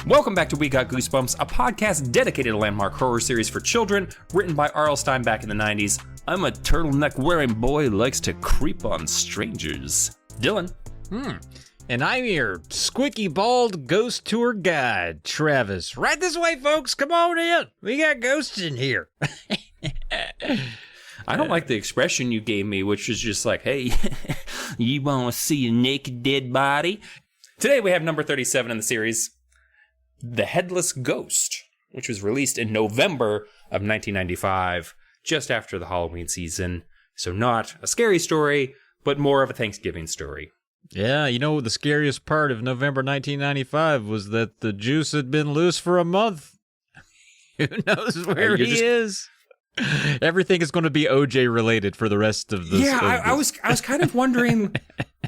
Welcome back to We Got Goosebumps, a podcast dedicated to landmark horror series for children, written by R.L. Stine back in the 90s. I'm a turtleneck-wearing boy who likes to creep on strangers. Dylan. And I'm your squeaky-bald ghost tour guide, Travis. Right this way, folks. Come on in. We got ghosts in here. I don't like the expression you gave me, which was just like, hey, you want to see a naked dead body? Today we have number 37 in the series, The Headless Ghost, which was released in November of 1995, just after the Halloween season. So not a scary story, but more of a Thanksgiving story. Yeah, you know, the scariest part of November 1995 was that the juice had been loose for a month. Who knows where he is? Everything is going to be OJ related for the rest of this. Yeah, I was kind of wondering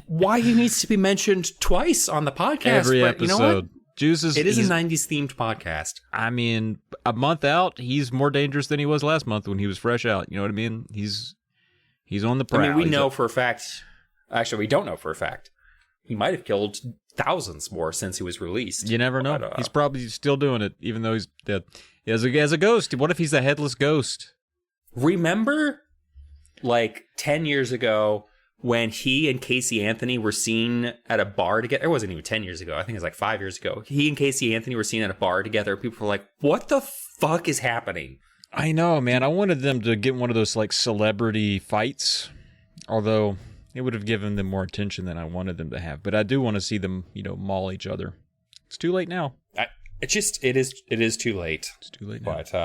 why he needs to be mentioned twice on the podcast. Every but episode. You know what? It is a 90s themed podcast. I mean, a month out, he's more dangerous than he was last month when he was fresh out. You know what I mean? He's on the prowl. I mean, we know for a fact. Actually, we don't know for a fact. He might have killed thousands more since he was released. You never know. He's probably still doing it, even though he's dead. As a ghost. What if he's a headless ghost? Remember, like 10 years ago, when he and Casey Anthony were seen at a bar together? It wasn't even 10 years ago. I think it was like 5 years ago. He and Casey Anthony were seen at a bar together. People were like, what the fuck is happening? I know, man. I wanted them to get one of those like celebrity fights, although it would have given them more attention than I wanted them to have. But I do want to see them, maul each other. It's too late now. It is too late. It's too late now. But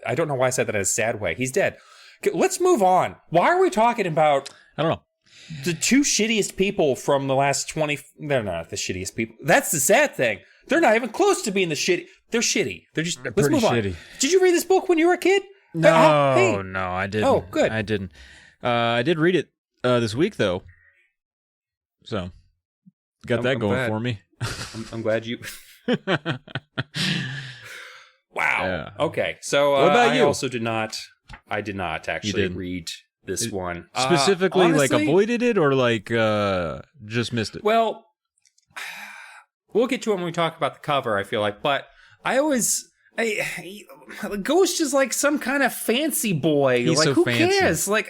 I don't know why I said that in a sad way. He's dead. Okay, let's move on. Why are we talking about... I don't know. The two shittiest people from the last 20... They're not the shittiest people. That's the sad thing. They're not even close to being the shitty... They're shitty. Let's move on. Shitty. Did you read this book when you were a kid? No, no, I didn't. Oh, good. I didn't. I did read it this week, though. So, got that going for me. I'm glad you... Wow. Yeah. Okay. So what about you? I did not actually read this one. Specifically, honestly, like avoided it or like just missed it? Well, we'll get to it when we talk about the cover, I feel like. But Ghost is like some kind of fancy boy. He's like, so who fancy. cares? Like,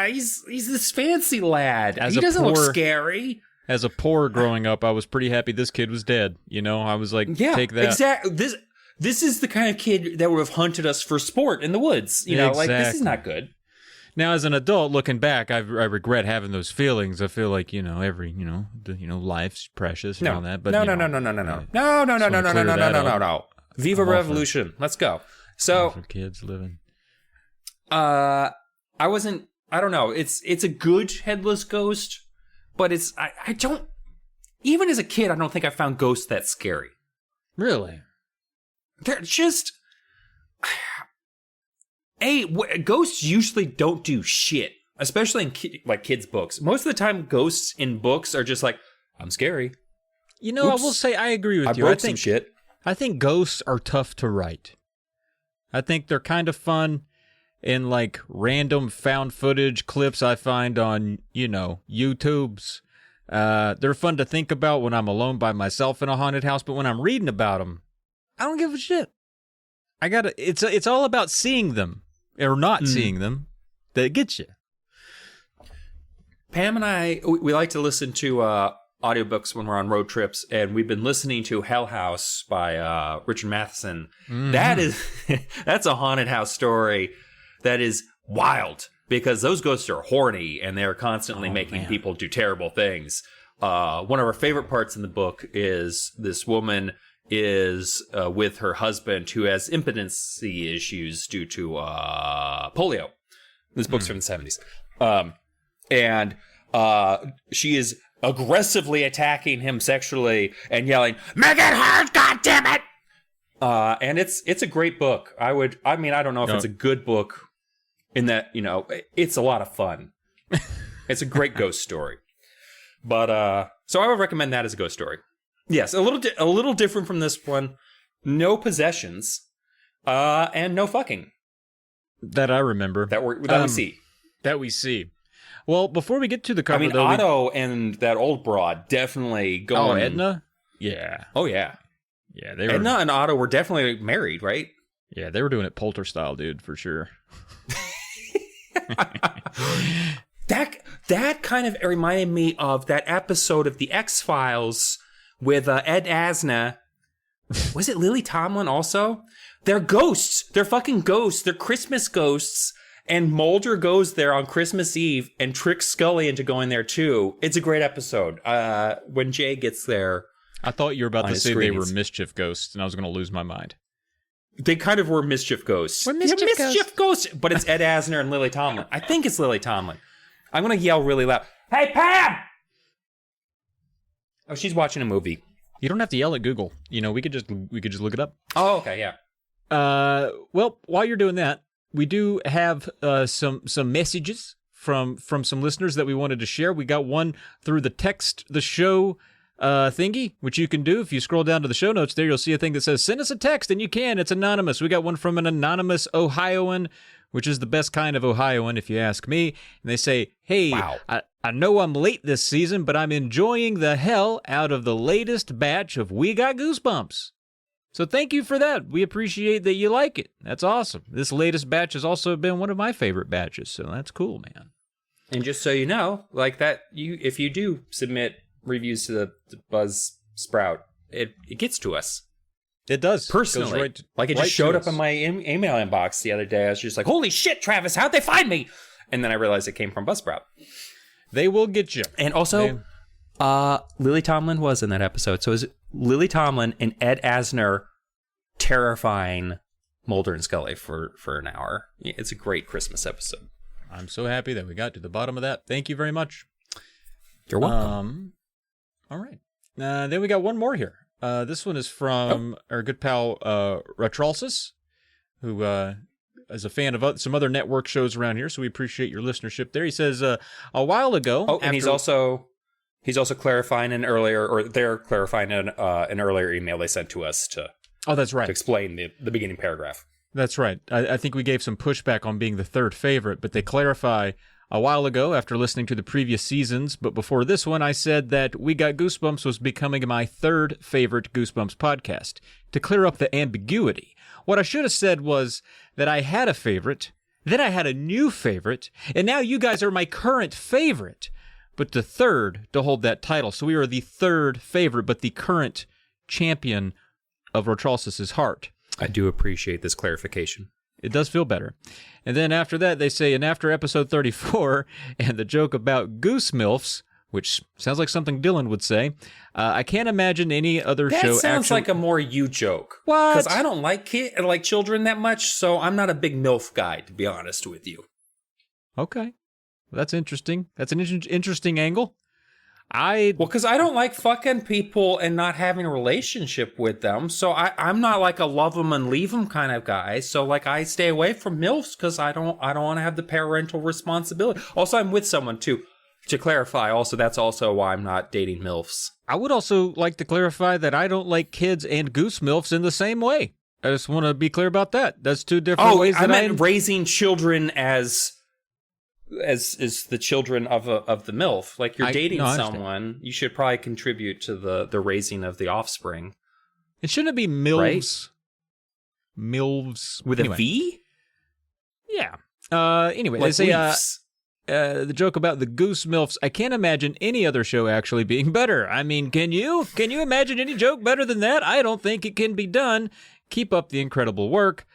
he's this fancy lad. He doesn't look scary. As a poor growing up, I was pretty happy this kid was dead. I was like, take that. Exactly. This is the kind of kid that would have hunted us for sport in the woods. Like, this is not good. Now, as an adult, looking back, I regret having those feelings. I feel like, every, life's precious and all that. But No. Viva Revolution. Let's go. So, for kids living. I don't know. It's a good Headless Ghost, but I don't, even as a kid, I don't think I found ghosts that scary. Really? They're just... ghosts usually don't do shit, especially in kids' books. Most of the time, ghosts in books are just like, I'm scary. I will say I agree with you. I broke some shit. I think ghosts are tough to write. I think they're kind of fun in like random found footage clips I find on, YouTubes. They're fun to think about when I'm alone by myself in a haunted house, but when I'm reading about them, I don't give a shit. It's all about seeing them or not seeing them that gets you. Pam and I, we like to listen to audiobooks when we're on road trips, and we've been listening to Hell House by Richard Matheson. Mm-hmm. That's a haunted house story that is wild because those ghosts are horny and they're constantly making people do terrible things. One of our favorite parts in the book is this woman is with her husband who has impotency issues due to polio. This book's from the 70s. And she is aggressively attacking him sexually and yelling, "Make it hurt, goddammit!" And it's a great book. I don't know if it's a good book in that, it's a lot of fun. It's a great ghost story. But so I would recommend that as a ghost story. Yes, a little different from this one. No possessions, and no fucking. That I remember. That we see. Well, before we get to the cover, though, Otto and that old broad definitely going. Oh, Edna? Yeah. Oh, yeah. Yeah, they were. Edna and Otto were definitely married, right? Yeah, they were doing it Polter style, dude, for sure. That kind of reminded me of that episode of The X-Files with Ed Asner. Was it Lily Tomlin also? They're ghosts. They're fucking ghosts. They're Christmas ghosts. And Mulder goes there on Christmas Eve and tricks Scully into going there too. It's a great episode. When Jay gets there. I thought you were about to say they were mischief ghosts, and I was going to lose my mind. They kind of were mischief ghosts. We're mischief ghosts. But it's Ed Asner and Lily Tomlin. I think it's Lily Tomlin. I'm going to yell really loud. Hey, Pam! Oh, she's watching a movie. You don't have to yell at Google. You know, we could just look it up. Oh, okay, yeah. Well, while you're doing that, we do have some messages from some listeners that we wanted to share. We got one through the text the show thingy, which you can do. If you scroll down to the show notes there, you'll see a thing that says, send us a text, and you can. It's anonymous. We got one from an anonymous Ohioan, which is the best kind of Ohioan, if you ask me. And they say, hey, wow. I know I'm late this season, but I'm enjoying the hell out of the latest batch of We Got Goosebumps. So thank you for that. We appreciate that you like it. That's awesome. This latest batch has also been one of my favorite batches, so that's cool, man. And just so you know, like that, if you do submit reviews to the Buzz Sprout, it gets to us. It does. Personally. It just showed up in my email inbox the other day. I was just like, holy shit, Travis, how'd they find me? And then I realized it came from Buzzsprout. They will get you. And also, Lily Tomlin was in that episode. So it was Lily Tomlin and Ed Asner terrifying Mulder and Scully for an hour. It's a great Christmas episode. I'm so happy that we got to the bottom of that. Thank you very much. You're welcome. All right. Then we got one more here. This one is from our good pal, Retrolsis, who is a fan of some other network shows around here, so we appreciate your listenership there. He says, a while ago... Oh, and he's also clarifying they're clarifying an earlier email they sent to us to... Oh, that's right. To explain the beginning paragraph. That's right. I think we gave some pushback on being the third favorite, but they clarify... A while ago, after listening to the previous seasons, but before this one, I said that We Got Goosebumps was becoming my third favorite Goosebumps podcast. To clear up the ambiguity, what I should have said was that I had a favorite, then I had a new favorite, and now you guys are my current favorite, but the third to hold that title. So we are the third favorite, but the current champion of Rotralsis' heart. I do appreciate this clarification. It does feel better. And then after that, they say, and after episode 34, and the joke about goose milfs, which sounds like something Dylan would say, I can't imagine any other show. That sounds like a more you joke. What? Because I don't like children that much, so I'm not a big MILF guy, to be honest with you. Okay. Well, that's interesting. That's an interesting angle. Because I don't like fucking people and not having a relationship with them. So I'm not like a love them and leave them kind of guy. So like I stay away from MILFs because I don't want to have the parental responsibility. Also, I'm with someone too. To clarify, also that's also why I'm not dating MILFs. I would also like to clarify that I don't like kids and goose MILFs in the same way. I just want to be clear about that. That's two different ways that I meant raising children as the children of the MILF. Like you're dating someone, you should probably contribute to the raising of the offspring. It shouldn't be MILFs. Right? MILFs. With a V? Yeah. Anyway, like they say the joke about the goose MILFs, I can't imagine any other show actually being better. I mean, can you? Can you imagine any joke better than that? I don't think it can be done. Keep up the incredible work.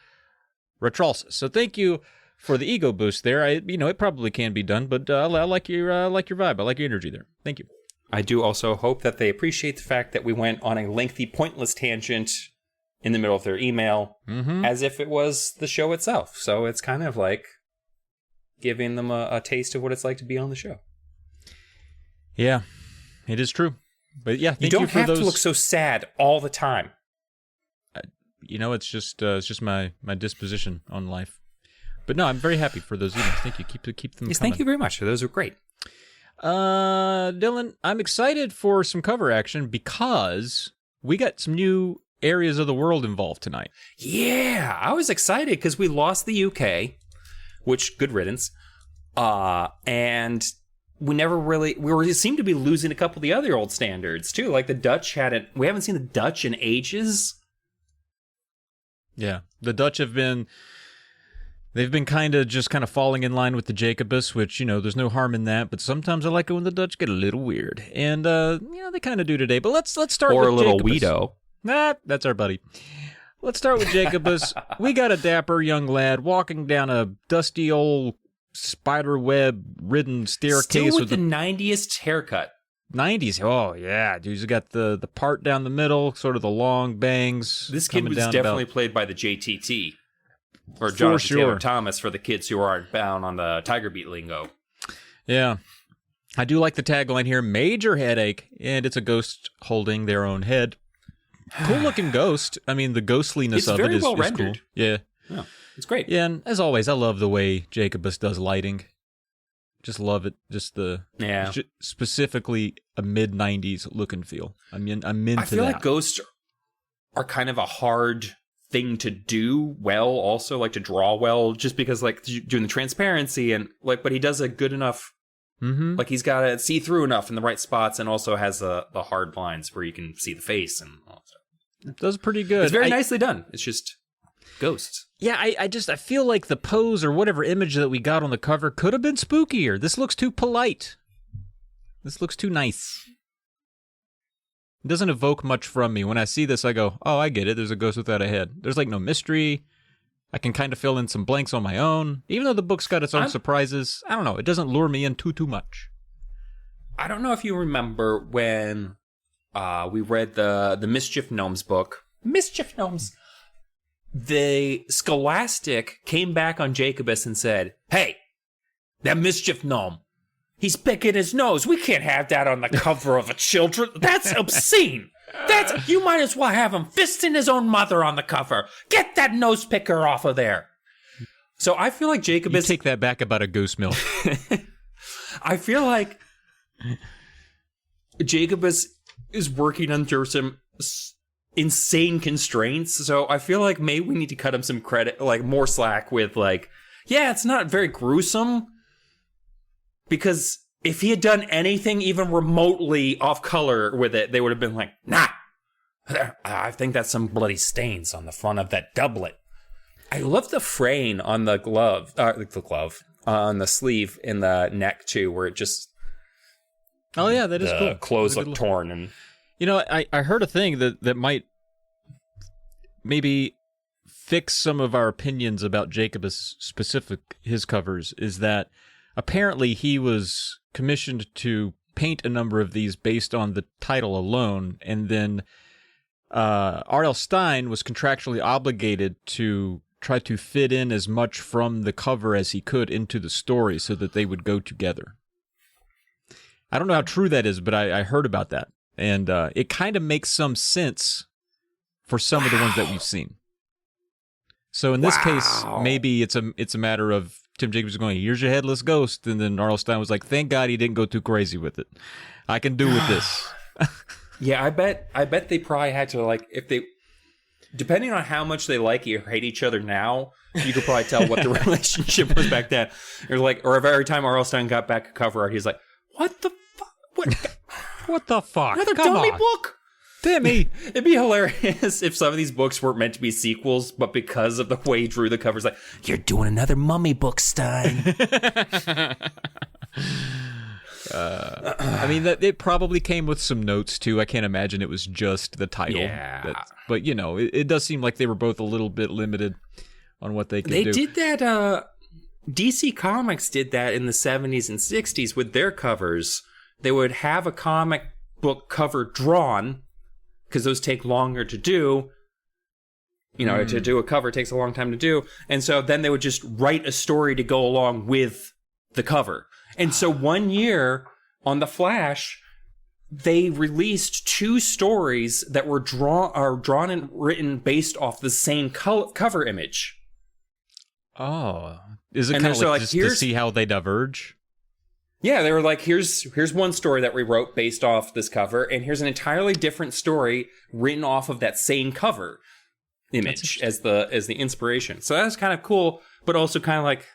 Retralsis. So thank you for the ego boost there. It probably can be done, but I like your vibe. I like your energy there. Thank you. I do also hope that they appreciate the fact that we went on a lengthy, pointless tangent in the middle of their email, as if it was the show itself. So it's kind of like giving them a taste of what it's like to be on the show. Yeah, it is true. But yeah, you don't have to look so sad all the time. It's just my disposition on life. But no, I'm very happy for those emails. Thank you. Keep them coming. Thank you very much. Those are great. Dylan, I'm excited for some cover action because we got some new areas of the world involved tonight. Yeah, I was excited because we lost the UK, which good riddance. And we seem to be losing a couple of the other old standards too. Like the Dutch we haven't seen the Dutch in ages. Yeah, the Dutch they've been kind of falling in line with the Jacobus, which, there's no harm in that, but sometimes I like it when the Dutch get a little weird. And, they kind of do today. But let's start with Jacobus. Or a little Weedo. Nah, that's our buddy. Let's start with Jacobus. We got a dapper young lad walking down a dusty old spiderweb-ridden staircase. Still with the 90s haircut. 90s? Oh, yeah. Dude, he's got the part down the middle, sort of the long bangs. This kid was definitely played by the JTT. Or Jonathan Taylor Thomas for the kids who aren't bound on the Tiger Beat lingo. Yeah. I do like the tagline here, major headache, and it's a ghost holding their own head. Cool-looking ghost. I mean, the ghostliness of it is well rendered. Cool. Yeah. It's great. Yeah, and as always, I love the way Jacobus does lighting. Just love it. Just specifically a mid-90s look and feel. I'm into that. I feel like ghosts are kind of a hard thing to do well, also, like to draw well, just because like doing the transparency and like, but he does a good enough. Mm-hmm. Like he's got it see through enough in the right spots, and also has the hard lines where you can see the face and all that stuff. It does pretty good. It's very nicely done. It's just ghosts. Yeah, I feel like the pose or whatever image that we got on the cover could have been spookier. This looks too polite. This looks too nice. It doesn't evoke much from me. When I see this, I go, oh, I get it. There's a ghost without a head. There's like no mystery. I can kind of fill in some blanks on my own. Even though the book's got its own surprises, I don't know. It doesn't lure me in too much. I don't know if you remember when we read the Mischief Gnomes book. Mischief Gnomes. The Scholastic came back on Jacobus and said, hey, that Mischief Gnome, he's picking his nose. We can't have that on the cover of a children. That's obscene. You might as well have him fisting his own mother on the cover. Get that nose picker off of there. So I feel like Jacobus... You take that back about a goose milk. I feel like Jacobus is working under some insane constraints. So I feel like maybe we need to cut him some credit, like more slack with like, yeah, it's not very gruesome. Because if he had done anything even remotely off color with it, they would have been like, nah, I think that's some bloody stains on the front of that doublet. I love the fraying on the glove, on the sleeve in the neck too, where it just... Oh yeah, that is cool. The clothes look torn. And I heard a thing that might maybe fix some of our opinions about Jacobus his covers, is that apparently he was commissioned to paint a number of these based on the title alone, and then R.L. Stine was contractually obligated to try to fit in as much from the cover as he could into the story so that they would go together. I don't know how true that is, but I heard about that. And it kind of makes some sense for some of the ones that we've seen. So in this case, maybe it's a matter of Tim Jacobs going, here's your headless ghost. And then R.L. Stine was like, thank God he didn't go too crazy with it. I can do with this. Yeah, I bet they probably had to, like, if they... Depending on how much they like or hate each other now, you could probably tell what the relationship was back then. It was like, or if every time R.L. Stine got back a cover art, he's like, what the fuck? What the fuck? Another dummy book? Timmy! It'd be hilarious if some of these books weren't meant to be sequels, but because of the way he drew the covers, like, you're doing another mummy book, Stine. I mean, it probably came with some notes, too. I can't imagine it was just the title. Yeah. But, it does seem like they were both a little bit limited on what they could do. They did that, DC Comics did that in the 70s and 60s with their covers. They would have a comic book cover drawn, because those take longer to do. To do a cover takes a long time to do. And so then they would just write a story to go along with the cover. And so one year on The Flash, they released 2 stories that were drawn and written based off the same cover image. Oh. Is it kind of like just to see how they diverge? Yeah, they were like, here's one story that we wrote based off this cover, and here's an entirely different story written off of that same cover image as the inspiration. So that's kind of cool, but also kind of like,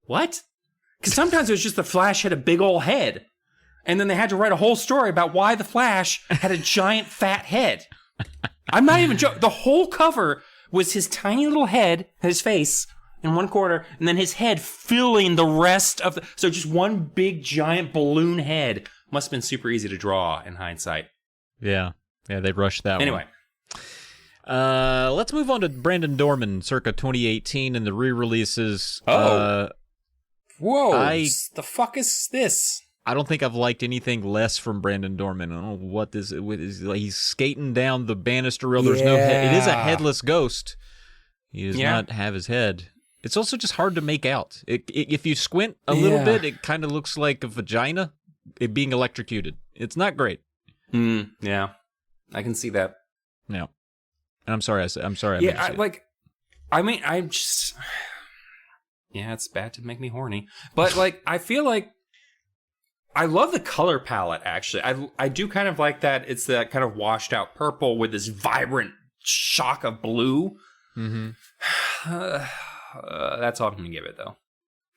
what? Because sometimes it was just the Flash had a big old head. And then they had to write a whole story about why the Flash had a giant fat head. I'm not even joking. The whole cover was his tiny little head, his face in one corner, and then his head filling the rest of the... So just one big giant balloon head. Must have been super easy to draw in hindsight. Yeah, they rushed that anyway. One. Let's move on to Brandon Dorman, circa 2018, and the re-releases. Whoa, the fuck is this? I don't think I've liked anything less from Brandon Dorman. I don't know what this is. Like he's skating down the banister rail. There's no head. It is a headless ghost. He does not have his head. It's also just hard to make out. If you squint a little bit, it kind of looks like a vagina being electrocuted. It's not great. Yeah, I can see that. Yeah, and I'm sorry. I'm just. Yeah, it's bad to make me horny, but like I feel like. I love the color palette, actually. I do kind of like that. It's that kind of washed out purple with this vibrant shock of blue. Mm-hmm. That's all I'm going to give it, though.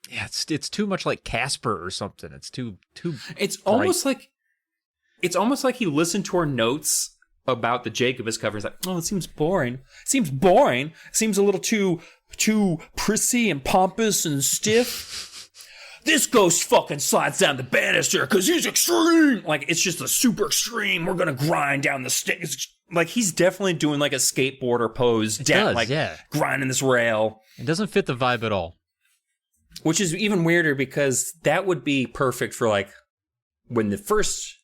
Yeah, it's too much like Casper or something. It's too. It's bright. almost like he listened to our notes about the Jacobus cover. He's like, oh, it seems boring. Seems boring. Seems a little too prissy and pompous and stiff. This ghost fucking slides down the banister because he's extreme. Like, it's just a super extreme. We're going to grind down the stairs. Like, he's definitely doing like a skateboarder pose. Grinding this rail. It doesn't fit the vibe at all. Which is even weirder because that would be perfect for like when the first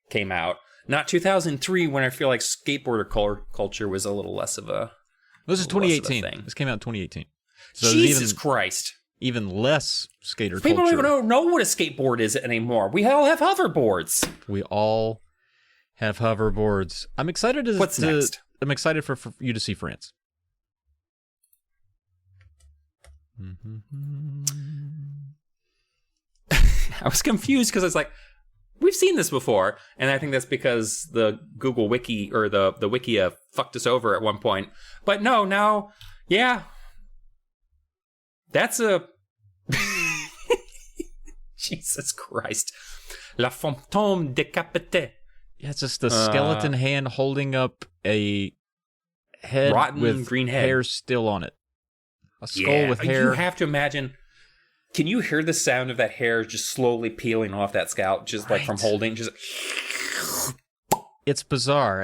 came out. Not 2003 when I feel like skateboarder culture was a little less of a This is 2018. This came out in 2018. So Jesus Christ. Even less skater People culture. don't even know what a skateboard is anymore. We all have hoverboards. We all have hoverboards. I'm excited What's next? I'm excited for you to see France. I was confused because I was like, we've seen this before. And I think that's because the Google Wiki or the Wikia fucked us over at one point. But no, now, yeah. That's a... Jesus Christ. La fantôme décapitée. Yeah, it's just a skeleton hand holding up a head rotten with green head. Hair still on it. A skull with hair. You have to imagine... Can you hear the sound of that hair just slowly peeling off that scalp, just like from holding? Just It's bizarre.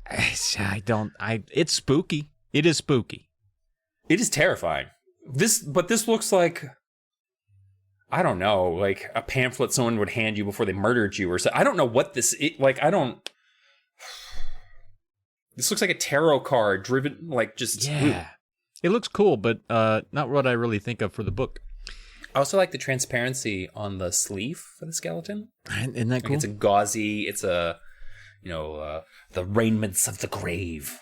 It's spooky. It is spooky. It is terrifying. This looks like, I don't know, like a pamphlet someone would hand you before they murdered you or so. I don't know what this is. This looks like a tarot card driven, like just. Yeah. It looks cool, but not what I really think of for the book. I also like the transparency on the sleeve for the skeleton. Isn't that cool? It's a gauzy, the raiments of the grave.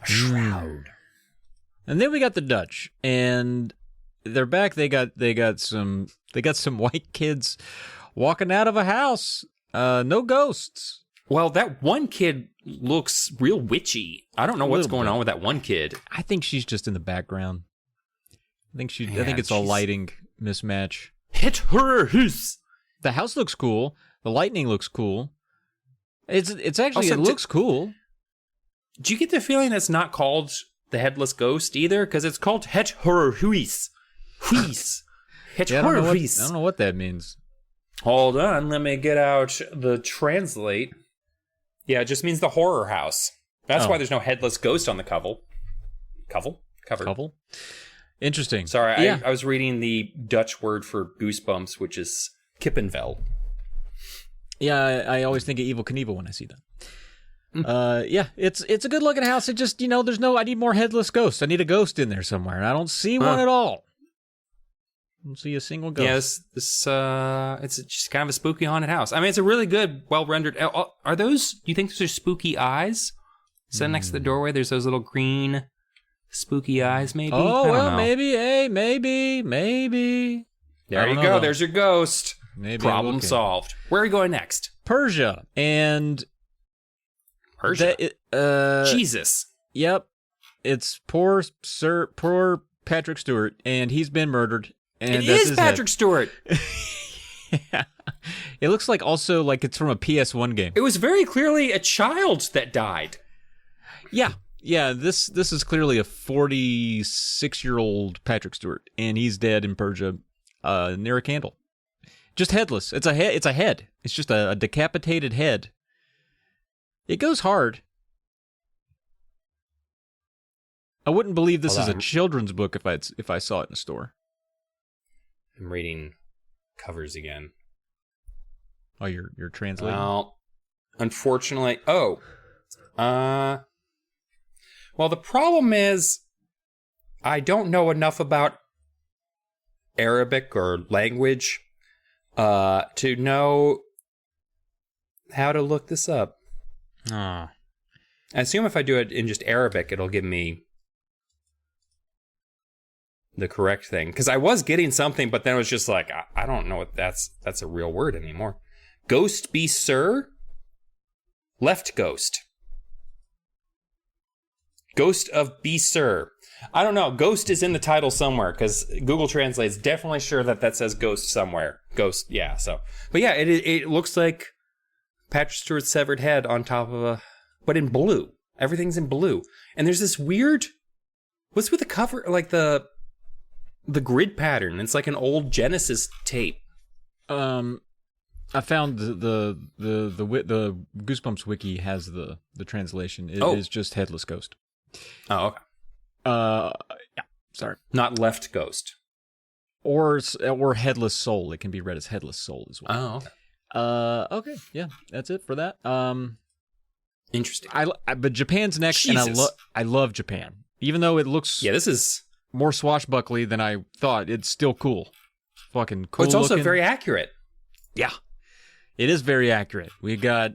A shroud. And then we got the Dutch, and they're back. They got some white kids walking out of a house. No ghosts. Well, that one kid looks real witchy. I don't know what's going on with that one kid. I think she's just in the background. I think it's a lighting mismatch. Hit her house. The house looks cool. The lightning looks cool. It's actually also, it looks cool. Do you get the feeling that's not called the Headless Ghost either? Because it's called Het Horror Huis. Huis. Het Horror Huis. I don't know what that means. Hold on, let me get out the translate. Yeah, it just means the horror house. That's why there's no Headless Ghost on the cover. Cover? Interesting. Sorry, I was reading the Dutch word for goosebumps, which is kippenvel. Yeah, I always think of Evel Knievel when I see that. Yeah, it's a good looking house. It just, I need more Headless Ghosts. I need a ghost in there somewhere, and I don't see one at all. I don't see a single ghost. Yeah, it's just kind of a spooky haunted house. I mean, it's a really good, well rendered. Are those? Do you think those are spooky eyes? Sitting next to the doorway, there's those little green spooky eyes. Maybe. Oh well, maybe. Hey, maybe. There you go. There's your ghost. Maybe problem solved. Where are we going next? Persia and Persia. Jesus. Yep. It's poor Patrick Stewart, and he's been murdered. And it that's is his Patrick Stewart. Yeah. It looks like also like it's from a PS1 game. It was very clearly a child that died. Yeah. Yeah, this is clearly a 46-year-old Patrick Stewart, and he's dead in Persia near a candle. Just headless. It's a head. It's a head. It's just a decapitated head. It goes hard. I wouldn't believe this is a children's book if I saw it in a store. I'm reading covers again. Oh, you're translating? Well, unfortunately, well, the problem is I don't know enough about Arabic or language to know how to look this up. Ah. I assume if I do it in just Arabic, it'll give me the correct thing. Because I was getting something, but then it was just like, I don't know what that's a real word anymore. Ghost be sir? Left ghost. Ghost of be sir. I don't know. Ghost is in the title somewhere because Google Translate's definitely sure that says ghost somewhere. Ghost, yeah. So, but yeah, it looks like Patrick Stewart's severed head on top of but in blue. Everything's in blue, and there's this weird. What's with the cover? Like the grid pattern. It's like an old Genesis tape. I found the Goosebumps wiki has the translation. It is just headless ghost. Oh, okay. Yeah, sorry. Not left ghost. Or headless soul. It can be read as headless soul as well. Oh, okay. Okay, yeah, that's it for that. Interesting. But Japan's next, Jesus. and I love Japan. Even though it looks this is more swashbuckly than I thought, it's still cool. Fucking cool. It's also looking. very accurate. Yeah, it is very accurate. We got,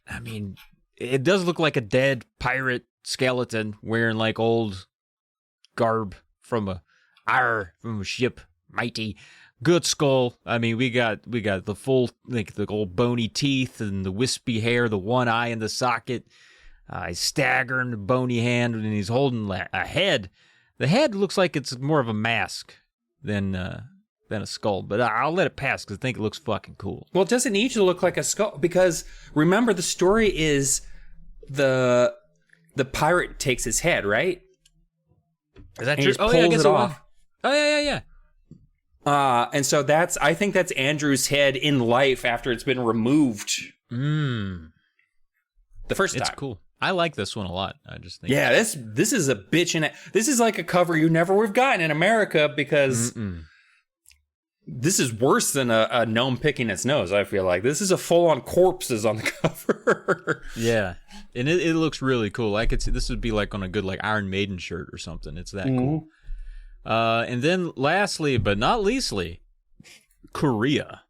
I mean, it does look like a dead pirate skeleton wearing like old garb from a ship, mighty good skull. I mean, we got the full, like the old bony teeth and the wispy hair, the one eye in the socket. He's staggering, the bony hand, and he's holding a head. The head looks like it's more of a mask than a skull, but I'll let it pass because I think it looks fucking cool. Well, it doesn't need to look like a skull because remember the story is the pirate takes his head, right? Is that and true? He just pulls it off. Oh yeah. And so I think that's Andrew's head in life after it's been removed. The first time. It's cool. I like this one a lot. I just think. Yeah, this is a bitch in it. This is like a cover you never would have gotten in America because this is worse than a gnome picking its nose. I feel like this is a full-on corpses on the cover. Yeah, and it looks really cool. I could see this would be like on a good like Iron Maiden shirt or something. It's that cool. And then lastly, but not leastly, Korea.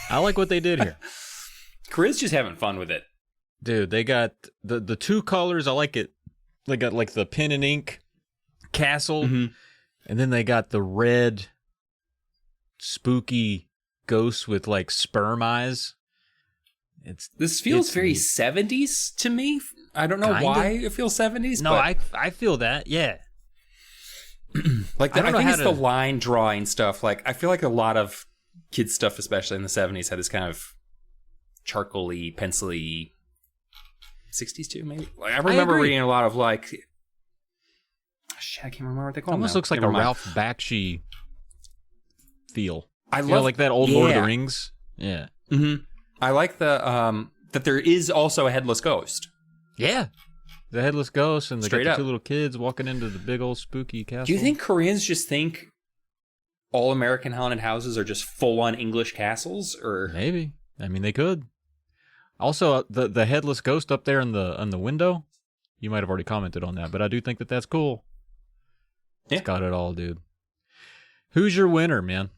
I like what they did here. Korea's just having fun with it. Dude, they got the two colors. I like it. They got like the pen and ink castle, and then they got the red spooky ghost with like sperm eyes. This feels very 70s to me. I don't know why it feels 70s. No, but I feel that. Yeah. Like I think it's the line drawing stuff. Like I feel like a lot of kids stuff, especially in the 70s, had this kind of charcoaly, pencil-y. 60s too, maybe. Like I remember reading a lot of like. Shit, I can't remember what they call it. Almost looks like Ralph Bakshi feel. I love like that old Lord of the Rings. Yeah. I like the that there is also a headless ghost. Yeah. The headless ghost and the Straight up. two little kids walking into the big old spooky castle. Do you think Koreans just think all American haunted houses are just full-on English castles, or maybe? I mean, they could. Also, the headless ghost up there on the window. You might have already commented on that, but I do think that's cool. Yeah. It's got it all, dude. Who's your winner, man?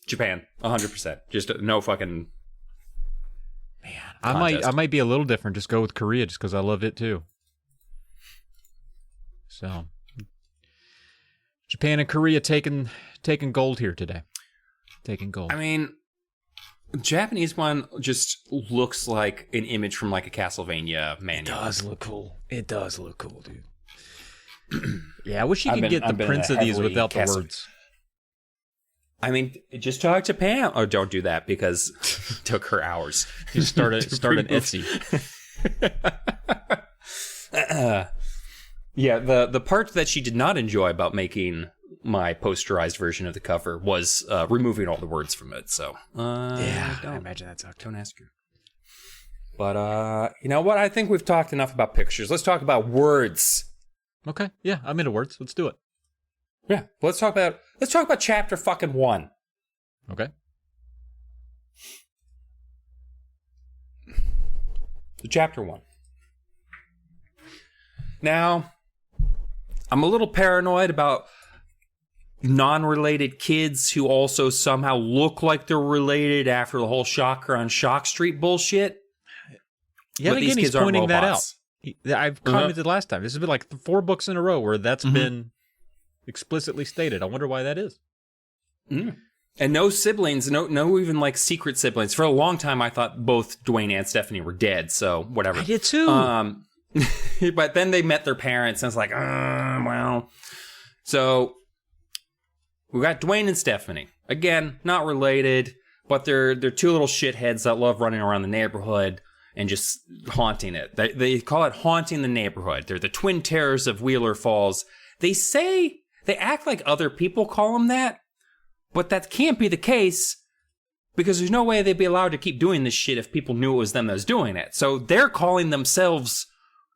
Japan, 100%. Just no fucking. Man, I might be a little different. Just go with Korea, just because I love it too. So, Japan and Korea taking gold here today. Taking gold. I mean, the Japanese one just looks like an image from like a Castlevania manual. It does look cool. It does look cool, dude. Yeah, I wish you could get the prints of these without the words. I mean, just talk to Pam. Oh, don't do that because it took her hours. You start an Etsy. Yeah, the part that she did not enjoy about making my posterized version of the cover was removing all the words from it. So, I imagine that sucked. Don't ask her. But, you know what? I think we've talked enough about pictures. Let's talk about words. Okay. Yeah, I'm into words. Let's do it. Yeah. Let's talk about chapter fucking 1. Okay. So chapter 1. Now, I'm a little paranoid about non-related kids who also somehow look like they're related after the whole Shocker on Shock Street bullshit. Yeah, but again, he's pointing that out. I've commented last time. This has been like 4 books in a row where that's been explicitly stated. I wonder why that is. Mm. And no siblings, no even like secret siblings. For a long time, I thought both Duane and Stephanie were dead. So whatever. I did too. But then they met their parents, and it's like, well. So we got Duane and Stephanie. Again, not related, but they're 2 little shitheads that love running around the neighborhood and just haunting it. They call it haunting the neighborhood. They're the twin terrors of Wheeler Falls. They act like other people call them that, but that can't be the case because there's no way they'd be allowed to keep doing this shit if people knew it was them that was doing it. So they're calling themselves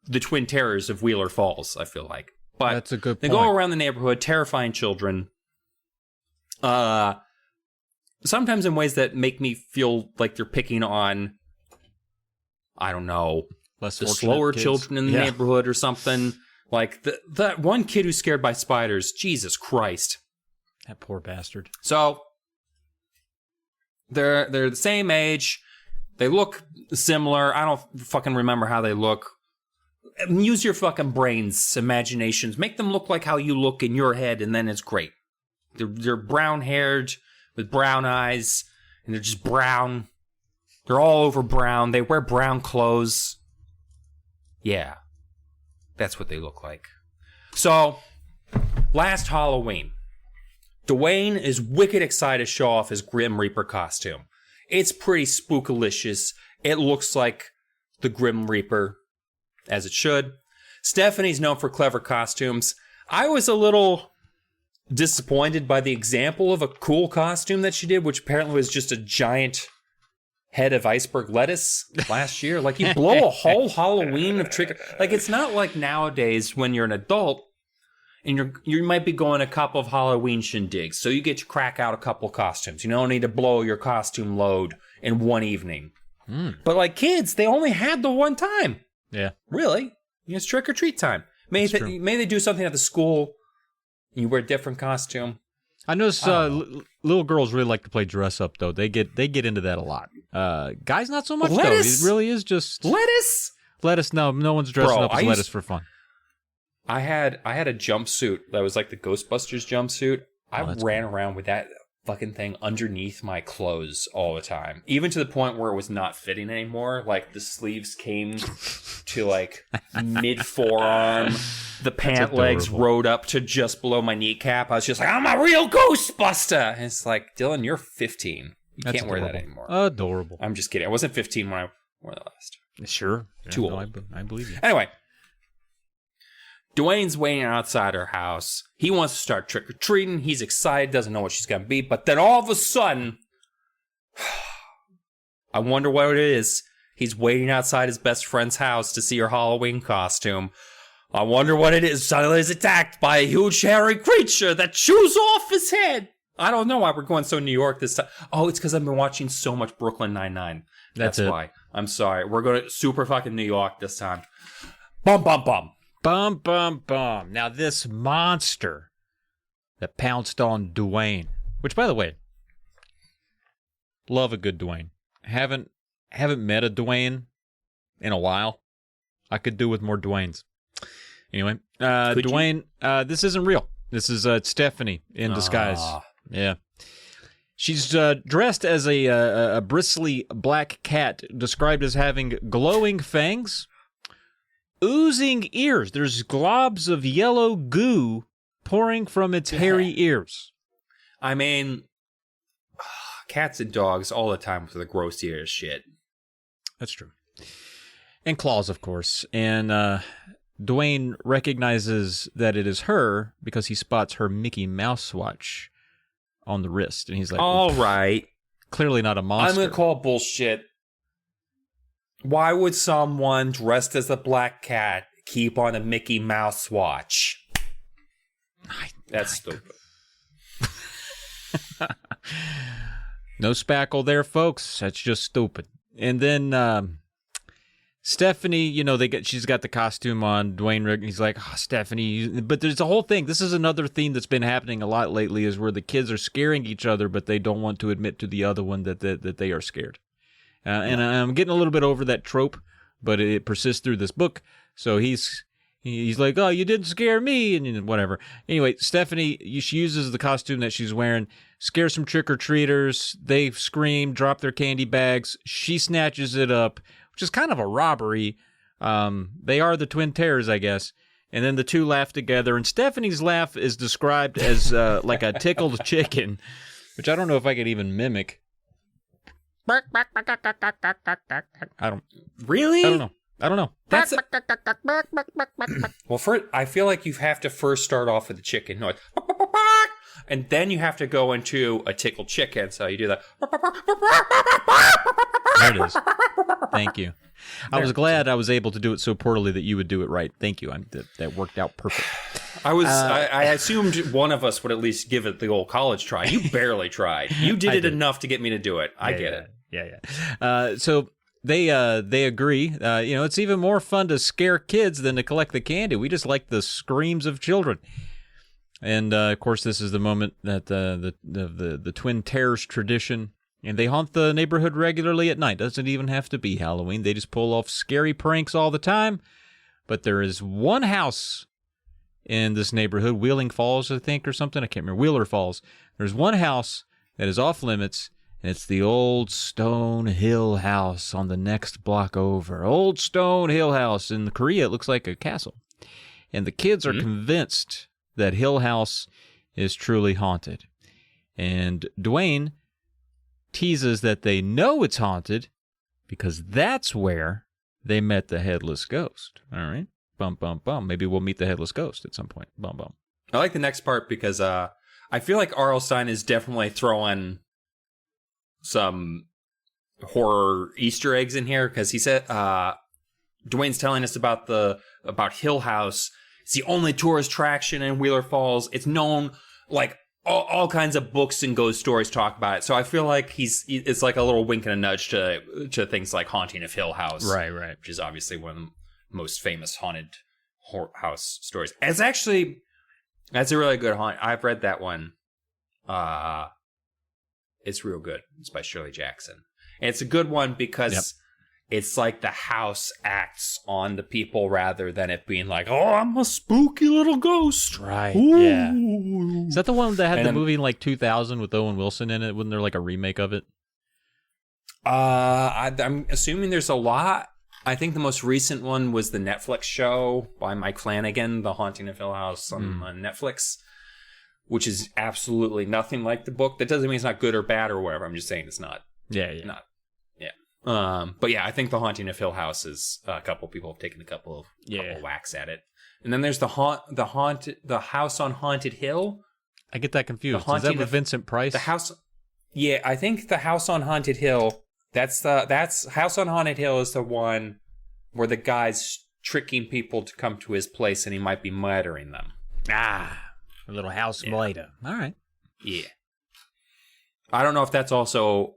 the twin terrors of Wheeler Falls, I feel like. But that's a good point. They go around the neighborhood terrifying children. Sometimes in ways that make me feel like they're picking on, I don't know, the slower kids. Children in the neighborhood or something. Like that one kid who's scared by spiders. Jesus Christ. That poor bastard. So they're the same age. They look similar. I don't fucking remember how they look. Use your fucking brains, imaginations. Make them look like how you look in your head, and then it's great. They're brown-haired with brown eyes, and they're just brown. They're all over brown. They wear brown clothes. Yeah. That's what they look like. So, last Halloween, Duane is wicked excited to show off his Grim Reaper costume. It's pretty spookalicious. It looks like the Grim Reaper, as it should. Stephanie's known for clever costumes. I was a little disappointed by the example of a cool costume that she did, which apparently was just a giant head of iceberg lettuce last year. Like, you blow a whole Halloween of trick. Like, it's not like nowadays when you're an adult and you might be going a couple of Halloween shindigs, so you get to crack out a couple costumes. You don't need to blow your costume load in one evening. But like kids, they only had the one time. Yeah, really. It's trick or treat time. Maybe they do something at the school. You wear a different costume. I notice little girls really like to play dress up, though. They get into that a lot. Guys, not so much, lettuce? Though. It really is just lettuce. Lettuce. No one's dressing up as lettuce for fun. I had a jumpsuit that was like the Ghostbusters jumpsuit. I ran around with that fucking thing underneath my clothes all the time, even to the point where it was not fitting anymore. Like, the sleeves came to like mid forearm. The pant legs rode up to just below my kneecap. I was just like, I'm a real Ghostbuster. And it's like, Dylan, you're 15. You can't wear that anymore. Adorable. I'm just kidding. I wasn't 15 when I wore that last. Sure. Too old. I believe you. Anyway, Duane's waiting outside her house. He wants to start trick-or-treating. He's excited, doesn't know what she's going to be. But then all of a sudden, I wonder what it is. He's waiting outside his best friend's house to see her Halloween costume. I wonder what it is. Suddenly he's attacked by a huge hairy creature that chews off his head. I don't know why we're going so New York this time. Oh, it's because I've been watching so much Brooklyn Nine-Nine. That's why. I'm sorry. We're going to super fucking New York this time. Bum, bum, bum. Bum, bum, bum. Now, this monster that pounced on Duane, which, by the way, love a good Duane. Haven't met a Duane in a while. I could do with more Duanes. Anyway, Duane, this isn't real. This is Stephanie in disguise. Yeah. She's dressed as a bristly black cat described as having glowing fangs. oozing ears. There's globs of yellow goo pouring from its hairy ears. I mean, cats and dogs all the time with the gross ears shit. That's true. And claws, of course. And Duane recognizes that it is her because he spots her Mickey Mouse watch on the wrist. And he's like, all right. Clearly not a monster. I'm going to call bullshit. Why would someone dressed as a black cat keep on a Mickey Mouse watch? That's stupid. No spackle there, folks. That's just stupid. And then Stephanie, she's got the costume on. Duane, he's like, oh, Stephanie. But there's a whole thing. This is another theme that's been happening a lot lately, is where the kids are scaring each other, but they don't want to admit to the other one that they are scared. And I'm getting a little bit over that trope, but it persists through this book. So he's like, oh, you didn't scare me, and whatever. Anyway, Stephanie, she uses the costume that she's wearing, scares some trick-or-treaters. They scream, drop their candy bags. She snatches it up, which is kind of a robbery. They are the Twin Terrors, I guess. And then the two laugh together, and Stephanie's laugh is described as like a tickled chicken, which I don't know if I could even mimic. I don't know. That's well, I feel like you have to first start off with the chicken noise, and then you have to go into a tickled chicken. So you do that. There it is. Thank you. I was glad I was able to do it so poorly that you would do it right. Thank you. That worked out perfect. I assumed one of us would at least give it the old college try. You barely tried. You did it enough to get me to do it. I get it. Yeah. So they agree. It's even more fun to scare kids than to collect the candy. We just like the screams of children. And of course, this is the moment that the Twin Terrors tradition. And they haunt the neighborhood regularly at night. Doesn't even have to be Halloween. They just pull off scary pranks all the time. But there is one house in this neighborhood, Wheeling Falls, I think, or something. I can't remember. Wheeler Falls. There's one house that is off limits, and it's the Old Stone Hill House on the next block over. Old Stone Hill House. In Korea, it looks like a castle. And the kids are convinced that Hill House is truly haunted. And Duane teases that they know it's haunted because that's where they met the Headless Ghost. All right? Bum, bum, bum. Maybe we'll meet the Headless Ghost at some point. Bum, bum. I like the next part because I feel like R.L. Stine is definitely throwing some horror Easter eggs in here because he said Duane's telling us about Hill House. It's the only tourist attraction in Wheeler Falls. It's known, like, all kinds of books and ghost stories talk about it. So I feel like it's like a little wink and a nudge to things like Haunting of Hill House. Right. Which is obviously one of the most famous haunted house stories. That's a really good haunt. I've read that one. It's real good. It's by Shirley Jackson. And it's a good one because it's like the house acts on the people rather than it being like, oh, I'm a spooky little ghost. Right. Ooh. Yeah. Is that the one that had the movie in like 2000 with Owen Wilson in it? Wasn't there like a remake of it? I'm assuming there's a lot. I think the most recent one was the Netflix show by Mike Flanagan, The Haunting of Hill House on Netflix, which is absolutely nothing like the book. That doesn't mean it's not good or bad or whatever. I'm just saying it's not. Yeah. But yeah, I think The Haunting of Hill House is a couple people have taken a couple whacks at it. And then there's the House on Haunted Hill. I get that confused. Is that with Vincent Price? The house. Yeah, I think the House on Haunted Hill. That's House on Haunted Hill is the one where the guy's tricking people to come to his place and he might be murdering them. A little house murder. All right. Yeah. I don't know if that's also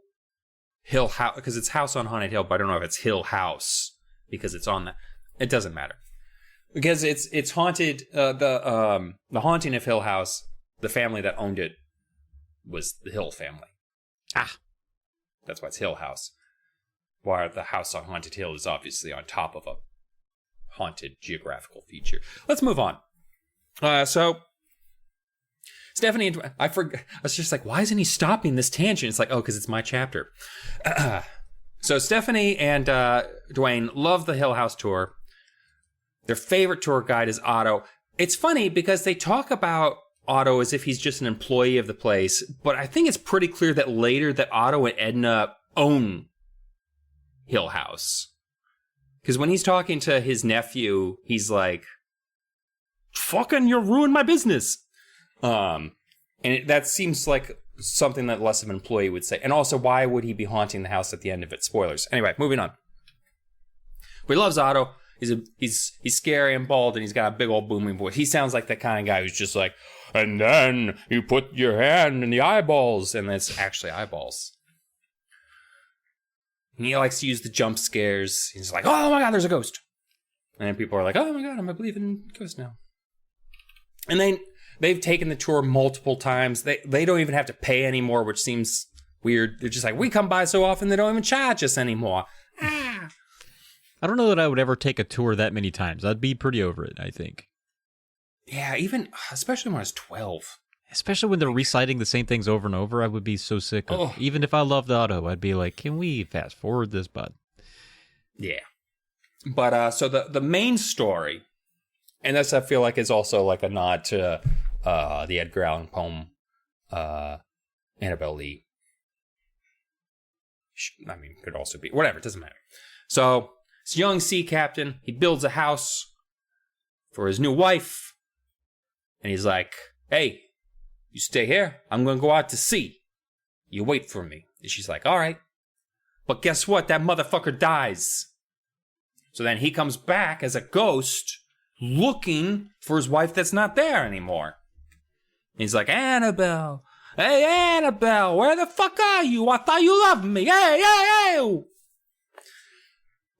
Hill House because it's House on Haunted Hill, but I don't know if it's Hill House because it's on that. It doesn't matter because it's haunted. The Haunting of Hill House. The family that owned it was the Hill family. That's why it's Hill House. While the House on Haunted Hill is obviously on top of a haunted geographical feature. Let's move on. So Stephanie and I was just like, why isn't he stopping this tangent? It's like, oh, because it's my chapter. So Stephanie and Duane love the Hill House tour. Their favorite tour guide is Otto. It's funny because they talk about Otto as if he's just an employee of the place, but I think it's pretty clear that later that Otto and Edna own Hill House. Because when he's talking to his nephew, he's like, fucking, you ruined my business. That seems like something that less of an employee would say. And also, why would he be haunting the house at the end of it? Spoilers. Anyway, moving on. But he loves Otto. He's scary and bald, and he's got a big old booming voice. He sounds like the kind of guy who's just like, and then you put your hand in the eyeballs, and it's actually eyeballs. And he likes to use the jump scares. He's like, oh my god, there's a ghost. And then people are like, oh my god, I believe in ghosts now. And they've taken the tour multiple times. They don't even have to pay anymore, which seems weird. They're just like, we come by so often they don't even charge us anymore. I don't know that I would ever take a tour that many times. I'd be pretty over it, I think. Yeah, especially when I was 12. Especially when they're reciting the same things over and over, I would be so sick of it. Even if I loved Otto, I'd be like, can we fast forward this, bud? Yeah. But, so the main story, and this I feel like is also like a nod to the Edgar Allan Poe, Annabelle Lee. I mean, could also be, whatever, it doesn't matter. So, this young sea captain, he builds a house for his new wife, and he's like, hey, you stay here, I'm going to go out to sea. You wait for me. And she's like, all right. But guess what? That motherfucker dies. So then he comes back as a ghost looking for his wife that's not there anymore. He's like, Annabelle. Hey, Annabelle, where the fuck are you? I thought you loved me. Hey, hey, hey.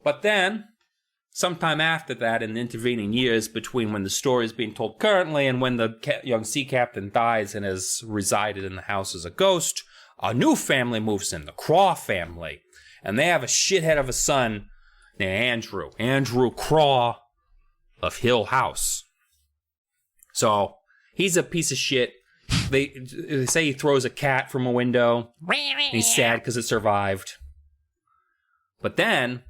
But then, sometime after that, in the intervening years between when the story is being told currently and when the young sea captain dies and has resided in the house as a ghost, a new family moves in, the Craw family. And they have a shithead of a son named Andrew Craw of Hill House. So, he's a piece of shit. They say he throws a cat from a window. And he's sad because it survived. But then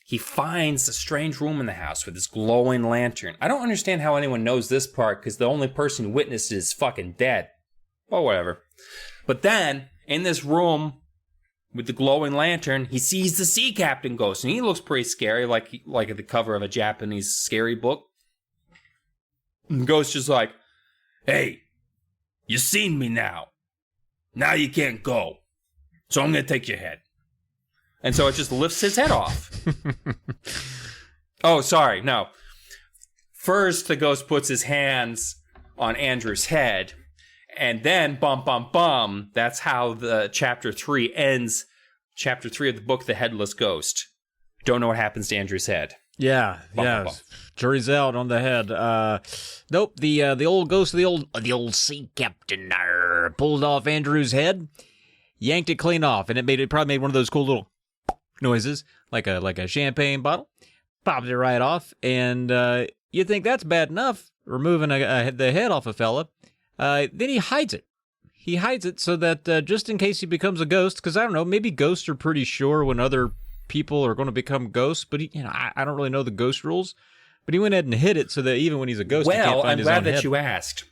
he finds a strange room in the house with this glowing lantern. I don't understand how anyone knows this part because the only person who witnessed it is fucking dead. Well, whatever. But then, in this room with the glowing lantern, he sees the sea captain ghost. And he looks pretty scary, like at the cover of a Japanese scary book. And the ghost is like, hey, you seen me now. Now you can't go. So I'm going to take your head. And so it just lifts his head off. Oh, sorry, no. First, the ghost puts his hands on Andrew's head, and then, bum, bum, bum, that's how the chapter 3 ends. Chapter 3 of the book, The Headless Ghost. Don't know what happens to Andrew's head. Yeah, bum, yeah. bum, bum. Jury's out on the head. Nope, the old ghost of the old sea captain pulled off Andrew's head, yanked it clean off, and it probably made one of those cool little noises, like a champagne bottle, popped it right off, and you think that's bad enough, removing the head off a fella. Then he hides it. He hides it so that just in case he becomes a ghost, because I don't know, maybe ghosts are pretty sure when other people are going to become ghosts, but I don't really know the ghost rules. But he went ahead and hid it so that even when he's a ghost, he can't find his own head. Well, I'm glad that you asked.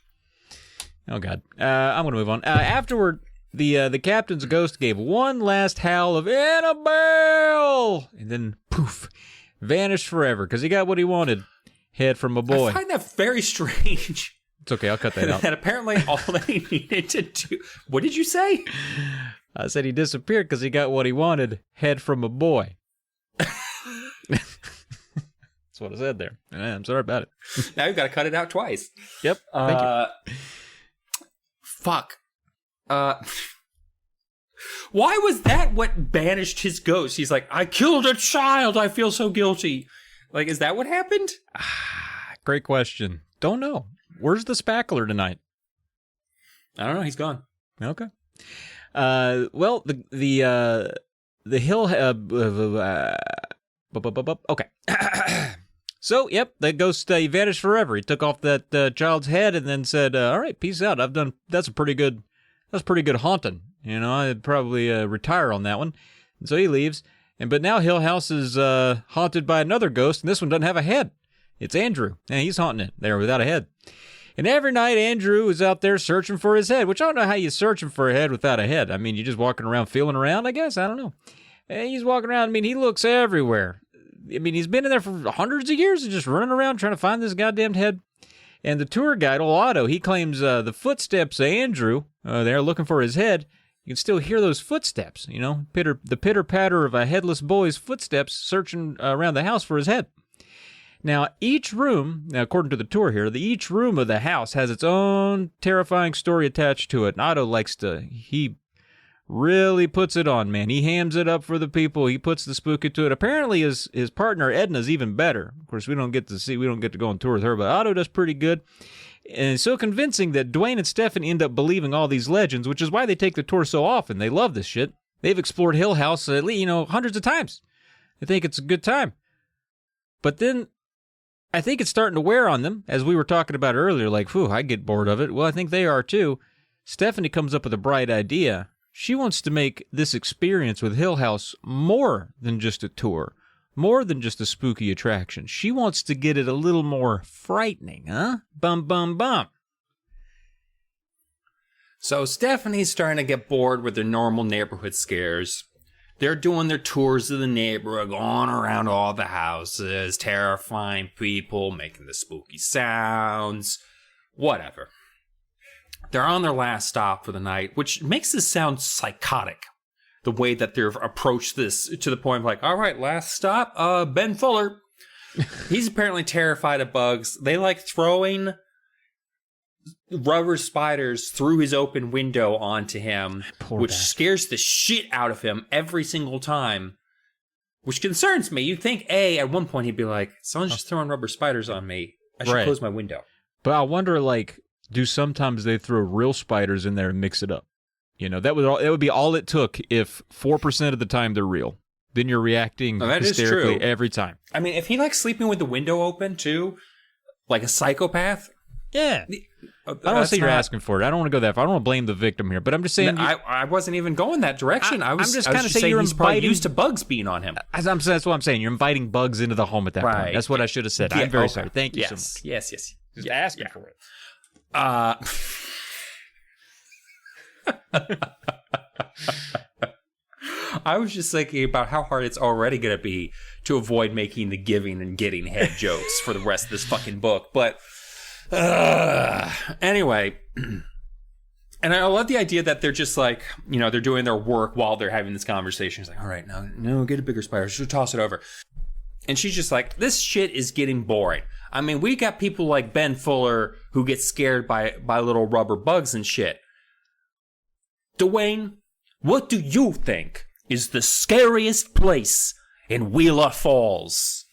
Oh God, I'm going to move on. Afterward, the captain's ghost gave one last howl of Annabelle, and then poof, vanished forever because he got what he wanted. Head from a boy. I find that very strange. It's okay, I'll cut that out. And apparently all that he needed to do... What did you say? I said he disappeared because he got what he wanted. Head from a boy. That's what I said there. I'm sorry about it. Now you've got to cut it out twice. Yep, thank you. Fuck. Why was that what banished his ghost? He's like, I killed a child. I feel so guilty. Like, is that what happened? Great question. Don't know. Where's the spackler tonight? I don't know. He's gone. Okay. Well, the hill. Okay. So, yep, the ghost he vanished forever. He took off that child's head and then said, "All right, peace out. That's pretty good haunting. You know, I'd probably retire on that one." And so he leaves. But now Hill House is haunted by another ghost, and this one doesn't have a head. It's Andrew, and he's haunting it there without a head. And every night, Andrew is out there searching for his head, which I don't know how you're searching for a head without a head. I mean, you're just walking around feeling around, I guess. I don't know. And he's walking around. I mean, he looks everywhere. I mean, he's been in there for hundreds of years, just running around trying to find this goddamn head. And the tour guide, old Otto, he claims the footsteps of Andrew, they're looking for his head. You can still hear those footsteps, you know, the pitter-patter of a headless boy's footsteps searching around the house for his head. Now, each room, according to the tour here, each room of the house has its own terrifying story attached to it. And Otto he really puts it on, man. He hams it up for the people. He puts the spooky to it. Apparently, his partner Edna's even better. Of course, we don't get to go on tour with her, but Otto does pretty good. And it's so convincing that Duane and Stephanie end up believing all these legends, which is why they take the tour so often. They love this shit. They've explored Hill House, at least, hundreds of times. They think it's a good time. But then I think it's starting to wear on them, as we were talking about earlier, like, whew, I get bored of it. Well, I think they are too. Stephanie comes up with a bright idea. She wants to make this experience with Hill House more than just a tour, more than just a spooky attraction. She wants to get it a little more frightening, huh? Bum, bum, bum. So Stephanie's starting to get bored with their normal neighborhood scares. They're doing their tours of the neighborhood, going around all the houses, terrifying people, making the spooky sounds, whatever. They're on their last stop for the night, which makes this sound psychotic. The way that they've approached this to the point of like, all right, last stop, Ben Fuller. He's apparently terrified of bugs. They like throwing rubber spiders through his open window onto him, which scares the shit out of him every single time, which concerns me. You'd think, at one point he'd be like, someone's just throwing rubber spiders on me. I should close my window. But I wonder, like, do sometimes they throw real spiders in there and mix it up? You know, that would be all it took if 4% of the time they're real. Then you're reacting hysterically every time. I mean, if he likes sleeping with the window open too, like a psychopath. Yeah. I don't want to say you're asking for it. I don't want to go that far. I don't want to blame the victim here, but I'm just saying. I wasn't even going that direction. I'm just kind of saying he's probably used to bugs being on him. That's what I'm saying. You're inviting bugs into the home at that point. That's what I should have said. I'm very sorry. Thank you so much. Yes. Just asking for it. I was just thinking about how hard it's already going to be to avoid making the giving and getting head jokes for the rest of this fucking book. But anyway, and I love the idea that they're just like, they're doing their work while they're having this conversation. It's like, all right, no, get a bigger spider. Just toss it over. And she's just like, this shit is getting boring. I mean, we got people like Ben Fuller who get scared by little rubber bugs and shit. Duane, what do you think is the scariest place in Wheeler Falls?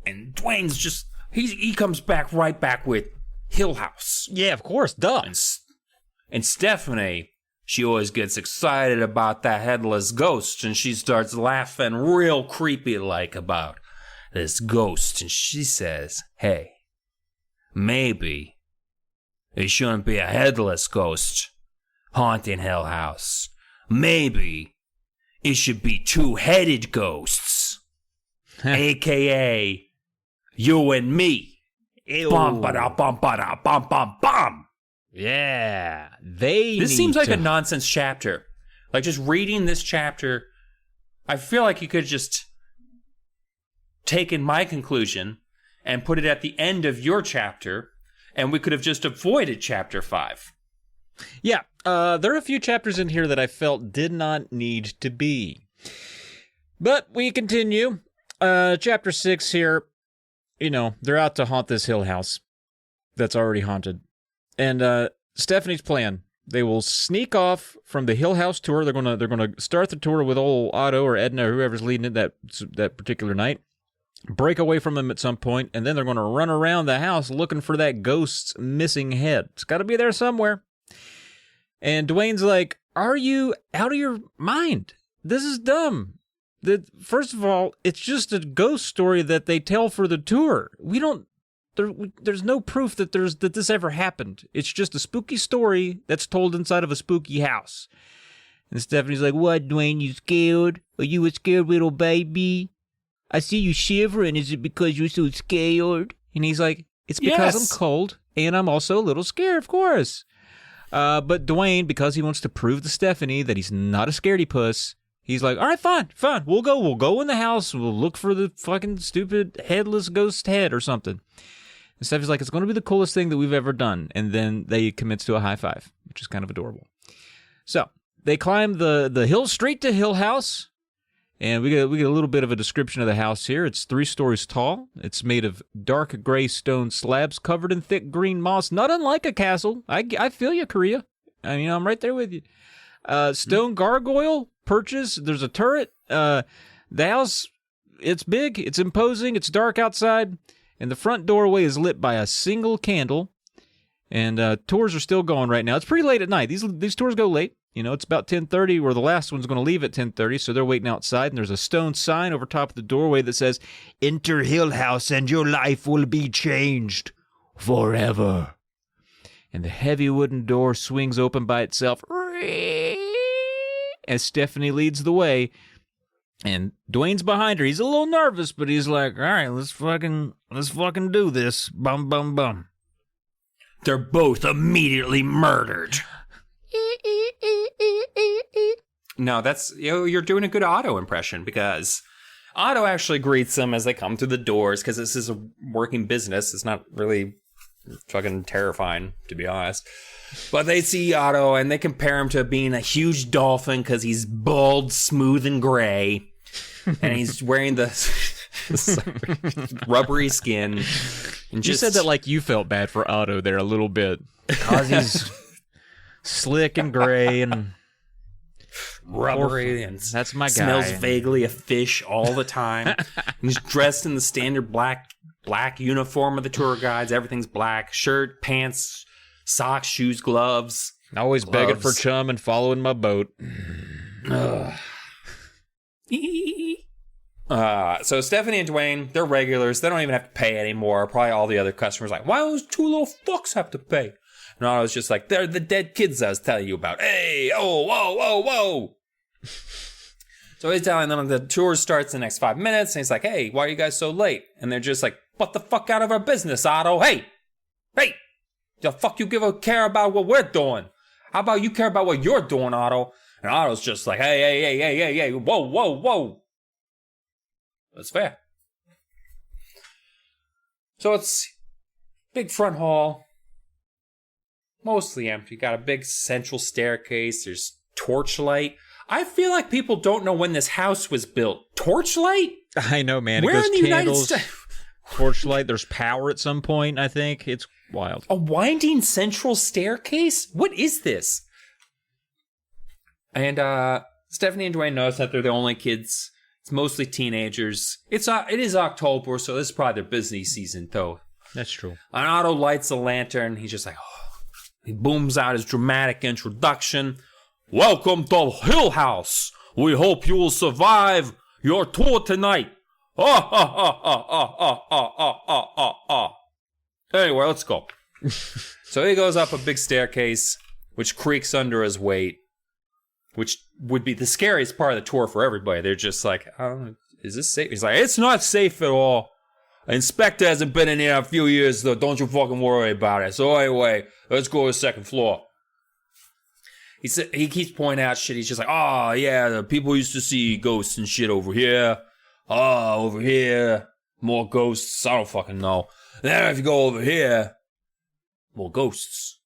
And Duane's just, he comes right back with Hill House. Yeah, of course, duh. And Stephanie, she always gets excited about that headless ghost, and she starts laughing real creepy-like about this ghost, and she says, hey, maybe it shouldn't be a headless ghost haunting Hill House. Maybe it should be two-headed ghosts, a.k.a. you and me. Bum-ba-da-bum-ba-da-bum-bum-bum. Yeah, This seems like a nonsense chapter. Like, just reading this chapter, I feel like you could just taken my conclusion and put it at the end of your chapter, and we could have just avoided chapter 5. Yeah, there are a few chapters in here that I felt did not need to be. But we continue. Chapter 6 here, they're out to haunt this Hill House that's already haunted. And Stephanie's plan, they will sneak off from the Hill House tour. They're gonna start the tour with old Otto or Edna or whoever's leading it that particular night. Break away from them at some point, and then they're going to run around the house looking for that ghost's missing head. It's got to be there somewhere. And Duane's like, are you out of your mind? This is dumb. First of all, it's just a ghost story that they tell for the tour. There's no proof that this ever happened. It's just a spooky story that's told inside of a spooky house. And Stephanie's like, what, Duane, you scared? Are you a scared little baby? I see you shivering. Is it because you're so scared? And he's like, it's because I'm cold, and I'm also a little scared, of course. But Duane, because he wants to prove to Stephanie that he's not a scaredy puss, he's like, all right, fine. We'll go in the house. We'll look for the fucking stupid headless ghost head or something. And Stephanie's like, it's going to be the coolest thing that we've ever done. And then they commits to a high five, which is kind of adorable. So they climb the hill straight to Hill House. And we get a little bit of a description of the house here. It's 3 stories tall. It's made of dark gray stone slabs covered in thick green moss, not unlike a castle. I feel you, Korea. I'm right there with you. Stone gargoyle perches. There's a turret. The house, it's big. It's imposing. It's dark outside. And the front doorway is lit by a single candle. And tours are still going right now. It's pretty late at night. These tours go late. It's about 10:30, where the last one's going to leave at 10:30, so they're waiting outside, and there's a stone sign over top of the doorway that says, "Enter Hill House and your life will be changed forever." And the heavy wooden door swings open by itself as Stephanie leads the way. And Duane's behind her. He's a little nervous, but he's like, all right, let's fucking do this. Bum, bum, bum. They're both immediately murdered. No, that's, you're doing a good Otto impression, because Otto actually greets them as they come through the doors, because this is a working business. It's not really fucking terrifying, to be honest. But they see Otto and they compare him to being a huge dolphin because he's bald, smooth, and gray. And he's wearing the rubbery skin. And you said that like you felt bad for Otto there a little bit. Because he's slick and gray and rubbery, and that's my guy. Smells vaguely of fish all the time. He's dressed in the standard black uniform of the tour guides. Everything's black: shirt, pants, socks, shoes, gloves. Always begging for chum and following my boat. So Stephanie and Duane, they're regulars. They don't even have to pay anymore. Probably all the other customers like, why do those 2 little fucks have to pay? And I was just like, they're the dead kids I was telling you about. Hey, oh, whoa, whoa, whoa. So he's telling them the tour starts in the next 5 minutes. And he's like, hey, why are you guys so late? And they're just like, what the fuck out of our business, Otto? Hey, the fuck you care about what we're doing? How about you care about what you're doing, Otto? And Otto's just like, hey, whoa, whoa, whoa. That's fair. So it's big front hall. Mostly empty. Got a big central staircase. There's torchlight. I feel like people don't know when this house was built. Torchlight? I know, man. Where it goes in the candles, United States? Torchlight. There's power at some point, I think. It's wild. A winding central staircase? What is this? And Stephanie and Duane notice that they're the only kids. It's mostly teenagers. It is October, so this is probably their busy season, though. That's true. And Otto lights a lantern. He's just like, he booms out his dramatic introduction. Welcome to Hill House. We hope you will survive your tour tonight. Anyway, let's go. So he goes up a big staircase, which creaks under his weight, which would be the scariest part of the tour for everybody. They're just like, is this safe? He's like, it's not safe at all. Inspector hasn't been in here in a few years, though. Don't you fucking worry about it. So anyway, let's go to the second floor. He keeps pointing out shit. He's just like, oh, yeah, the people used to see ghosts and shit over here. Oh, over here, more ghosts. I don't fucking know. Then if you go over here, more ghosts.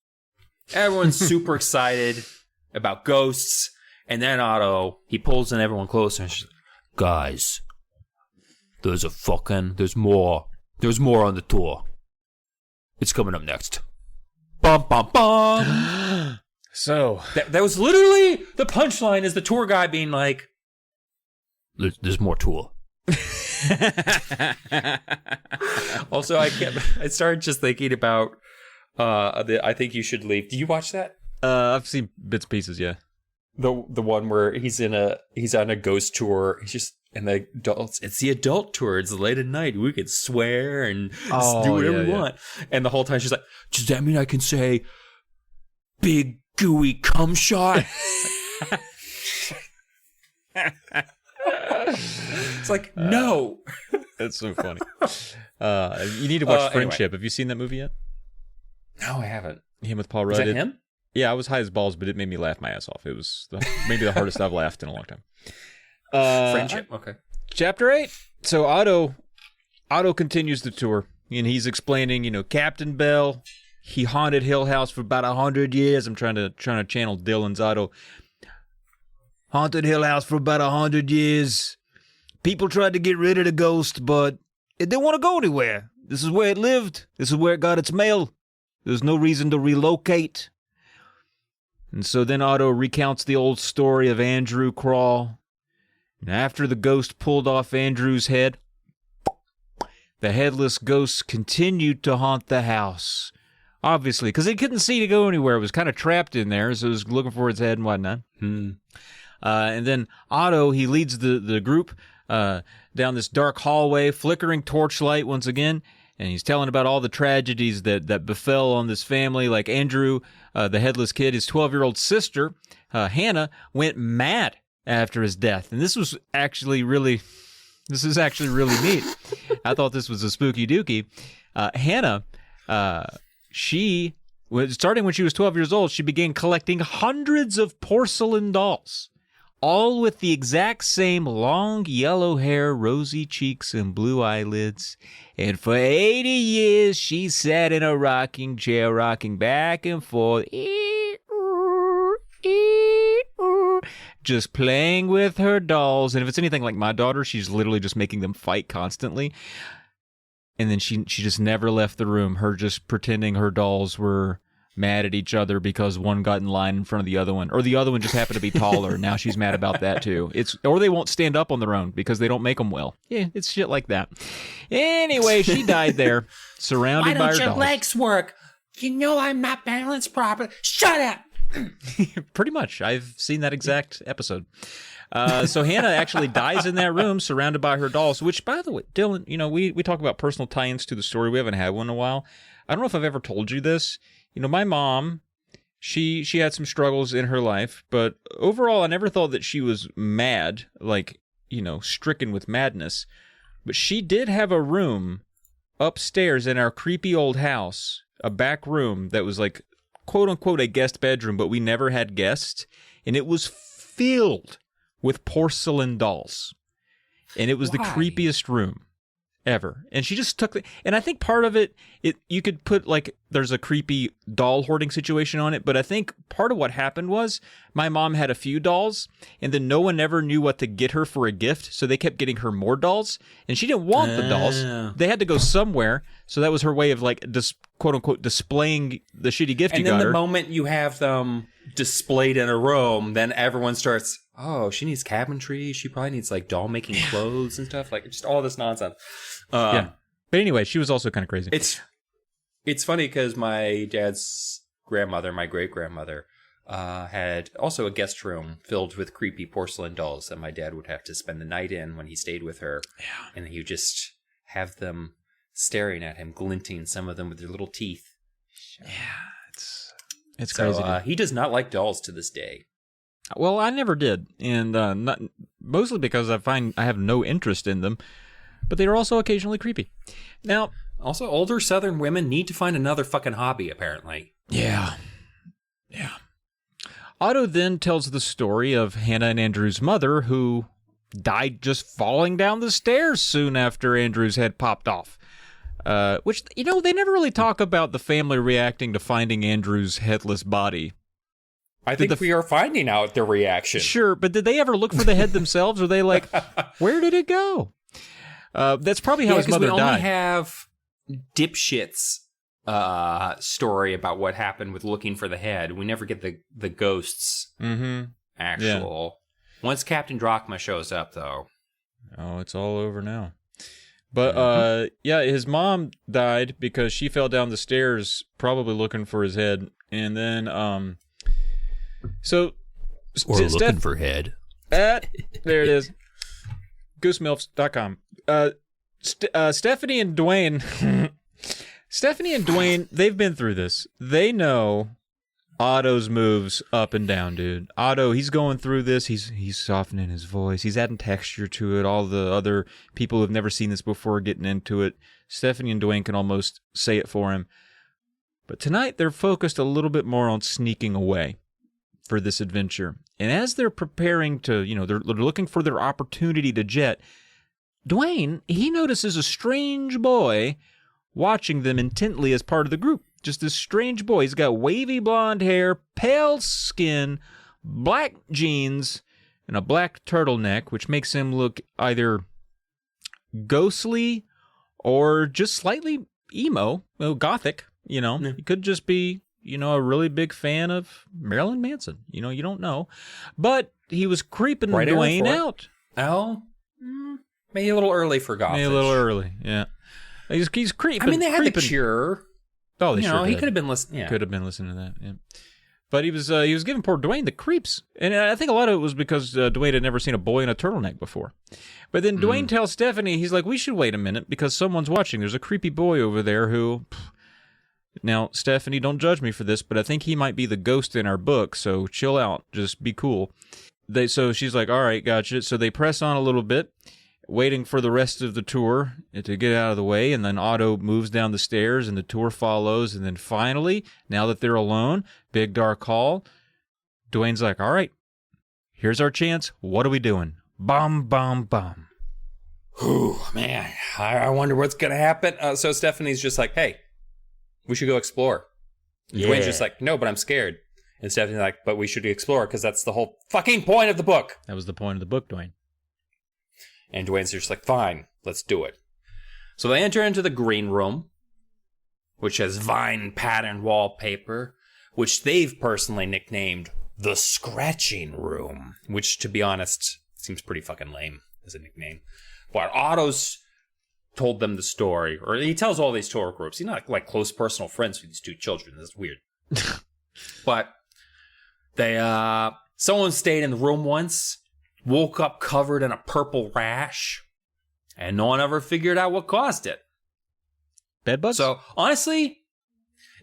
Everyone's super excited about ghosts. And then Otto, he pulls in everyone closer and she's like, guys, there's more on the tour. It's coming up next. Bum, bum, bum. So that was literally the punchline, is the tour guy being like, there's more tour. Also, I started just thinking about I Think You Should Leave. Do you watch that? I've seen bits and pieces, yeah. The one where he's on a ghost tour. And the adults, it's the adult tour. It's late at night. We can swear and do whatever we want. And the whole time she's like, does that mean I can say big gooey cum shot? It's like, no. That's so funny. You need to watch Friendship. Anyway. Have you seen that movie yet? No, I haven't. Him with Paul Rudd. Is that him? Yeah, I was high as balls, but it made me laugh my ass off. It was maybe the hardest I've laughed in a long time. Friendship. Okay. Chapter 8. So Otto continues the tour, and he's explaining, Captain Bell, he haunted Hill House for about 100 years. I'm trying to channel Dylan's Otto. Haunted Hill House for about 100 years. People tried to get rid of the ghost, but it didn't want to go anywhere. This is where it lived. This is where it got its mail. There's no reason to relocate. And so then Otto recounts the old story of Andrew Crawl. And after the ghost pulled off Andrew's head, the headless ghost continued to haunt the house. Obviously, because it couldn't see to go anywhere. It was kind of trapped in there, so it was looking for its head and whatnot. And then Otto, he leads the group down this dark hallway, flickering torchlight once again. And he's telling about all the tragedies that befell on this family. Like Andrew, the headless kid, his 12-year-old sister, Hannah, went mad after his death. And this is actually really neat. I thought this was a spooky dookie. Hannah, starting when she was 12 years old, she began collecting hundreds of porcelain dolls, all with the exact same long yellow hair, rosy cheeks, and blue eyelids. And for 80 years, she sat in a rocking chair, rocking back and forth, just playing with her dolls. And if it's anything like my daughter, she's literally just making them fight constantly. And then she just never left the room, her just pretending her dolls were mad at each other because one got in line in front of the other one, or the other one just happened to be taller. Now she's mad about that too. Or they won't stand up on their own because they don't make them well. Yeah, it's shit like that. Anyway, she died there, surrounded by her dolls. Why don't your legs work? You know I'm not balanced properly. Shut up! Pretty much. I've seen that exact episode. So Hannah actually dies in that room, surrounded by her dolls, which, by the way, Dylan, we talk about personal tie-ins to the story. We haven't had one in a while. I don't know if I've ever told you this. My mom, she had some struggles in her life, but overall, I never thought that she was mad, like, stricken with madness. But she did have a room upstairs in our creepy old house, a back room that was like, quote unquote, a guest bedroom, but we never had guests. And it was filled with porcelain dolls. And it was the creepiest room ever. And she just took and I think part of it, you could put like, there's a creepy doll hoarding situation on it, but I think part of what happened was my mom had a few dolls, and then no one ever knew what to get her for a gift, so they kept getting her more dolls, and she didn't want the dolls. They had to go somewhere, so that was her way of like, quote unquote, displaying the shitty gift you got her. And then the moment you have them displayed in a room, then everyone starts, oh, she needs cabinetry. She probably needs like doll making clothes and stuff, like just all this nonsense. Yeah. But anyway, she was also kind of crazy. It's funny because my dad's grandmother, my great-grandmother, had also a guest room filled with creepy porcelain dolls that my dad would have to spend the night in when he stayed with her. Yeah. And he would just have them staring at him, glinting, some of them with their little teeth. Yeah, it's crazy. He does not like dolls to this day. Well, I never did, and not mostly because I find I have no interest in them, but they are also occasionally creepy. Now, also, older Southern women need to find another fucking hobby, apparently. Yeah. Otto then tells the story of Hannah and Andrew's mother, who died just falling down the stairs soon after Andrew's head popped off. Which, they never really talk about the family reacting to finding Andrew's headless body. I think we are finding out their reaction. Sure, but did they ever look for the head themselves? Or are they like, where did it go? That's probably how his mother died. We only have dipshits story about what happened with looking for the head. We never get the ghosts actual. Yeah. Once Captain Drachma shows up, though. Oh, it's all over now. But, his mom died because she fell down the stairs probably looking for his head. And then, looking for head. There it is. GooseMilfs.com. Stephanie and Duane, they've been through this. They know Otto's moves up and down, dude. Otto, he's going through this. He's softening his voice. He's adding texture to it. All the other people who've never seen this before are getting into it. Stephanie and Duane can almost say it for him. But tonight, they're focused a little bit more on sneaking away for this adventure. And as they're preparing to, they're looking for their opportunity to jet, Duane, he notices a strange boy watching them intently as part of the group. Just this strange boy. He's got wavy blonde hair, pale skin, black jeans, and a black turtleneck, which makes him look either ghostly or just slightly emo, gothic, He could just be, a really big fan of Marilyn Manson. You don't know. But he was creeping Duane out. Oh, maybe a little early for gothic. Maybe a little early, yeah. He's creeping. I mean, they had The Cure. Oh, they sure he did. could have been listening. Yeah. Could have been listening to that. Yeah, but he was giving poor Duane the creeps, and I think a lot of it was because Duane had never seen a boy in a turtleneck before. But then Duane tells Stephanie, he's like, "We should wait a minute because someone's watching. There's a creepy boy over there who." Now, Stephanie, don't judge me for this, but I think he might be the ghost in our book. So chill out, just be cool. So she's like, "All right, gotcha." So they press on a little bit, waiting for the rest of the tour to get out of the way, and then Otto moves down the stairs, and the tour follows, and then finally, now that they're alone, big dark hall, Duane's like, "All right, here's our chance. What are we doing?" Bum, bum, bum. Whew, man, I wonder what's going to happen. So Stephanie's just like, "Hey, we should go explore." Yeah. Duane's just like, "No, but I'm scared." And Stephanie's like, "But we should explore because that's the whole fucking point of the book." That was the point of the book, Duane. And Duane's just like, "Fine, let's do it." So they enter into the green room, which has vine patterned wallpaper, which they've personally nicknamed the Scratching Room, which, to be honest, seems pretty fucking lame as a nickname. But Otto's told them the story, or he tells all these tour groups. He's not like close personal friends with these two children. That's weird. But someone stayed in the room once, woke up covered in a purple rash, and no one ever figured out what caused it. Bedbugs? So, honestly,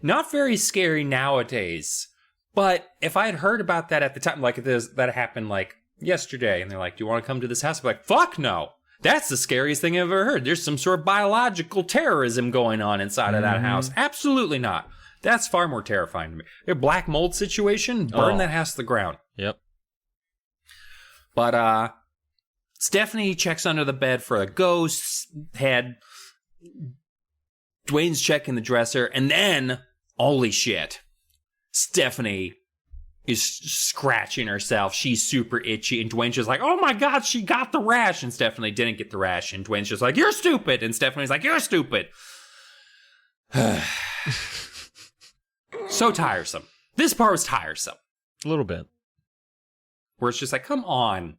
not very scary nowadays. But if I had heard about that at the time, like that happened like yesterday, and they're like, "Do you want to come to this house?" I'm like, "Fuck no. That's the scariest thing I've ever heard. There's some sort of biological terrorism going on inside of that house." Absolutely not. That's far more terrifying to me. A black mold situation, burn that house to the ground. Yep. But Stephanie checks under the bed for a ghost head. Duane's checking the dresser, and then, holy shit, Stephanie is scratching herself. She's super itchy, and Duane's just like, "Oh my god, she got the rash," and Stephanie didn't get the rash, and Duane's just like, "You're stupid," and Stephanie's like, "You're stupid." So tiresome. This part was tiresome. A little bit. Where it's just like, come on.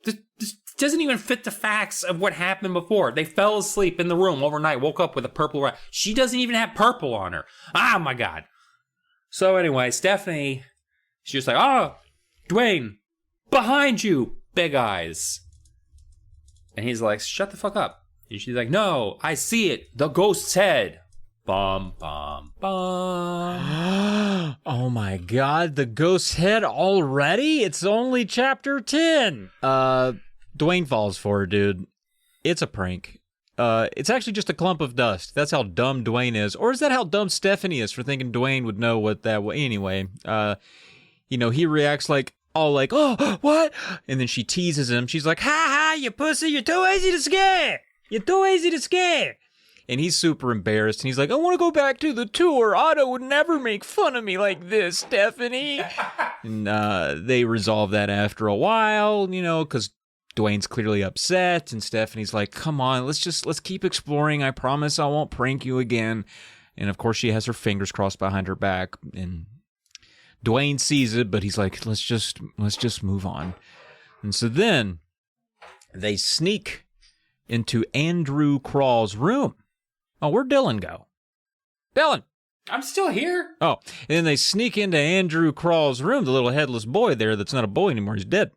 This doesn't even fit the facts of what happened before. They fell asleep in the room overnight, woke up with a purple rash. She doesn't even have purple on her. Oh my god. So anyway, Stephanie, she's just like, "Oh, Duane, behind you, big eyes." And he's like, "Shut the fuck up." And she's like, "No, I see it. The ghost's head." Bum, bum, bum. Oh my god, the ghost's head already? It's only chapter 10. Duane falls for her, dude. It's a prank. It's actually just a clump of dust. That's how dumb Duane is. Or is that how dumb Stephanie is for thinking Duane would know what that was? Anyway, he reacts like, "Oh, what?" And then she teases him. She's like, "Ha ha, you pussy, you're too easy to scare. You're too easy to scare." And he's super embarrassed. And he's like, "I want to go back to the tour. Otto would never make fun of me like this, Stephanie." And they resolve that after a while, because Duane's clearly upset. And Stephanie's like, "Come on, let's keep exploring. I promise I won't prank you again." And of course, she has her fingers crossed behind her back. And Duane sees it, but he's like, let's just move on. And so then they sneak into Andrew Crawl's room. Oh, where'd Dylan go? Dylan! I'm still here. Oh, and then they sneak into Andrew Crawl's room, the little headless boy there that's not a boy anymore. He's dead.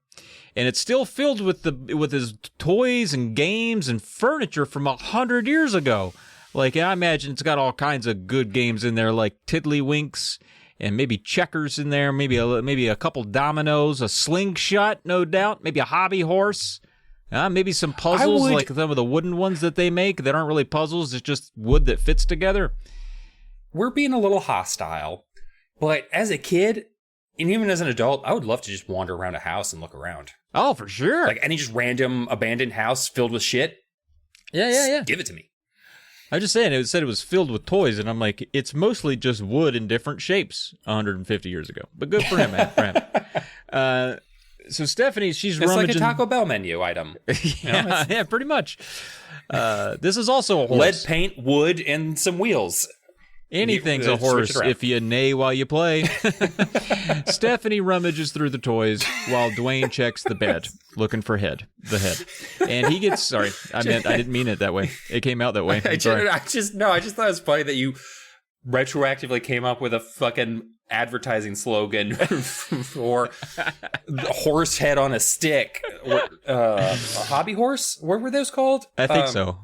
And it's still filled with his toys and games and furniture from 100 years ago. Like, I imagine it's got all kinds of good games in there, like Tiddlywinks and maybe checkers in there, maybe a couple dominoes, a slingshot, no doubt, maybe a hobby horse, maybe some puzzles like some of the wooden ones that they make that aren't really puzzles, it's just wood that fits together. We're being a little hostile, but as a kid, and even as an adult, I would love to just wander around a house and look around. Oh, for sure. Like any just random abandoned house filled with shit. Yeah. Give it to me. I was just saying, it said it was filled with toys, and I'm like, it's mostly just wood in different shapes 150 years ago. But good for him, man. For him. So Stephanie, she's rummaging. It's like a Taco Bell menu item. Yeah, pretty much. This is also a horse. Lead paint, wood, and some wheels. Anything's a horse if you neigh while you play. Stephanie rummages through the toys while Duane checks the bed, looking for the head. And he gets, sorry, I didn't mean it that way. It came out that way. I just thought it was funny that you retroactively came up with a fucking advertising slogan for horse head on a stick. A hobby horse? What were those called? I think so.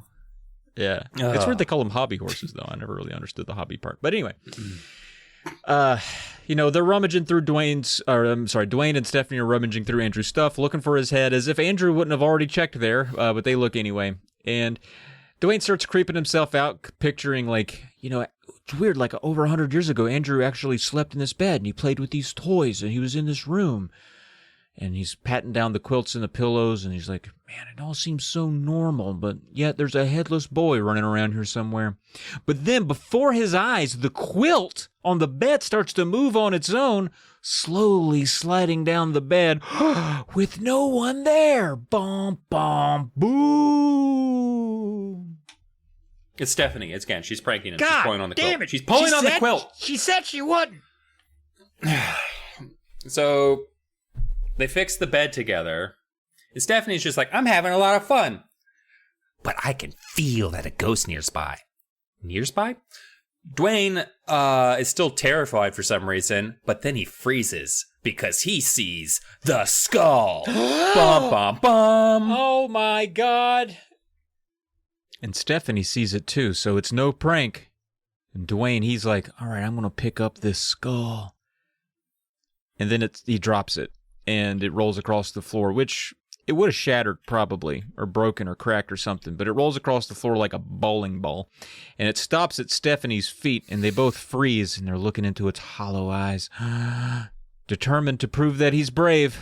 Yeah. It's weird they call them hobby horses, though. I never really understood the hobby part. But anyway, they're rummaging through Duane and Stephanie are rummaging through Andrew's stuff, looking for his head, as if Andrew wouldn't have already checked there, but they look anyway. And Duane starts creeping himself out, picturing it's weird, like over 100 years ago, Andrew actually slept in this bed, and he played with these toys, and he was in this room. And he's patting down the quilts and the pillows, and he's like, man, it all seems so normal, but yet there's a headless boy running around here somewhere. But then, before his eyes, the quilt on the bed starts to move on its own, slowly sliding down the bed, with no one there. Bom, bom, boom. It's Stephanie. Again, she's pranking him. God, she's pulling on the quilt. Damn it. She's pulling on the quilt. She said she wouldn't. So they fix the bed together. And Stephanie's just like, I'm having a lot of fun. But I can feel that a ghost nearby. Nearby? Duane is still terrified for some reason, but then he freezes because he sees the skull. Bum, bum, bum. Oh my God. And Stephanie sees it too, so it's no prank. And Duane, he's like, all right, I'm going to pick up this skull. And then he drops it, and it rolls across the floor, which it would have shattered probably, or broken or cracked or something, but it rolls across the floor like a bowling ball. And it stops at Stephanie's feet, and they both freeze, and they're looking into its hollow eyes. Determined to prove that he's brave,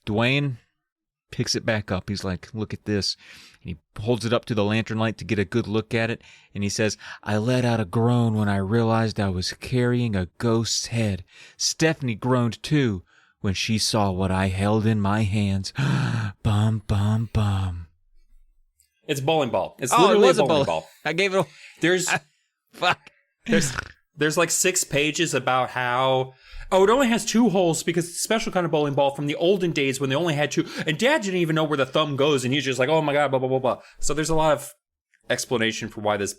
Duane picks it back up. He's like, look at this. And he holds it up to the lantern light to get a good look at it. And he says, I let out a groan when I realized I was carrying a ghost's head. Stephanie groaned too when she saw what I held in my hands. Bum, bum, bum. It's bowling ball. It's literally a bowling ball. I gave it a... Fuck. There's like 6 pages about how... Oh, it only has 2 holes because it's a special kind of bowling ball from the olden days when they only had 2. And Dad didn't even know where the thumb goes, and he's just like, oh my God, blah, blah, blah, blah. So there's a lot of explanation for why this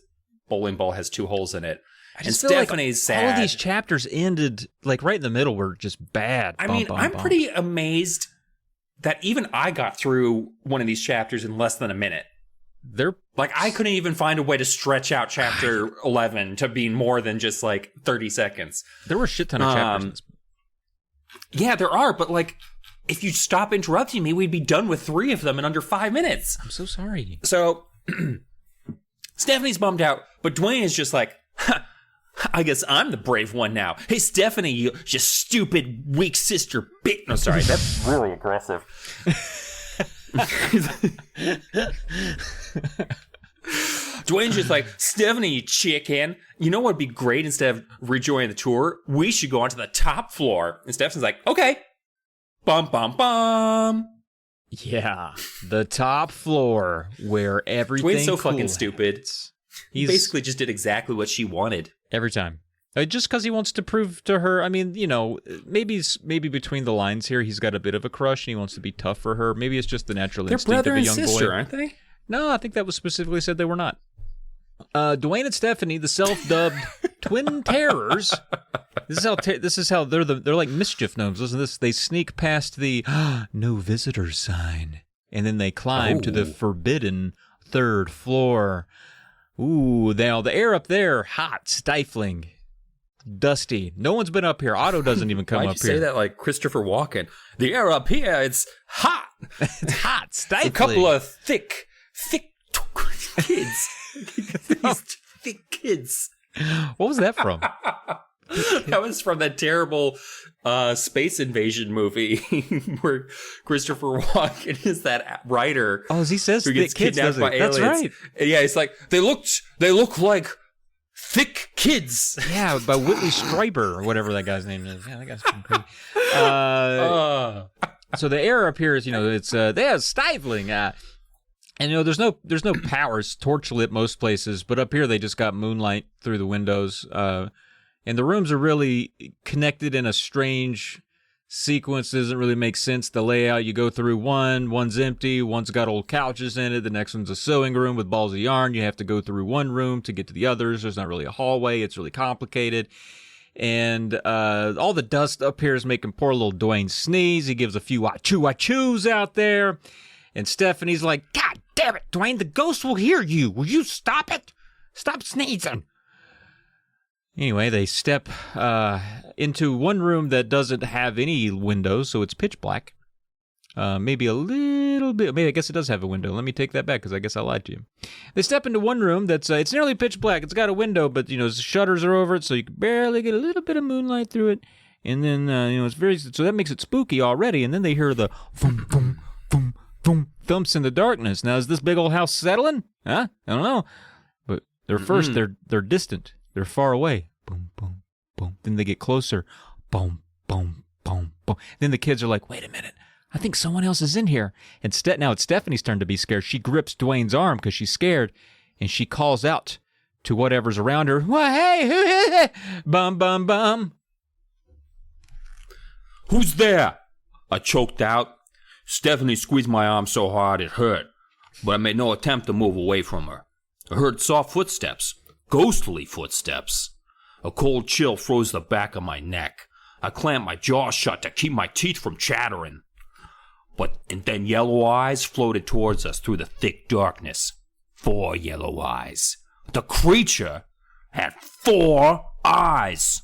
bowling ball has 2 holes in it. I just feel like sad. All of these chapters ended, like right in the middle, were just bad. I'm pretty amazed that even I got through one of these chapters in less than a minute. I couldn't even find a way to stretch out chapter 11 to be more than just like 30 seconds. There were a shit ton of chapters. Yeah, there are, but like, if you stop interrupting me, we'd be done with 3 of them in under 5 minutes. I'm so sorry. So, Stephanie's bummed out, but Duane is just like, I guess I'm the brave one now. Hey, Stephanie, you stupid, weak sister bitch. No, sorry, that's really aggressive. Duane's just like, Stephanie, you chicken. You know what would be great instead of rejoining the tour? We should go onto the top floor. And Stephanie's like, okay. Bum, bum, bum. Yeah, the top floor where everything Duane's so cool fucking stupid. He basically just did exactly what she wanted. Every time. Just because he wants to prove to her, I mean, maybe between the lines here, he's got a bit of a crush and he wants to be tough for her. Maybe it's just the natural instinct of a young boy. They're brother and sister, aren't they? No, I think that was specifically said they were not. Duane and Stephanie, the self-dubbed twin terrors. This is how they're like mischief gnomes. Listen to this. They sneak past the no visitors sign, and then they climb to the forbidden 3rd floor. Ooh, now the air up there, hot, stifling. dusty. No one's been up here. Otto doesn't even come Why'd up you say here. that like Christopher Walken? The air up here, it's hot. It's hot, stifling. A couple of thick kids. These thick kids. What was that from? That was from that terrible space invasion movie where Christopher Walken is that writer. Oh, he says who gets thick kids, kidnapped by aliens. That's right. And yeah, it's like they look like thick kids. Yeah, by Whitley Strieber or whatever that guy's name is. Yeah, that guy's fucking crazy. So the air up here is, it's they're stifling. And there's no power. It's torch lit most places, but up here they just got moonlight through the windows. And the rooms are really connected in a strange sequence. Doesn't really make sense. The layout, you go through one's empty, one's got old couches in it, the next one's a sewing room with balls of yarn. You have to go through one room to get to the others. There's not really a hallway. It's really complicated. And all the dust up here is making poor little Duane sneeze. He gives a few achoo-achoos out there. And Stephanie's like, God damn it, Duane, the ghost will hear you. Will you stop it? Stop sneezing. Anyway, they step into one room that doesn't have any windows, so it's pitch black. Maybe a little bit. Maybe I guess it does have a window. Let me take that back because I guess I lied to you. They step into one room that's it's nearly pitch black. It's got a window, but the shutters are over it, so you can barely get a little bit of moonlight through it. And then it's so that makes it spooky already. And then they hear the boom, boom, boom, boom thumps in the darkness. Now is this big old house settling? Huh? I don't know. But first they're distant. They're far away. Boom, boom, boom. Then they get closer. Boom, boom, boom, boom. Then the kids are like, wait a minute. I think someone else is in here. And now it's Stephanie's turn to be scared. She grips Duane's arm because she's scared. And she calls out to whatever's around her. Well, hey, who is it? Bum, bum, bum. Who's there? I choked out. Stephanie squeezed my arm so hard it hurt. But I made no attempt to move away from her. I heard soft footsteps. Ghostly footsteps. A cold chill froze the back of my neck. I clamped my jaw shut to keep my teeth from chattering. And then yellow eyes floated towards us through the thick darkness. 4 yellow eyes. The creature had 4 eyes.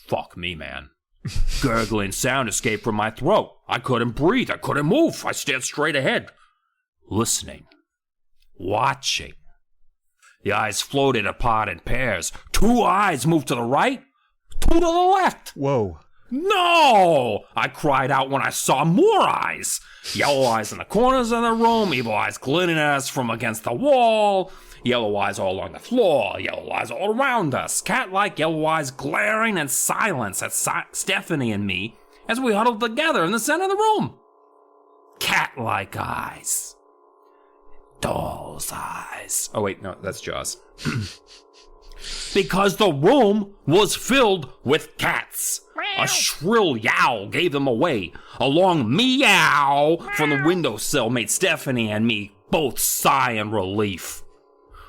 Fuck me, man. Gurgling sound escaped from my throat. I couldn't breathe. I couldn't move. I stared straight ahead. Listening. Watching. The eyes floated apart in pairs. 2 eyes moved to the right, 2 to the left. Whoa. No! I cried out when I saw more eyes. Yellow eyes in the corners of the room, evil eyes glinting at us from against the wall, yellow eyes all along the floor, yellow eyes all around us, cat-like yellow eyes glaring in silence at Stephanie and me as we huddled together in the center of the room. Cat-like eyes. Doll's eyes. Oh wait, no, that's Jaws. Because the room was filled with cats. A shrill yowl gave them away. A long meow from the windowsill made Stephanie and me both sigh in relief.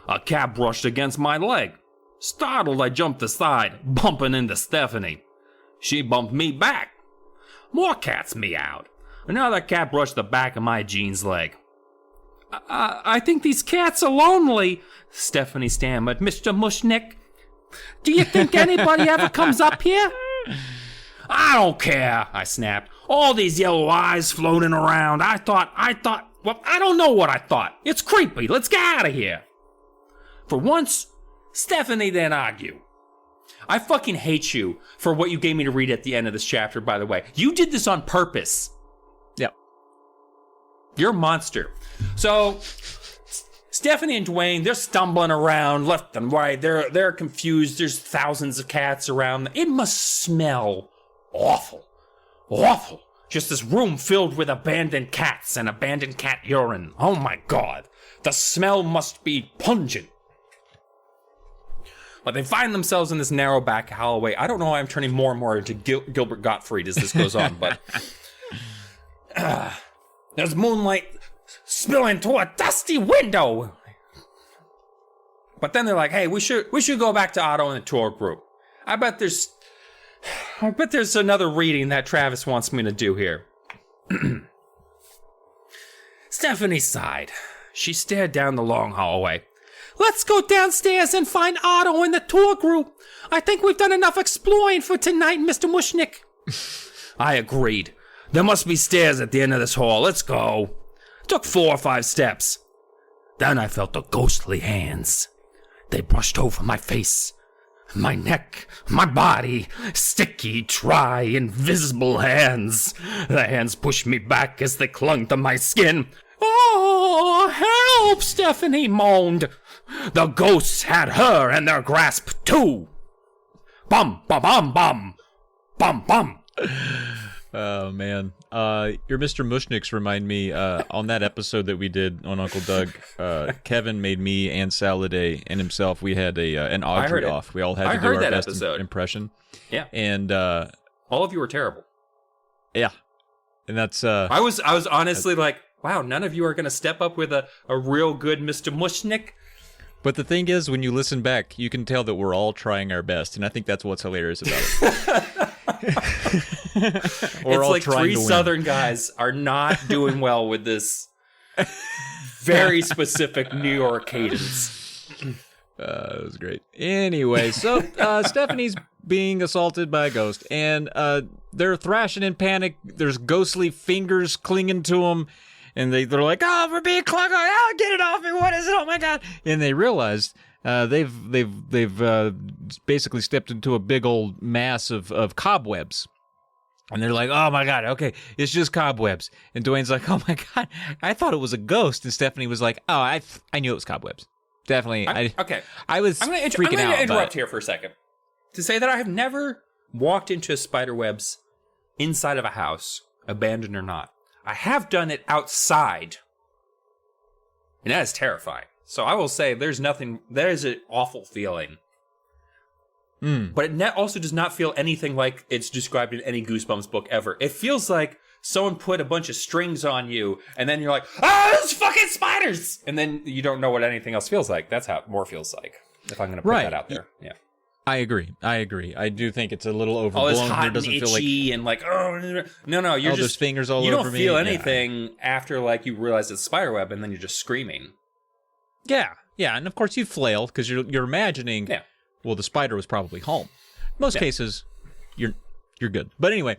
A cat brushed against my leg. Startled, I jumped aside, bumping into Stephanie. She bumped me back. More cats meowed. Another cat brushed the back of my jeans leg. I think these cats are lonely, Stephanie stammered. Mr. Mushnick, do you think anybody ever comes up here? I don't care, I snapped. All these yellow eyes floating around. I thought, well, I don't know what I thought. It's creepy. Let's get out of here. For once, Stephanie didn't argue. I fucking hate you for what you gave me to read at the end of this chapter, by the way. You did this on purpose. Yep. You're a monster. So, Stephanie and Duane, they're stumbling around left and right. They're confused. There's thousands of cats around. It must smell awful. Awful. Just this room filled with abandoned cats and abandoned cat urine. Oh my God. The smell must be pungent. But they find themselves in this narrow back hallway. I don't know why I'm turning more and more into Gilbert Gottfried as this goes on, but there's moonlight spilling through a dusty window. But then they're like, hey, we should go back to Otto and the tour group. I bet there's another reading that Travis wants me to do here. Stephanie sighed. She stared down the long hallway. let's go downstairs and find Otto and the tour group. I think we've done enough exploring for tonight, Mr. Mushnick. I agreed. There must be stairs at the end of this hall. Let's go. Took 4 or 5 steps. Then I felt the ghostly hands. They brushed over my face, my neck, my body. Sticky, dry, invisible hands. The hands pushed me back as they clung to my skin. Oh, help, Stephanie moaned. The ghosts had her in their grasp, too. Bum, bum, bum, bum. Bum, bum. Oh, man. Your Mr. Mushnicks remind me, on that episode that we did on Uncle Doug, Kevin made me and Saladay and himself, we had an Audrey off. We all had to do our best impression. Yeah. And all of you were terrible. Yeah. And that's... I was honestly like, wow, none of you are going to step up with a real good Mr. Mushnick. But the thing is, when you listen back, you can tell that we're all trying our best, and I think that's what's hilarious about it. It's like 3 Southern guys are not doing well with this very specific New York cadence. It was great. Anyway, so Stephanie's being assaulted by a ghost, and they're thrashing in panic. There's ghostly fingers clinging to them. And they're like, oh, we're being clung on. Oh, get it off me. What is it? Oh, my God. And they realized they've basically stepped into a big old mass of cobwebs. And they're like, oh, my God. Okay, it's just cobwebs. And Duane's like, oh, my God. I thought it was a ghost. And Stephanie was like, oh, I knew it was cobwebs. Definitely. Okay. I was freaking out. I'm going to interrupt here for a second to say that I have never walked into spider webs inside of a house, abandoned or not. I have done it outside, and that is terrifying. So I will say there is an awful feeling. But it also does not feel anything like it's described in any Goosebumps book ever. It feels like someone put a bunch of strings on you, and then you're like, oh, those fucking spiders! And then you don't know what anything else feels like. That's how it more feels like, if I'm going to put that out there. Yeah. I agree. I do think it's a little overblown. It's hot and itchy and like, oh, no, you're just... those fingers all over me. You don't feel anything after, like, you realize it's spiderweb and then you're just screaming. Yeah, and of course you flail because you're imagining, well, the spider was probably home. Most cases, you're good. But anyway,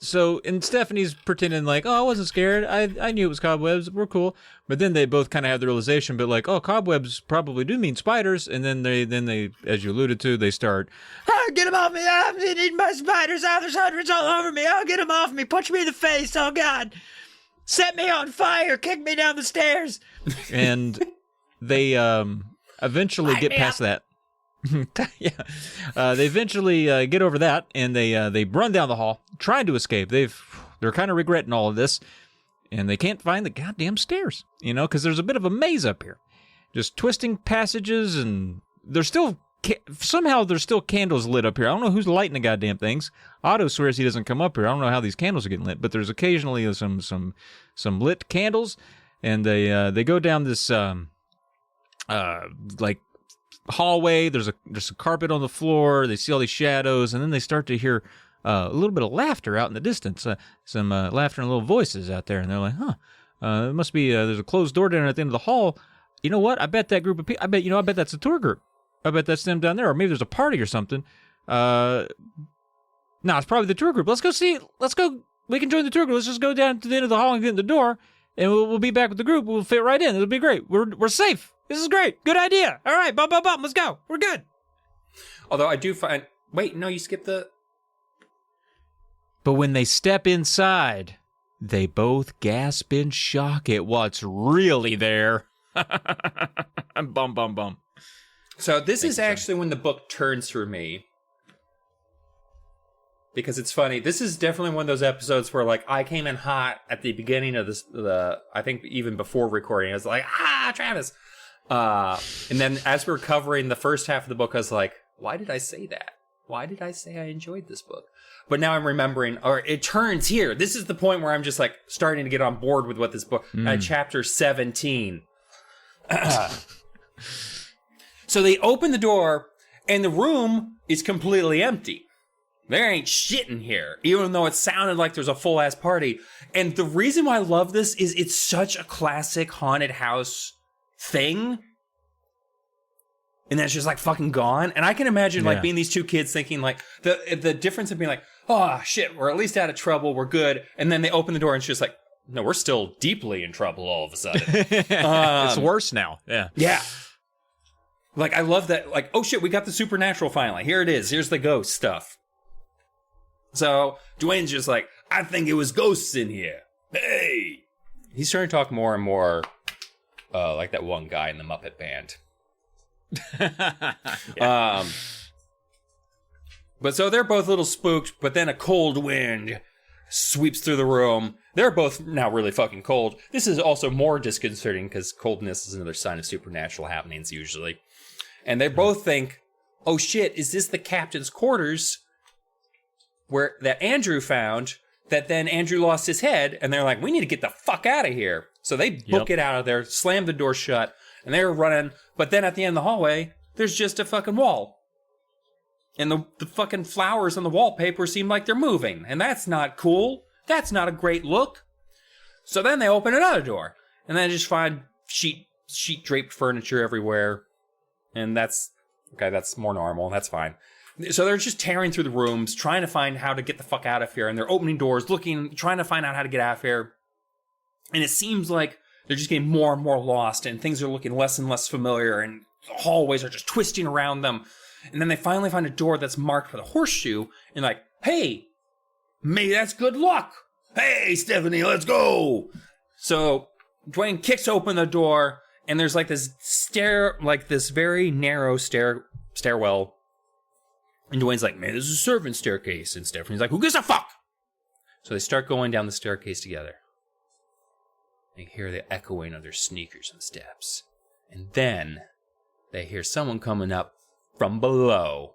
so, and Stephanie's pretending like, oh, I wasn't scared. I knew it was cobwebs. We're cool. But then they both kind of have the realization, but like, oh, cobwebs probably do mean spiders. And then they, as you alluded to, they start, oh, get them off me. I need my spiders. Oh, there's hundreds all over me. Oh, get them off me. Punch me in the face. Oh, God. Set me on fire. Kick me down the stairs. And they eventually get past that. They eventually get over that, and they run down the hall, trying to escape. They're kind of regretting all of this, and they can't find the goddamn stairs, because there's a bit of a maze up here, just twisting passages, and there's still somehow there's still candles lit up here. I don't know who's lighting the goddamn things. Otto swears he doesn't come up here. I don't know how these candles are getting lit, but there's occasionally some lit candles, and they go down this like hallway. There's a carpet on the floor. They see all these shadows, and then they start to hear a little bit of laughter out in the distance. Some laughter and little voices out there, and they're like, it must be there's a closed door down at the end of the hall. You know what? I bet that group of people. I bet that's a tour group. I bet that's them down there, or maybe there's a party or something. No, it's probably the tour group. Let's go see. Let's go. We can join the tour group. Let's just go down to the end of the hall and get in the door, and we'll be back with the group. We'll fit right in. It'll be great. We're safe. This is great. Good idea. All right, bum. Let's go. We're good. Although I do find... Wait, no, you skipped the... But when they step inside, they both gasp in shock at what's really there. Bum. So this is actually when the book turns for me. Because it's funny. This is definitely one of those episodes where, like, I came in hot at the beginning of this... I think even before recording. I was like, Travis... and then as we're covering the first half of the book, I was like, why did I say that? Why did I say I enjoyed this book? But now I'm remembering, or it turns here. This is the point where I'm just like starting to get on board with what this book, chapter 17. So they open the door and the room is completely empty. There ain't shit in here, even though it sounded like there's a full ass party. And the reason why I love this is it's such a classic haunted house thing And then it's just like fucking gone. And I can imagine like being these two kids thinking like the difference of being like, oh shit, we're at least out of trouble, we're good. And then they open the door and it's just like, no, we're still deeply in trouble all of a sudden. It's worse now. Yeah. Yeah. Like, I love that. Like, oh shit, we got the supernatural finally. Here it is. Here's the ghost stuff. So Duane's just like, I think it was ghosts in here. Hey. He's starting to talk more and more like that one guy in the Muppet Band. But so they're both a little spooked, but then a cold wind sweeps through the room. They're both now really fucking cold. This is also more disconcerting because coldness is another sign of supernatural happenings usually. And they both think, oh shit, is this the captain's quarters where that Andrew found that then Andrew lost his head? And they're like, we need to get the fuck out of here. So they book it out of there, slam the door shut, and they're running. But then at the end of the hallway, there's just a fucking wall. And the fucking flowers on the wallpaper seem like they're moving. And that's not cool. That's not a great look. So then they open another door. And then just find sheet draped furniture everywhere. And that's more normal. That's fine. So they're just tearing through the rooms, trying to find how to get the fuck out of here. And they're opening doors, trying to find out how to get out of here. And it seems like they're just getting more and more lost. And things are looking less and less familiar. And the hallways are just twisting around them. And then they finally find a door that's marked with a horseshoe. And like, hey, maybe that's good luck. Hey, Stephanie, let's go. So Duane kicks open the door. And there's like this this very narrow stairwell. And Duane's like, man, this is a servant staircase. And Stephanie's like, who gives a fuck? So they start going down the staircase together. They hear the echoing of their sneakers and steps. And then they hear someone coming up from below.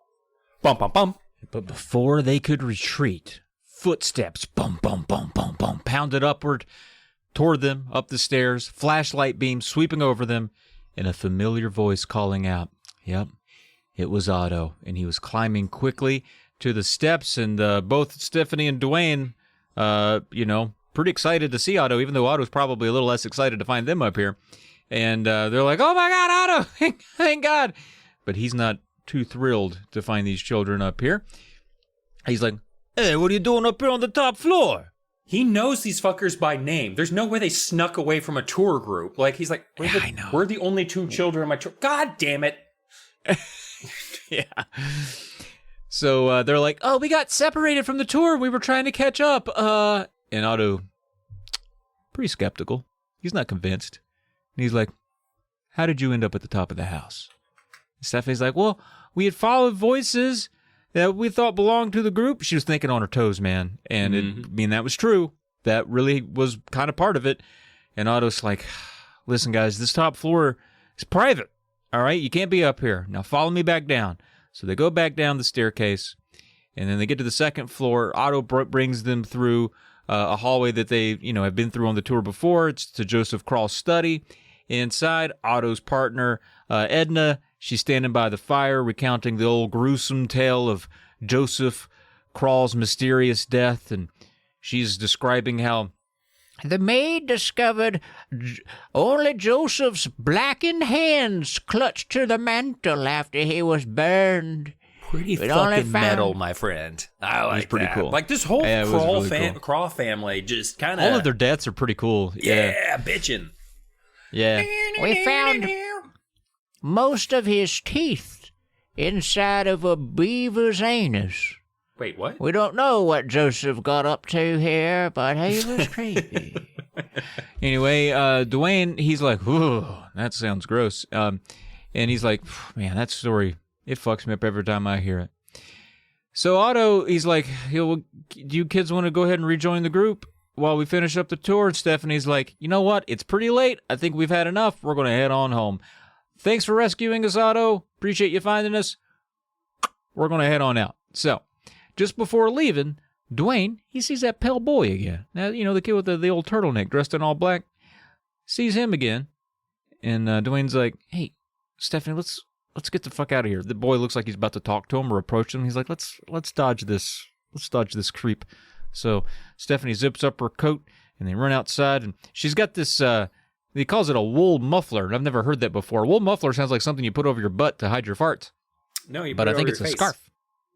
Bum, bum, bum. But before they could retreat, footsteps, bum, bum, bum, bum, bum, pounded upward toward them, up the stairs, flashlight beams sweeping over them, and a familiar voice calling out. Yep, it was Otto, and he was climbing quickly to the steps, and both Stephanie and Duane, pretty excited to see Otto, even though Otto's probably a little less excited to find them up here. And they're like, oh my God, Otto, thank God. But he's not too thrilled to find these children up here. He's like, hey, what are you doing up here on the top floor? He knows these fuckers by name. There's no way they snuck away from a tour group. Like, he's like, we're the only two children in my tour. God damn it. Yeah. So they're like, oh, we got separated from the tour. We were trying to catch up. And Otto, pretty skeptical. He's not convinced. And he's like, how did you end up at the top of the house? And Stephanie's like, well, we had followed voices that we thought belonged to the group. She was thinking on her toes, man. And that was true. That really was kind of part of it. And Otto's like, listen, guys, this top floor is private. All right? You can't be up here. Now follow me back down. So they go back down the staircase. And then they get to the second floor. Otto brings them through a hallway that they, have been through on the tour before. It's to Joseph Krall's study. Inside, Otto's partner, Edna, she's standing by the fire, recounting the old gruesome tale of Joseph Krall's mysterious death, and she's describing how the maid discovered only Joseph's blackened hands clutched to the mantle after he was burned. Pretty fucking metal, my friend. I like pretty that. Cool. Like this whole Krall family just kind of... All of their deaths are pretty cool. Yeah, bitching. Yeah. We found most of his teeth inside of a beaver's anus. Wait, what? We don't know what Joseph got up to here, but he was creepy. Anyway, Duane, he's like, ooh, that sounds gross. And he's like, man, that story, it fucks me up every time I hear it. So Otto, he's like, do you kids want to go ahead and rejoin the group while we finish up the tour? And Stephanie's like, you know what? It's pretty late. I think we've had enough. We're going to head on home. Thanks for rescuing us, Otto. Appreciate you finding us. We're going to head on out. So, just before leaving, Duane, he sees that pale boy again. Now, the kid with the old turtleneck dressed in all black. Sees him again. And Duane's like, hey, Stephanie, let's get the fuck out of here. The boy looks like he's about to talk to him or approach him. He's like, let's dodge this. Let's dodge this creep. So Stephanie zips up her coat and they run outside, and she's got this He calls it a wool muffler, and I've never heard that before. A wool muffler sounds like something you put over your butt to hide your farts. No, you put but it I think over it's your a face. scarf.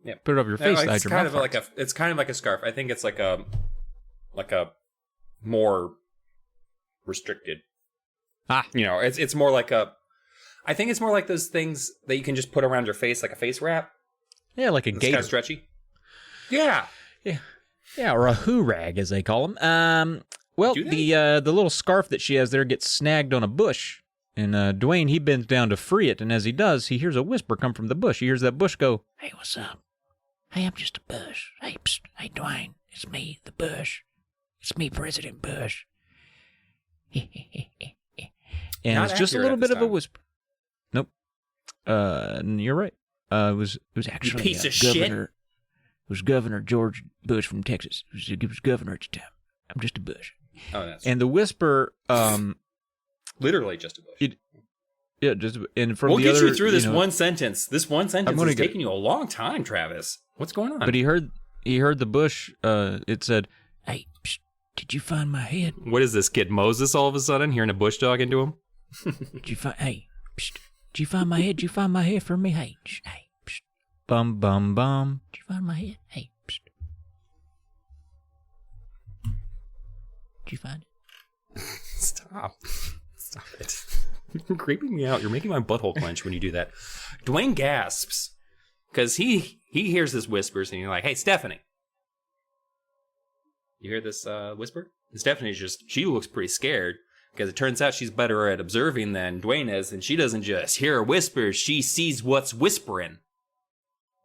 Yeah, put it over your face to hide your mouth farts. It's kind of like a scarf. I think it's like a more restricted. It's more like I think it's more like those things that you can just put around your face, like a face wrap. Yeah, like a It's gaiter. kind of stretchy. Yeah. Yeah, or a hoo rag, as they call them. Well, the little scarf that she has there gets snagged on a bush, and Duane, he bends down to free it, and as he does, he hears a whisper come from the bush. He hears that bush go, Hey, what's up? Hey, I'm just a bush. Hey, psst. Hey, Duane. It's me, the bush. It's me, President Bush. and Not it's just a accurate little at bit this of a time. whisper. Nope. You're right. It was actually piece of Governor. shit. It was Governor George Bush from Texas. He was governor at the time. I'm just a bush. Oh, that's and the whisper, literally just a bush. yeah, just and from We'll the get other, you through this know, one sentence. This one sentence gonna is get taking you a long time, Travis. What's going on? But he heard the bush. It said, Hey, psst. Did you find my head? What is this kid Moses all of a sudden hearing a bush dog into him? Did you find? Hey, psst. Did you find my head? Did you find my head for me? Hey, psst. Hey, psst. "Bum bum bum." Did you find my head? Hey, psst. Did you find it? Stop it. You're creeping me out. You're making my butthole clench when you do that. Duane gasps because he hears this whispers and you're like, hey, Stephanie. You hear this whisper? And Stephanie's she looks pretty scared because it turns out she's better at observing than Duane is, and she doesn't just hear whispers, she sees what's whispering.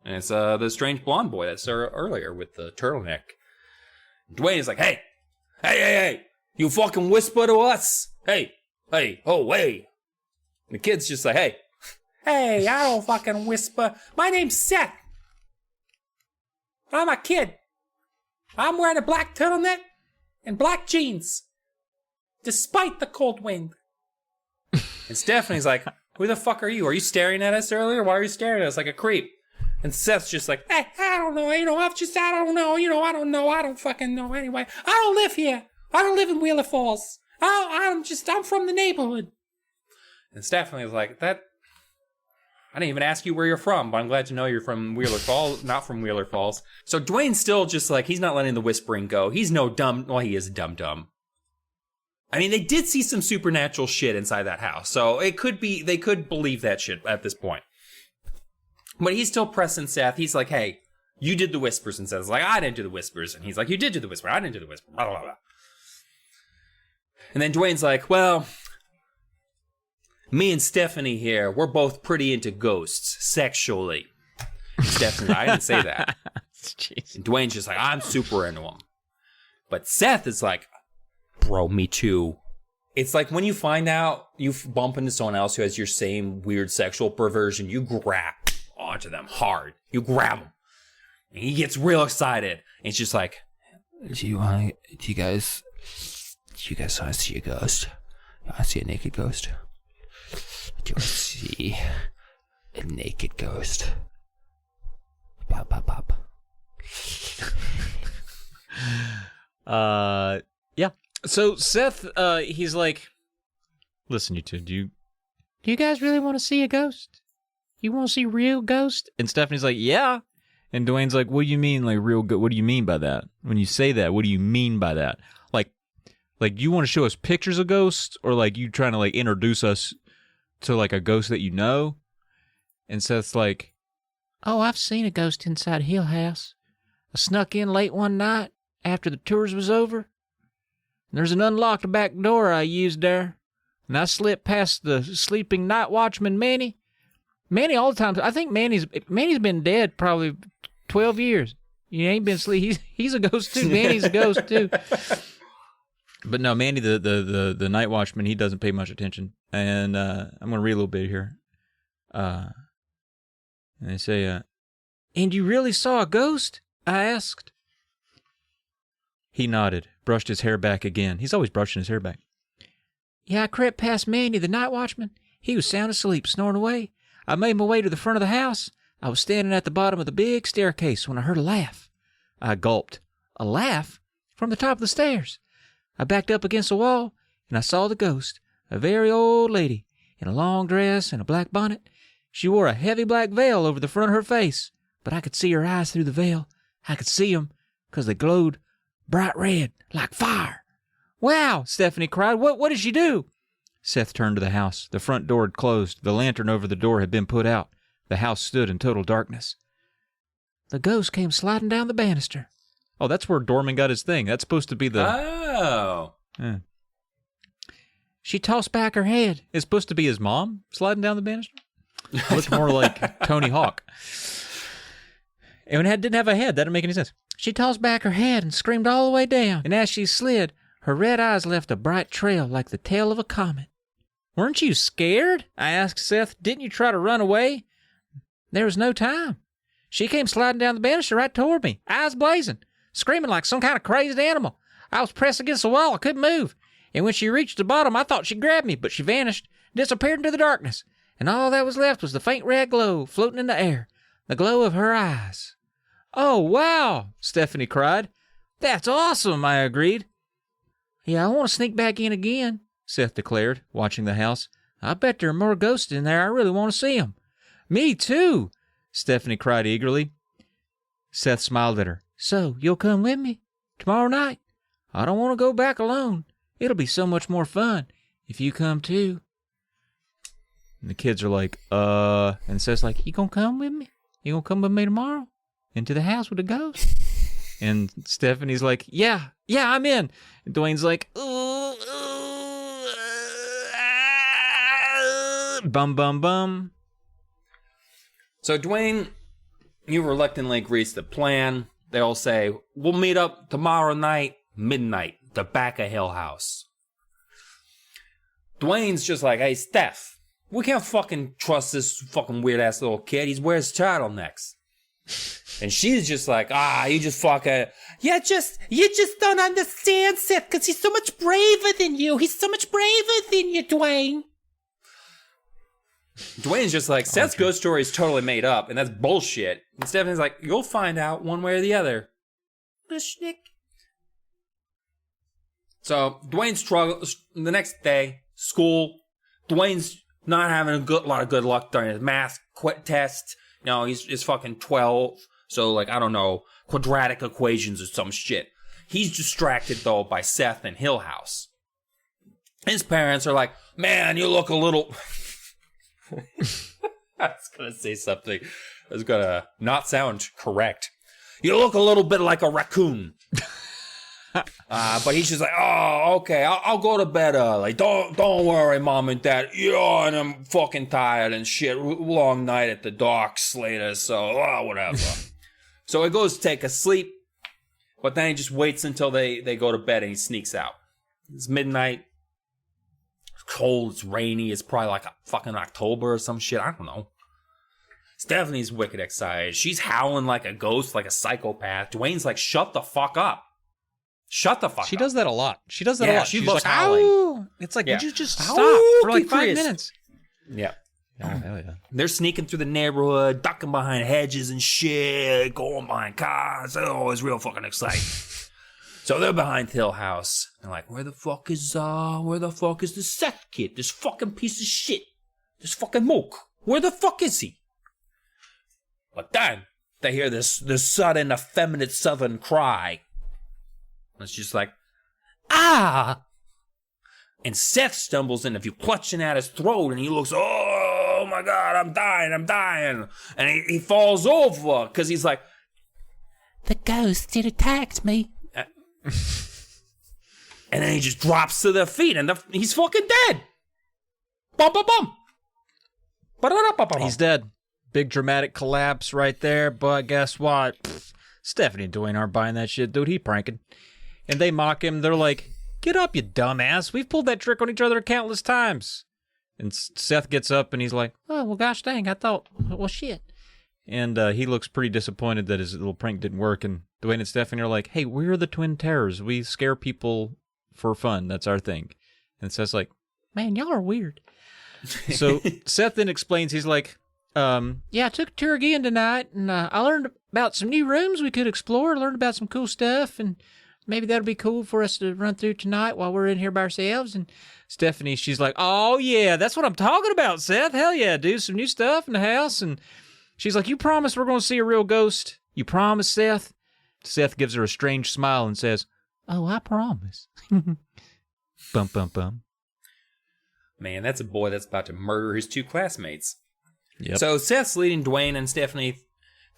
And it's the strange blonde boy that's earlier with the turtleneck. Duane is like, hey, you fucking whisper to us? Hey, oh, hey. The kid's just like, hey, I don't fucking whisper. My name's Seth. I'm a kid. I'm wearing a black turtleneck and black jeans, despite the cold wind. And Stephanie's like, who the fuck are you? Are you staring at us earlier? Why are you staring at us like a creep? And Seth's just like, hey, I don't know, I don't know, I don't fucking know anyway. I don't live here. I don't live in Wheeler Falls. I'm from the neighborhood. And Stephanie's like, I didn't even ask you where you're from, but I'm glad to know you're from Wheeler Falls, not from Wheeler Falls. So Duane's still just like, he's not letting the whispering go. He's no dumb, well, he is dumb. I mean, they did see some supernatural shit inside that house, so they could believe that shit at this point. But he's still pressing Seth. He's like, hey, you did the whispers. And Seth's like, I didn't do the whispers. And he's like, you did do the whisper. I didn't do the whisper. Blah, blah, blah. And then Duane's like, well, me and Stephanie here, we're both pretty into ghosts sexually. Stephanie, I didn't say that. Jeez. And Duane's just like, I'm super into them. But Seth is like, bro, me too. It's like when you find out you bump into someone else who has your same weird sexual perversion, you grab onto them hard. You grab them. And he gets real excited. And it's just like, do you guys want to see a ghost? You want to see a naked ghost? Do you want to see a naked ghost? Pop, pop, pop. Yeah. So Seth, he's like, listen, you two, do you guys really want to see a ghost? You want to see real ghost? And Stephanie's like, yeah. And Duane's like, what do you mean, like real ghost? What do you mean by that? When you say that, what do you mean by that? Like you want to show us pictures of ghosts, or like you trying to like introduce us to like a ghost that you know? And Seth's like, Oh, I've seen a ghost inside Hill House. I snuck in late one night after the tours was over. There's an unlocked back door I used there, and I slipped past the sleeping night watchman, Manny. Manny all the time. I think Manny's been dead probably 12 years. He ain't been asleep. He's a ghost too. Manny's a ghost too. but no, Manny, the night watchman, he doesn't pay much attention. And I'm going to read a little bit here. And they say, and you really saw a ghost? I asked. He nodded, brushed his hair back again. He's always brushing his hair back. Yeah, I crept past Manny, the night watchman. He was sound asleep, snoring away. I made my way to the front of the house. I was standing at the bottom of the big staircase when I heard a laugh. I gulped. A laugh? From the top of the stairs. I backed up against the wall, and I saw the ghost. A very old lady, in a long dress and a black bonnet. She wore a heavy black veil over the front of her face, but I could see her eyes through the veil. I could see 'em, 'cause they glowed bright red, like fire. Wow, Stephanie cried. What did she do? Seth turned to the house. The front door had closed. The lantern over the door had been put out. The house stood in total darkness. The ghost came sliding down the banister. Oh, that's where Dorman got his thing. That's supposed to be the... Oh. Yeah. She tossed back her head. It's supposed to be his mom sliding down the banister? It looked more like Tony Hawk. And it didn't have a head. That didn't make any sense. She tossed back her head and screamed all the way down. And as she slid, her red eyes left a bright trail like the tail of a comet. Weren't you scared? I asked Seth. Didn't you try to run away? There was no time. She came sliding down the banister right toward me, eyes blazing, screaming like some kind of crazed animal. I was pressed against the wall. I couldn't move. And when she reached the bottom, I thought she grabbed me, but she vanished, disappeared into the darkness. And all that was left was the faint red glow floating in the air, the glow of her eyes. Oh, wow, Stephanie cried. That's awesome, I agreed. Yeah, I want to sneak back in again, Seth declared, watching the house. I bet there are more ghosts in there. I really want to see them. Me too, Stephanie cried eagerly. Seth smiled at her. So, you'll come with me tomorrow night? I don't want to go back alone. It'll be so much more fun if you come too. And the kids are like, and Seth's like, you gonna come with me? You gonna come with me tomorrow? Into the house with the ghost? And Stephanie's like, yeah, I'm in. And Duane's like, bum, bum, bum. So Duane, you reluctantly agrees to the plan. They all say, we'll meet up tomorrow night, midnight, the back of Hill House. Duane's just like, hey, Steph, we can't fucking trust this fucking weird-ass little kid. He wears turtlenecks. And she's just like, you just fucking... You just don't understand, Seth, because he's so much braver than you. He's so much braver than you, Duane. Duane's just like, Seth's ghost story is totally made up, and that's bullshit. And Stephanie's like, you'll find out one way or the other. Bushnick. So, Duane struggles. The next day, school. Duane's not having a lot of good luck during his math test. You know, he's fucking 12. So, like, I don't know, quadratic equations or some shit. He's distracted, though, by Seth and Hill House. His parents are like, man, you look a little... I was going to say something. I was going to not sound correct. You look a little bit like a raccoon. But he's just like, oh, okay, I'll go to bed early. Don't worry, Mom and Dad. Yeah, and I'm fucking tired and shit. Long night at the docks later, so whatever. So he goes to take a sleep, but then he just waits until they go to bed and he sneaks out. It's midnight. It's cold, it's rainy, it's probably like a fucking October or some shit. I don't know. Stephanie's wicked excited. She's howling like a ghost, like a psychopath. Duane's like, shut the fuck up. Shut the fuck up. She does that a lot. She does that a lot. She's like, howling. ow! It's like, would you just stop for like 5 minutes? Yeah. Oh, hell yeah. They're sneaking through the neighborhood, ducking behind hedges and shit, going behind cars. Oh, it's real fucking exciting. So they're behind Hill House. They're like, where the fuck is the Seth kid? This fucking piece of shit. This fucking mook. Where the fuck is he? But then they hear this sudden effeminate southern cry. It's just like, ah! And Seth stumbles in, if you clutching at his throat, and he looks, oh my God, I'm dying. And he falls over, because he's like, the ghost, it attacked me. And then he just drops to their feet, and he's fucking dead. Bum, bum, bum. He's dead. Big dramatic collapse right there, but guess what? Stephanie and Duane aren't buying that shit, dude. He pranking. And they mock him. They're like, get up, you dumbass. We've pulled that trick on each other countless times. And Seth gets up and he's like, oh, well, gosh dang, I thought, well, shit. And he looks pretty disappointed that his little prank didn't work. And Duane and Stephanie are like, hey, we're the Twin Terrors. We scare people for fun. That's our thing. And Seth's like, man, y'all are weird. So Seth then explains, he's like, yeah, I took a tour again tonight, and I learned about some new rooms we could explore. I learned about some cool stuff, and maybe that'll be cool for us to run through tonight while we're in here by ourselves. And Stephanie, she's like, oh, yeah, that's what I'm talking about, Seth. Hell yeah, dude, some new stuff in the house. And she's like, you promise we're going to see a real ghost? You promise, Seth? Seth gives her a strange smile and says, oh, I promise. Bum, bum, bum. Man, that's a boy that's about to murder his 2 classmates. Yep. So Seth's leading Duane and Stephanie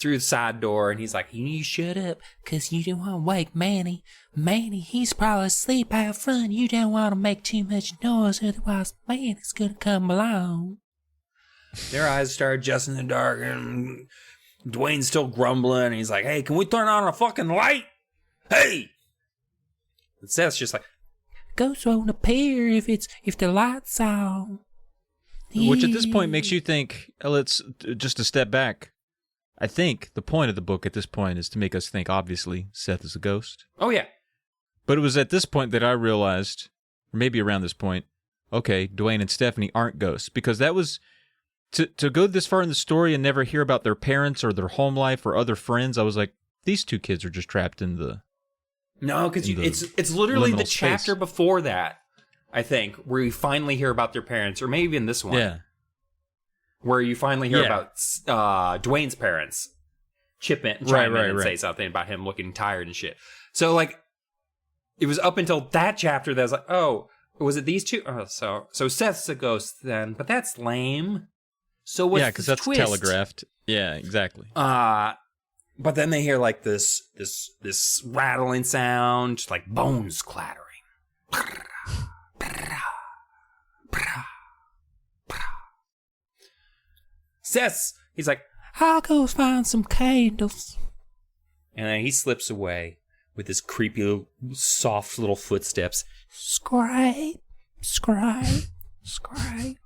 through the side door, and he's like, you shut up, because you don't want to wake Manny. Manny, he's probably asleep out front. You don't want to make too much noise, otherwise Manny's going to come along. Their eyes start adjusting in the dark, and Duane's still grumbling, and he's like, hey, can we turn on a fucking light? Hey! And Seth's just like, ghosts won't appear if the light's on. Which at this point makes you think, let's just a step back. I think the point of the book at this point is to make us think, obviously, Seth is a ghost. Oh, yeah. But it was at this point that I realized, or maybe around this point, okay, Duane and Stephanie aren't ghosts. Because that was, to go this far in the story and never hear about their parents or their home life or other friends, I was like, these 2 kids are just trapped in the... No, because it's literally the chapter before that, I think, where you finally hear about their parents, or maybe in this one. Yeah. Where you finally hear about Duane's parents chime in and say something about him looking tired and shit. So, like, it was up until that chapter that I was like, oh, was it these 2? Oh, so Seth's a ghost then, but that's lame. So what's because that's twist? telegraphed. Yeah, exactly. But then they hear like this rattling sound, like bones clattering. Seth, he's like, I'll go find some candles. And then he slips away with his creepy, soft little footsteps. Scrape, scrape, scrape,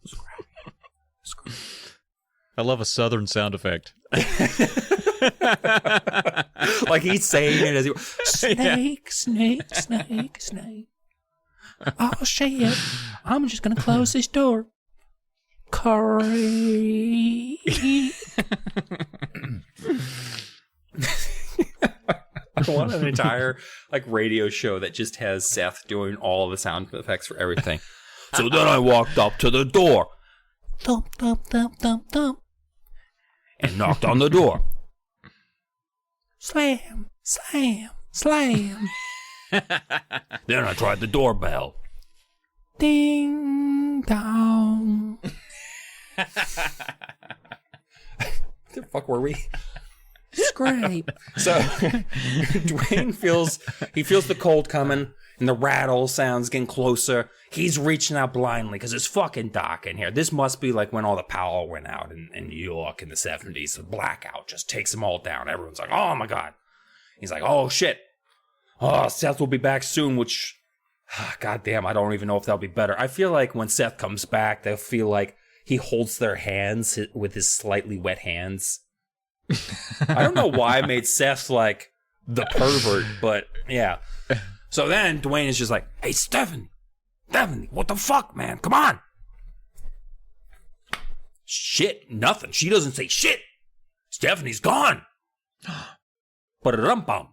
scrape, scrape. I love a southern sound effect. Like he's saying it as he snake, snake, snake, snake. Oh shit! I'm just gonna close this door. Curry. I want an entire radio show that just has Seth doing all the sound effects for everything. So then I walked up to the door. Thump, thump, thump, thump, thump. And knocked on the door. Slam, slam, slam. Then I tried the doorbell. Ding dong. The fuck were we? Scrape. So Duane feels the cold coming, and the rattle sounds getting closer. He's reaching out blindly because it's fucking dark in here. This must be like when all the power went out in New York in the 70s. The blackout just takes them all down. Everyone's like, oh my God. He's like, oh shit. Oh, Seth will be back soon, which, God damn, I don't even know if that'll be better. I feel like when Seth comes back, they'll feel like he holds their hands with his slightly wet hands. I don't know why I made Seth like the pervert, but yeah. So then Duane is just like, hey, Stephanie, what the fuck, man? Come on. Shit, nothing. She doesn't say shit. Stephanie's gone. Ba-da-dum-bum.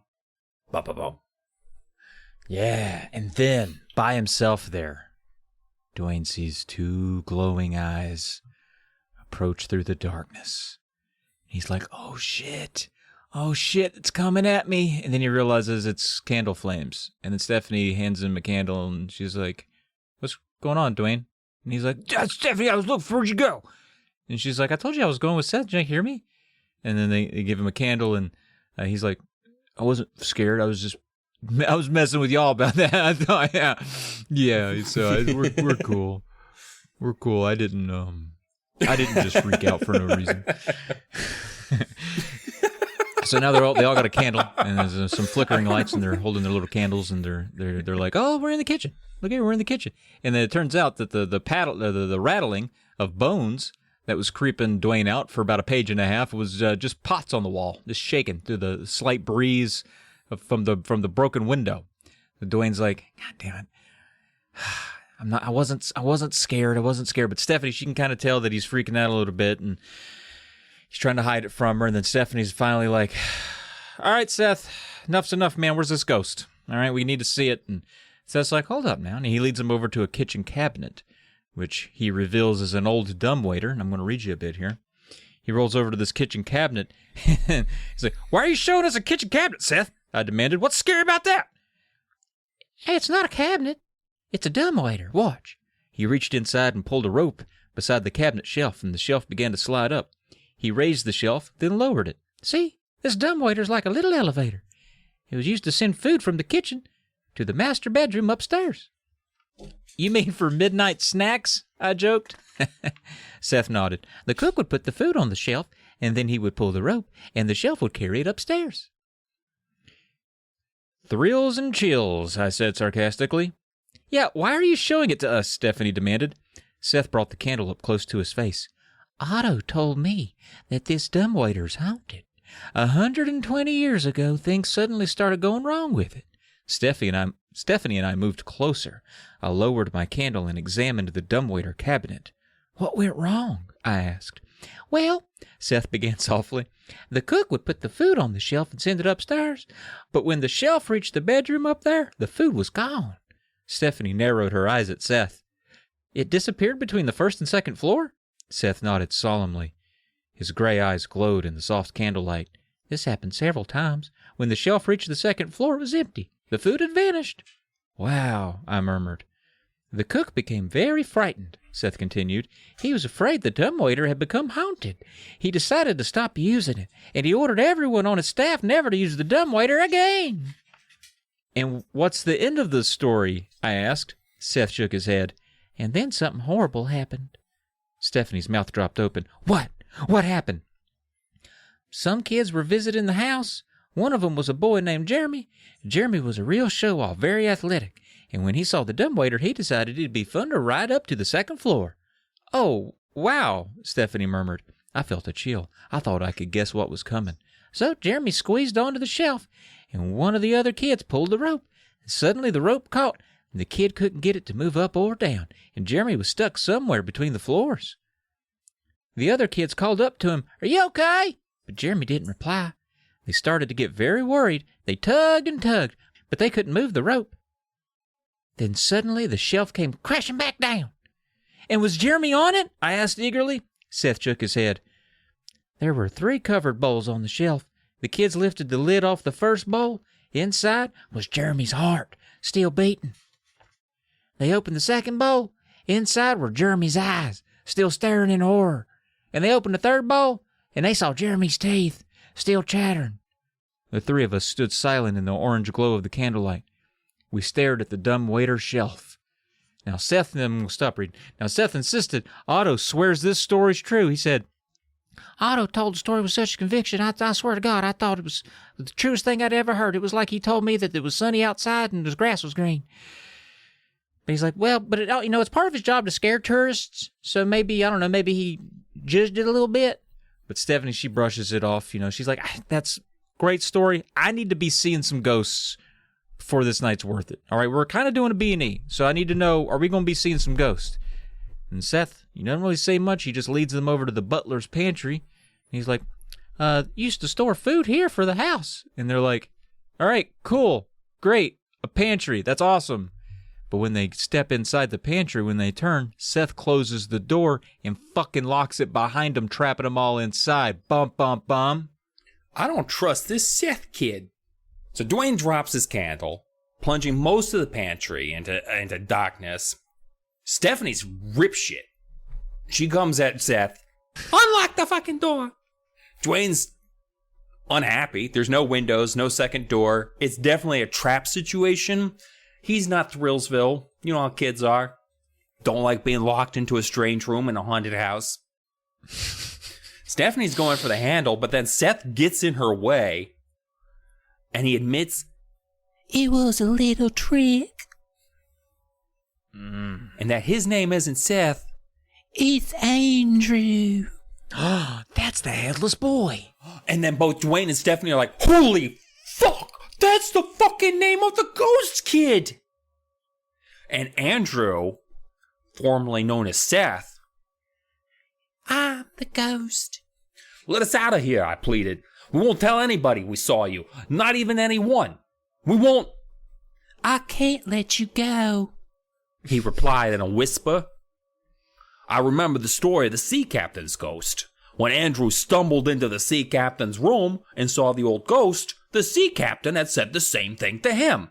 Ba-ba-bum. Yeah, and then, by himself there, Duane sees 2 glowing eyes approach through the darkness. He's like, oh shit, it's coming at me. And then he realizes it's candle flames. And then Stephanie hands him a candle, and she's like, what's going on, Duane? And he's like, Stephanie, I was looking for, where'd you go? And she's like, I told you I was going with Seth, did you hear me? And then they give him a candle, and he's like, I wasn't scared, I was messing with y'all about that. I thought, yeah. So we're cool. We're cool. I didn't just freak out for no reason. So now they all got a candle, and there's some flickering lights, and they're holding their little candles, and they're like, oh, we're in the kitchen. Look here, we're in the kitchen. And then it turns out that the rattling of bones that was creeping Duane out for about a page and a half was just pots on the wall, just shaking through the slight breeze from the broken window. And Duane's like, God damn it. I wasn't scared, but Stephanie, she can kind of tell that he's freaking out a little bit, and he's trying to hide it from her, and then Stephanie's finally like, all right, Seth, enough's enough, man, where's this ghost? All right, we need to see it. And Seth's like, hold up now. And he leads him over to a kitchen cabinet, which he reveals is an old dumbwaiter. And I'm going to read you a bit here. He rolls over to this kitchen cabinet. And he's like, why are you showing us a kitchen cabinet, Seth? I demanded. What's scary about that? Hey, it's not a cabinet. It's a dumbwaiter. Watch. He reached inside and pulled a rope beside the cabinet shelf, and the shelf began to slide up. He raised the shelf, then lowered it. See, this dumbwaiter's like a little elevator. It was used to send food from the kitchen to the master bedroom upstairs. You mean for midnight snacks? I joked. Seth nodded. The cook would put the food on the shelf, and then he would pull the rope, and the shelf would carry it upstairs. Thrills and chills, I said sarcastically. Yeah, why are you showing it to us? Stephanie demanded. Seth brought the candle up close to his face. Otto told me that this dumbwaiter's haunted. 120 years ago, things suddenly started going wrong with it. Stephanie and I moved closer. I lowered my candle and examined the dumbwaiter cabinet. What went wrong? I asked. Well, Seth began softly, the cook would put the food on the shelf and send it upstairs, but when the shelf reached the bedroom up there, the food was gone. Stephanie narrowed her eyes at Seth. It disappeared between the first and second floor? Seth nodded solemnly. His gray eyes glowed in the soft candlelight. This happened several times. When the shelf reached the second floor, it was empty. The food had vanished. Wow, I murmured. The cook became very frightened, Seth continued. He was afraid the dumbwaiter had become haunted. He decided to stop using it, and he ordered everyone on his staff never to use the dumbwaiter again. And what's the end of the story? I asked. Seth shook his head. And then something horrible happened. Stephanie's mouth dropped open. What? What happened? Some kids were visiting the house. One of them was a boy named Jeremy. Jeremy was a real show-off, very athletic. And when he saw the dumbwaiter, he decided it'd be fun to ride up to the second floor. Oh, wow, Stephanie murmured. I felt a chill. I thought I could guess what was coming. So Jeremy squeezed onto the shelf, and one of the other kids pulled the rope. And suddenly the rope caught, and the kid couldn't get it to move up or down, and Jeremy was stuck somewhere between the floors. The other kids called up to him, "Are you okay?" But Jeremy didn't reply. They started to get very worried. They tugged and tugged, but they couldn't move the rope. Then suddenly the shelf came crashing back down. And was Jeremy on it? I asked eagerly. Seth shook his head. There were 3 covered bowls on the shelf. The kids lifted the lid off the first bowl. Inside was Jeremy's heart, still beating. They opened the second bowl. Inside were Jeremy's eyes, still staring in horror. And they opened the third bowl, and they saw Jeremy's teeth, still chattering. The 3 of us stood silent in the orange glow of the candlelight. We stared at the dumbwaiter shelf. Now Seth insisted, Otto swears this story's true. He said, Otto told the story with such conviction, I swear to God, I thought it was the truest thing I'd ever heard. It was like he told me that it was sunny outside and the grass was green. But he's like, well, but it's part of his job to scare tourists, so maybe, I don't know, maybe he judged it a little bit. But Stephanie, she brushes it off, she's like, that's a great story. I need to be seeing some ghosts before this night's worth it. All right, we're kind of doing a B&E, so I need to know, are we going to be seeing some ghosts? And Seth, he doesn't really say much. He just leads them over to the butler's pantry. He's like, used to store food here for the house. And they're like, all right, cool, great, a pantry, that's awesome. But when they step inside the pantry, when they turn, Seth closes the door and fucking locks it behind them, trapping them all inside. Bum, bum, bum. I don't trust this Seth kid. So Duane drops his candle, plunging most of the pantry into darkness. Stephanie's rip shit. She comes at Seth. Unlock the fucking door. Duane's unhappy. There's no windows, no second door. It's definitely a trap situation. He's not Thrillsville. You know how kids are. Don't like being locked into a strange room in a haunted house. Stephanie's going for the handle, but then Seth gets in her way. And he admits, it was a little trick. And that his name isn't Seth. It's Andrew. That's the Headless boy. And then both Duane and Stephanie are like, holy fuck, that's the fucking name of the ghost kid. And Andrew, formerly known as Seth, I'm the ghost. Let us out of here, I pleaded. We won't tell anybody we saw you. Not even anyone. We won't. I can't let you go, he replied in a whisper. I remember the story of the sea captain's ghost. When Andrew stumbled into the sea captain's room and saw the old ghost, the sea captain had said the same thing to him.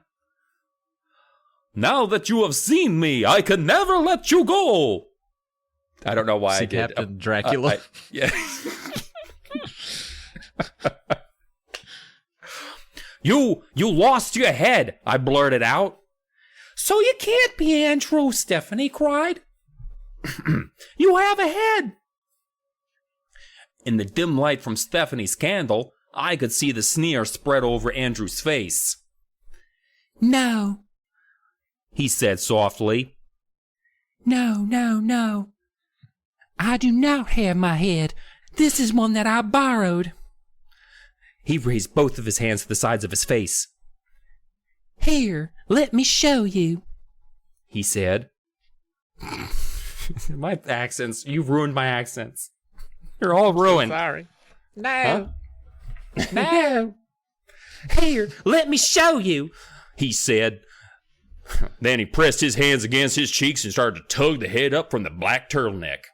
Now that you have seen me, I can never let you go. I don't know why sea I did. Captain Dracula. Yeah. You lost your head, I blurted out. So you can't be Andrew, Stephanie cried. You have a head. In the dim light from Stephanie's candle, I could see the sneer spread over Andrew's face. No, he said softly. No. I do not have my head. This is one that I borrowed. He raised both of his hands to the sides of his face. Here, let me show you, he said. My accents, you've ruined my accents. You're all ruined. Sorry. No. Huh? No. Here, let me show you, he said. Then he pressed his hands against his cheeks and started to tug the head up from the black turtleneck.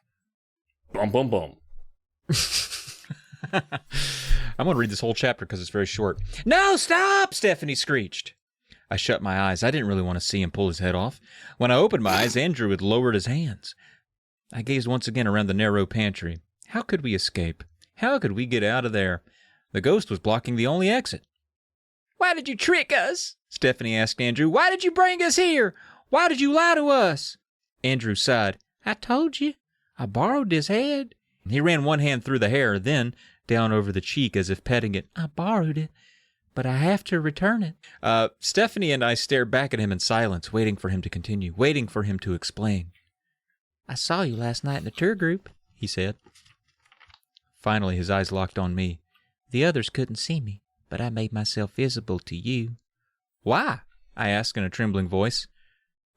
Bum, bum, bum. I'm going to read this whole chapter because it's very short. No, stop, Stephanie screeched. I shut my eyes. I didn't really want to see him pull his head off. When I opened my eyes, Andrew had lowered his hands. I gazed once again around the narrow pantry. How could we escape? How could we get out of there? The ghost was blocking the only exit. Why did you trick us? Stephanie asked Andrew. Why did you bring us here? Why did you lie to us? Andrew sighed. I told you. I borrowed this head. He ran one hand through the hair, then down over the cheek as if petting it. I borrowed it, but I have to return it. Stephanie and I stared back at him in silence, waiting for him to continue, waiting for him to explain. I saw you last night in the tour group, he said. Finally, his eyes locked on me. The others couldn't see me, but I made myself visible to you. Why? I asked in a trembling voice.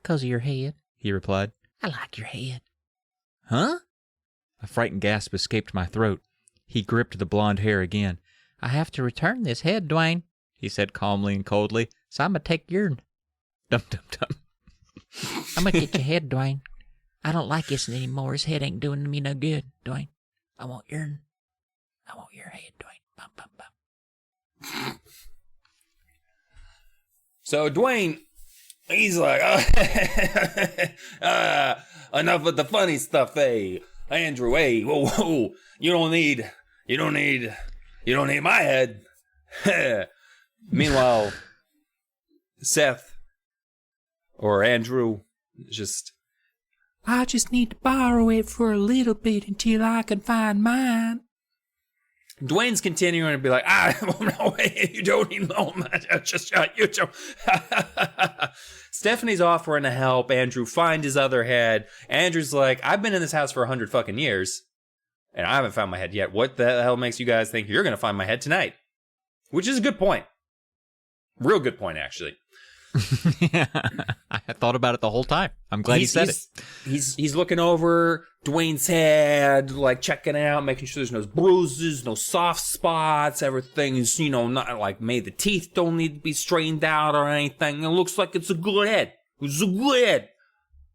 'Cause of your head, he replied. I like your head. Huh? A frightened gasp escaped my throat. He gripped the blonde hair again. I have to return this head, Duane, he said calmly and coldly, so I'm going to take yourn. Dum-dum-dum. I'm going to get your head, Duane. I don't like this anymore. His head ain't doing me no good, Duane. I want yourn. I want your head, Duane. Bum, bum, bum. So Duane, he's like, enough with the funny stuff, hey. Andrew, hey, whoa, you don't need my head. Meanwhile, Seth or Andrew I just need to borrow it for a little bit until I can find mine. Duane's continuing to be like, no, you don't even know much. You don't. Stephanie offering to help Andrew find his other head. Andrew's like, I've been in this house for 100 fucking years, and I haven't found my head yet. What the hell makes you guys think you're going to find my head tonight? Which is a good point. Real good point, actually. Yeah, I thought about it the whole time. I'm glad he said it. He's looking over Duane's head, like checking it out, making sure there's no bruises, no soft spots, everything's, not like the teeth don't need to be straightened out or anything. It looks like it's a good head. It's a good head.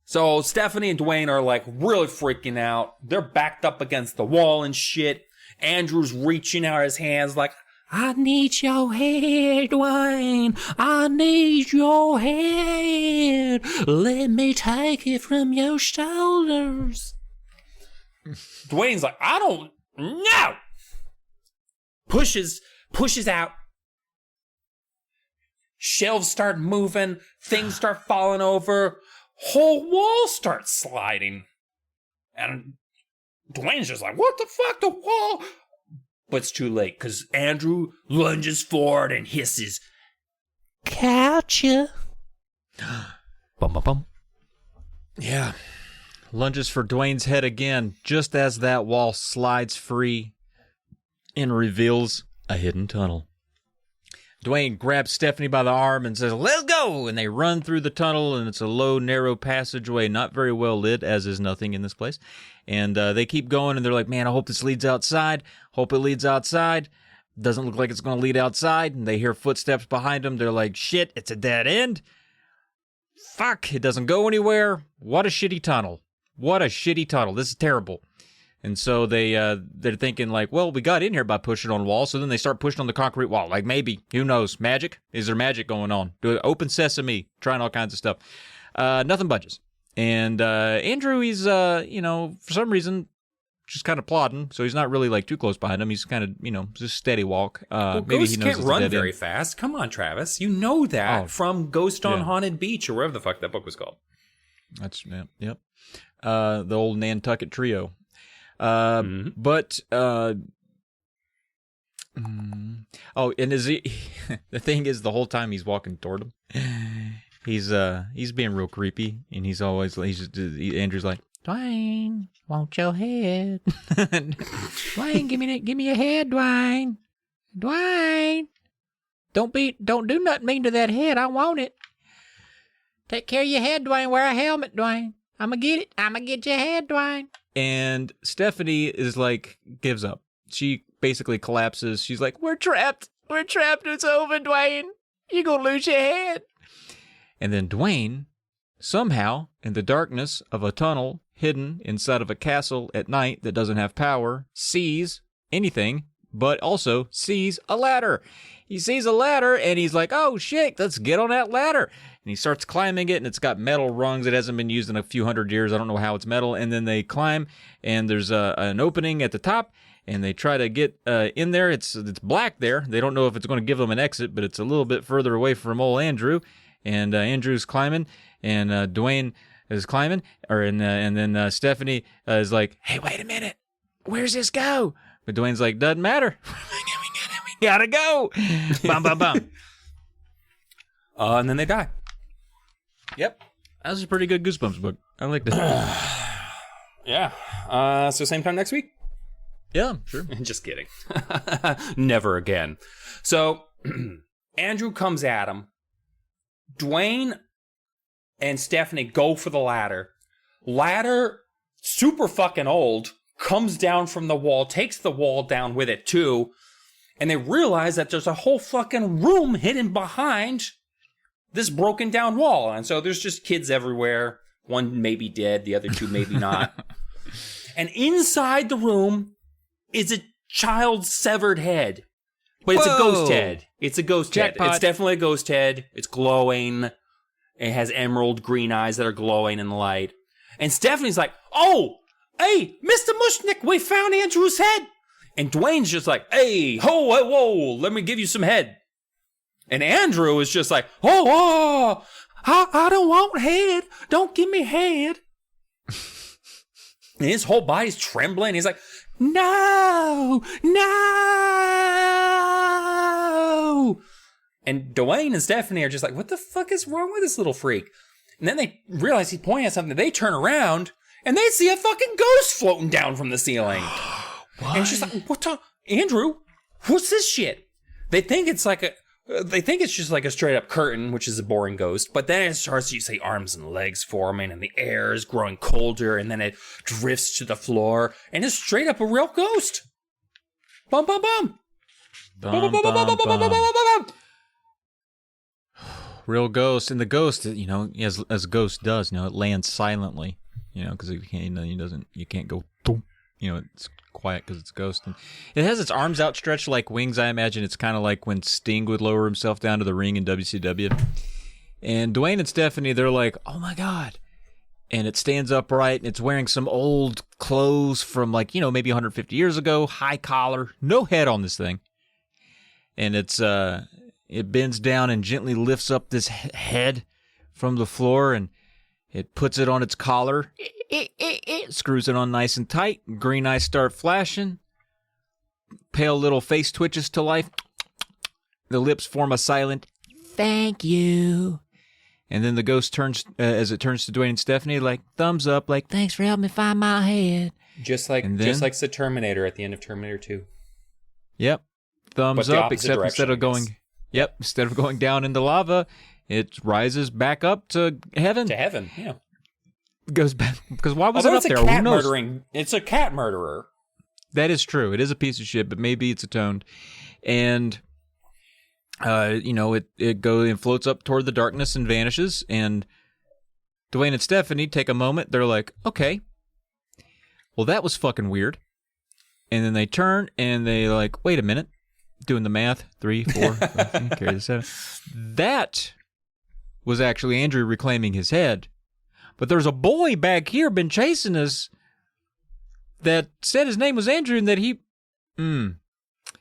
So Stephanie and Duane are like really freaking out. They're backed up against the wall and shit. Andrew's reaching out his hands like, I need your head, Duane. I need your head. Let me take it from your shoulders. Duane's like, I don't know. Pushes out. Shelves start moving. Things start falling over. Whole wall starts sliding. And Duane's just like, what the fuck? The wall? But it's too late, because Andrew lunges forward and hisses, Gotcha. Bum, bum, bum. Yeah. Lunges for Duane's head again, just as that wall slides free and reveals a hidden tunnel. Duane grabs Stephanie by the arm and says, let's go! And they run through the tunnel, and it's a low, narrow passageway, not very well lit, as is nothing in this place. And they keep going, and they're like, man, I hope this leads outside. Hope it leads outside. Doesn't look like it's going to lead outside. And they hear footsteps behind them. They're like, shit, it's a dead end. fuck, it doesn't go anywhere. What a shitty tunnel. This is terrible. And so they're thinking like, well, we got in here by pushing on walls. So then they start pushing on the concrete wall. Like maybe, who knows, magic? Is there magic going on? Do it, open sesame, trying all kinds of stuff. Nothing budges. And Andrew, he's for some reason just kind of plodding. So he's not really like too close behind him. He's kind of just steady walk. Maybe ghosts he knows can't run very fast. Come on, Travis, you know that from Ghost on Haunted Beach or wherever the fuck that book was called. That's yep. The old Nantucket Trio. But and is he? The thing is, the whole time he's walking toward him, he's being real creepy, and Andrew's like, Duane, want your head? Duane, give me your head, Duane. Duane, don't do nothing mean to that head. I want it. Take care of your head, Duane. Wear a helmet, Duane. I'ma get it. I'ma get your head, Duane. And Stephanie is like, gives up. She basically collapses. She's like, we're trapped. It's over, Duane. You're gonna lose your head. And then Duane, somehow, in the darkness of a tunnel hidden inside of a castle at night that doesn't have power, sees anything, but also sees a ladder. He sees a ladder, and he's like, oh, shit, let's get on that ladder. And he starts climbing it, and it's got metal rungs. It hasn't been used in a few hundred years. I don't know how it's metal. And then they climb, and there's an opening at the top, and they try to get in there. It's black there. They don't know if it's going to give them an exit, but it's a little bit further away from old Andrew. And Andrew's climbing, and Duane is climbing, and then Stephanie is like, hey, wait a minute. Where's this go? But Duane's like, doesn't matter. We gotta go. Bum, bum, bum. And then they die. Yep. That was a pretty good Goosebumps book. I liked it. Yeah. So same time next week? Yeah, sure. Just kidding. Never again. So Andrew comes at him. Duane and Stephanie go for the ladder. Ladder, super fucking old, comes down from the wall, takes the wall down with it too, and they realize that there's a whole fucking room hidden behind this broken down wall. And so there's just kids everywhere. One may be dead, the other two maybe not. And inside the room is a child's severed head. But it's a ghost head. It's a ghost head. It's definitely a ghost head. It's glowing. It has emerald green eyes that are glowing in the light. And Stephanie's like, oh, hey, Mr. Mushnick, we found Andrew's head. And Duane's just like, hey, whoa, let me give you some head. And Andrew is just like, I don't want head. Don't give me head. And his whole body's trembling. He's like, no. And Duane and Stephanie are just like, what the fuck is wrong with this little freak? And then they realize he's pointing at something. They turn around and they see a fucking ghost floating down from the ceiling. What? And she's like, Andrew, what's this shit? They think it's just like a straight up curtain, which is a boring ghost. But then it starts, you see arms and legs forming, and the air is growing colder, and then it drifts to the floor, and it's straight up a real ghost. Bum, bum, bum. Bum, bum, bum, bum, bum. Real ghost. And the ghost, as a ghost does, it lands silently, because you can't go, it's quiet because it's ghost. And it has its arms outstretched like wings. I imagine it's kind of like when Sting would lower himself down to the ring in WCW. And Duane and Stephanie, they're like, oh my God. And it stands upright, and it's wearing some old clothes from maybe 150 years ago, high collar, no head on this thing. And it bends down and gently lifts up this head from the floor, and it puts it on its collar. It screws it on nice and tight. Green eyes start flashing. Pale little face twitches to life. The lips form a silent thank you. And then the ghost turns, as it turns to Duane and Stephanie, like thumbs up, like thanks for helping me find my head. Just like the Terminator at the end of Terminator 2. Yep. Thumbs up, except instead of going down into lava, it rises back up to heaven. To heaven, yeah. Goes back, because why was it up there? Who knows? It's a cat murderer. That is true. It is a piece of shit, but maybe it's atoned. And, it floats up toward the darkness and vanishes. And Duane and Stephanie take a moment. They're like, okay, well, that was fucking weird. And then they turn and they like, wait a minute. Doing the math. 3, 4, 5, carry the 7. That was actually Andrew reclaiming his head. But there's a boy back here been chasing us that said his name was Andrew and that he... And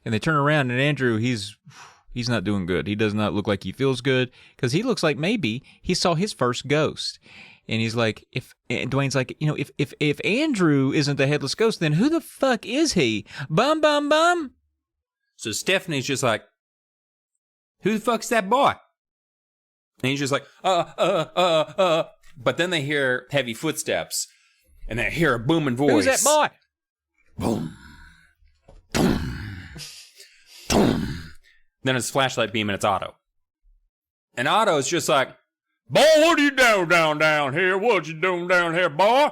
they turn around and Andrew, he's not doing good. He does not look like he feels good because he looks like maybe he saw his first ghost. And he's like, and Duane's like, if Andrew isn't the headless ghost, then who the fuck is he? Bum, bum, bum. So Stephanie's just like, who the fuck's that boy? And he's just like, But then they hear heavy footsteps, and they hear a booming voice. Who's that boy? Boom. Boom. Boom. Then it's flashlight beam, and it's Otto. And Otto's just like, boy, what are you doing down here? What you doing down here, boy?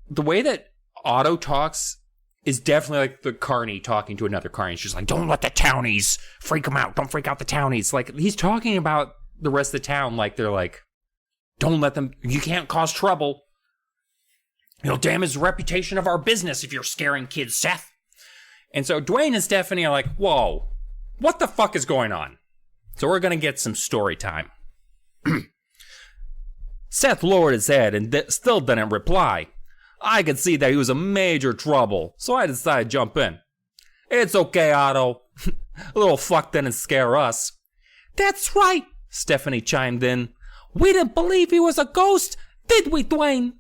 The way that Otto talks is definitely like the carny talking to another carny. She's like, don't let the townies freak them out. Don't freak out the townies. Like, he's talking about the rest of the town like they're like, don't let them, you can't cause trouble. It'll damage the reputation of our business if you're scaring kids, Seth. And so Duane and Stephanie are like, whoa, what the fuck is going on? So we're going to get some story time. Seth lowered his head and still didn't reply. I could see that he was in major trouble, so I decided to jump in. It's okay, Otto. A little fuck didn't scare us. That's right, Stephanie chimed in. We didn't believe he was a ghost, did we, Duane?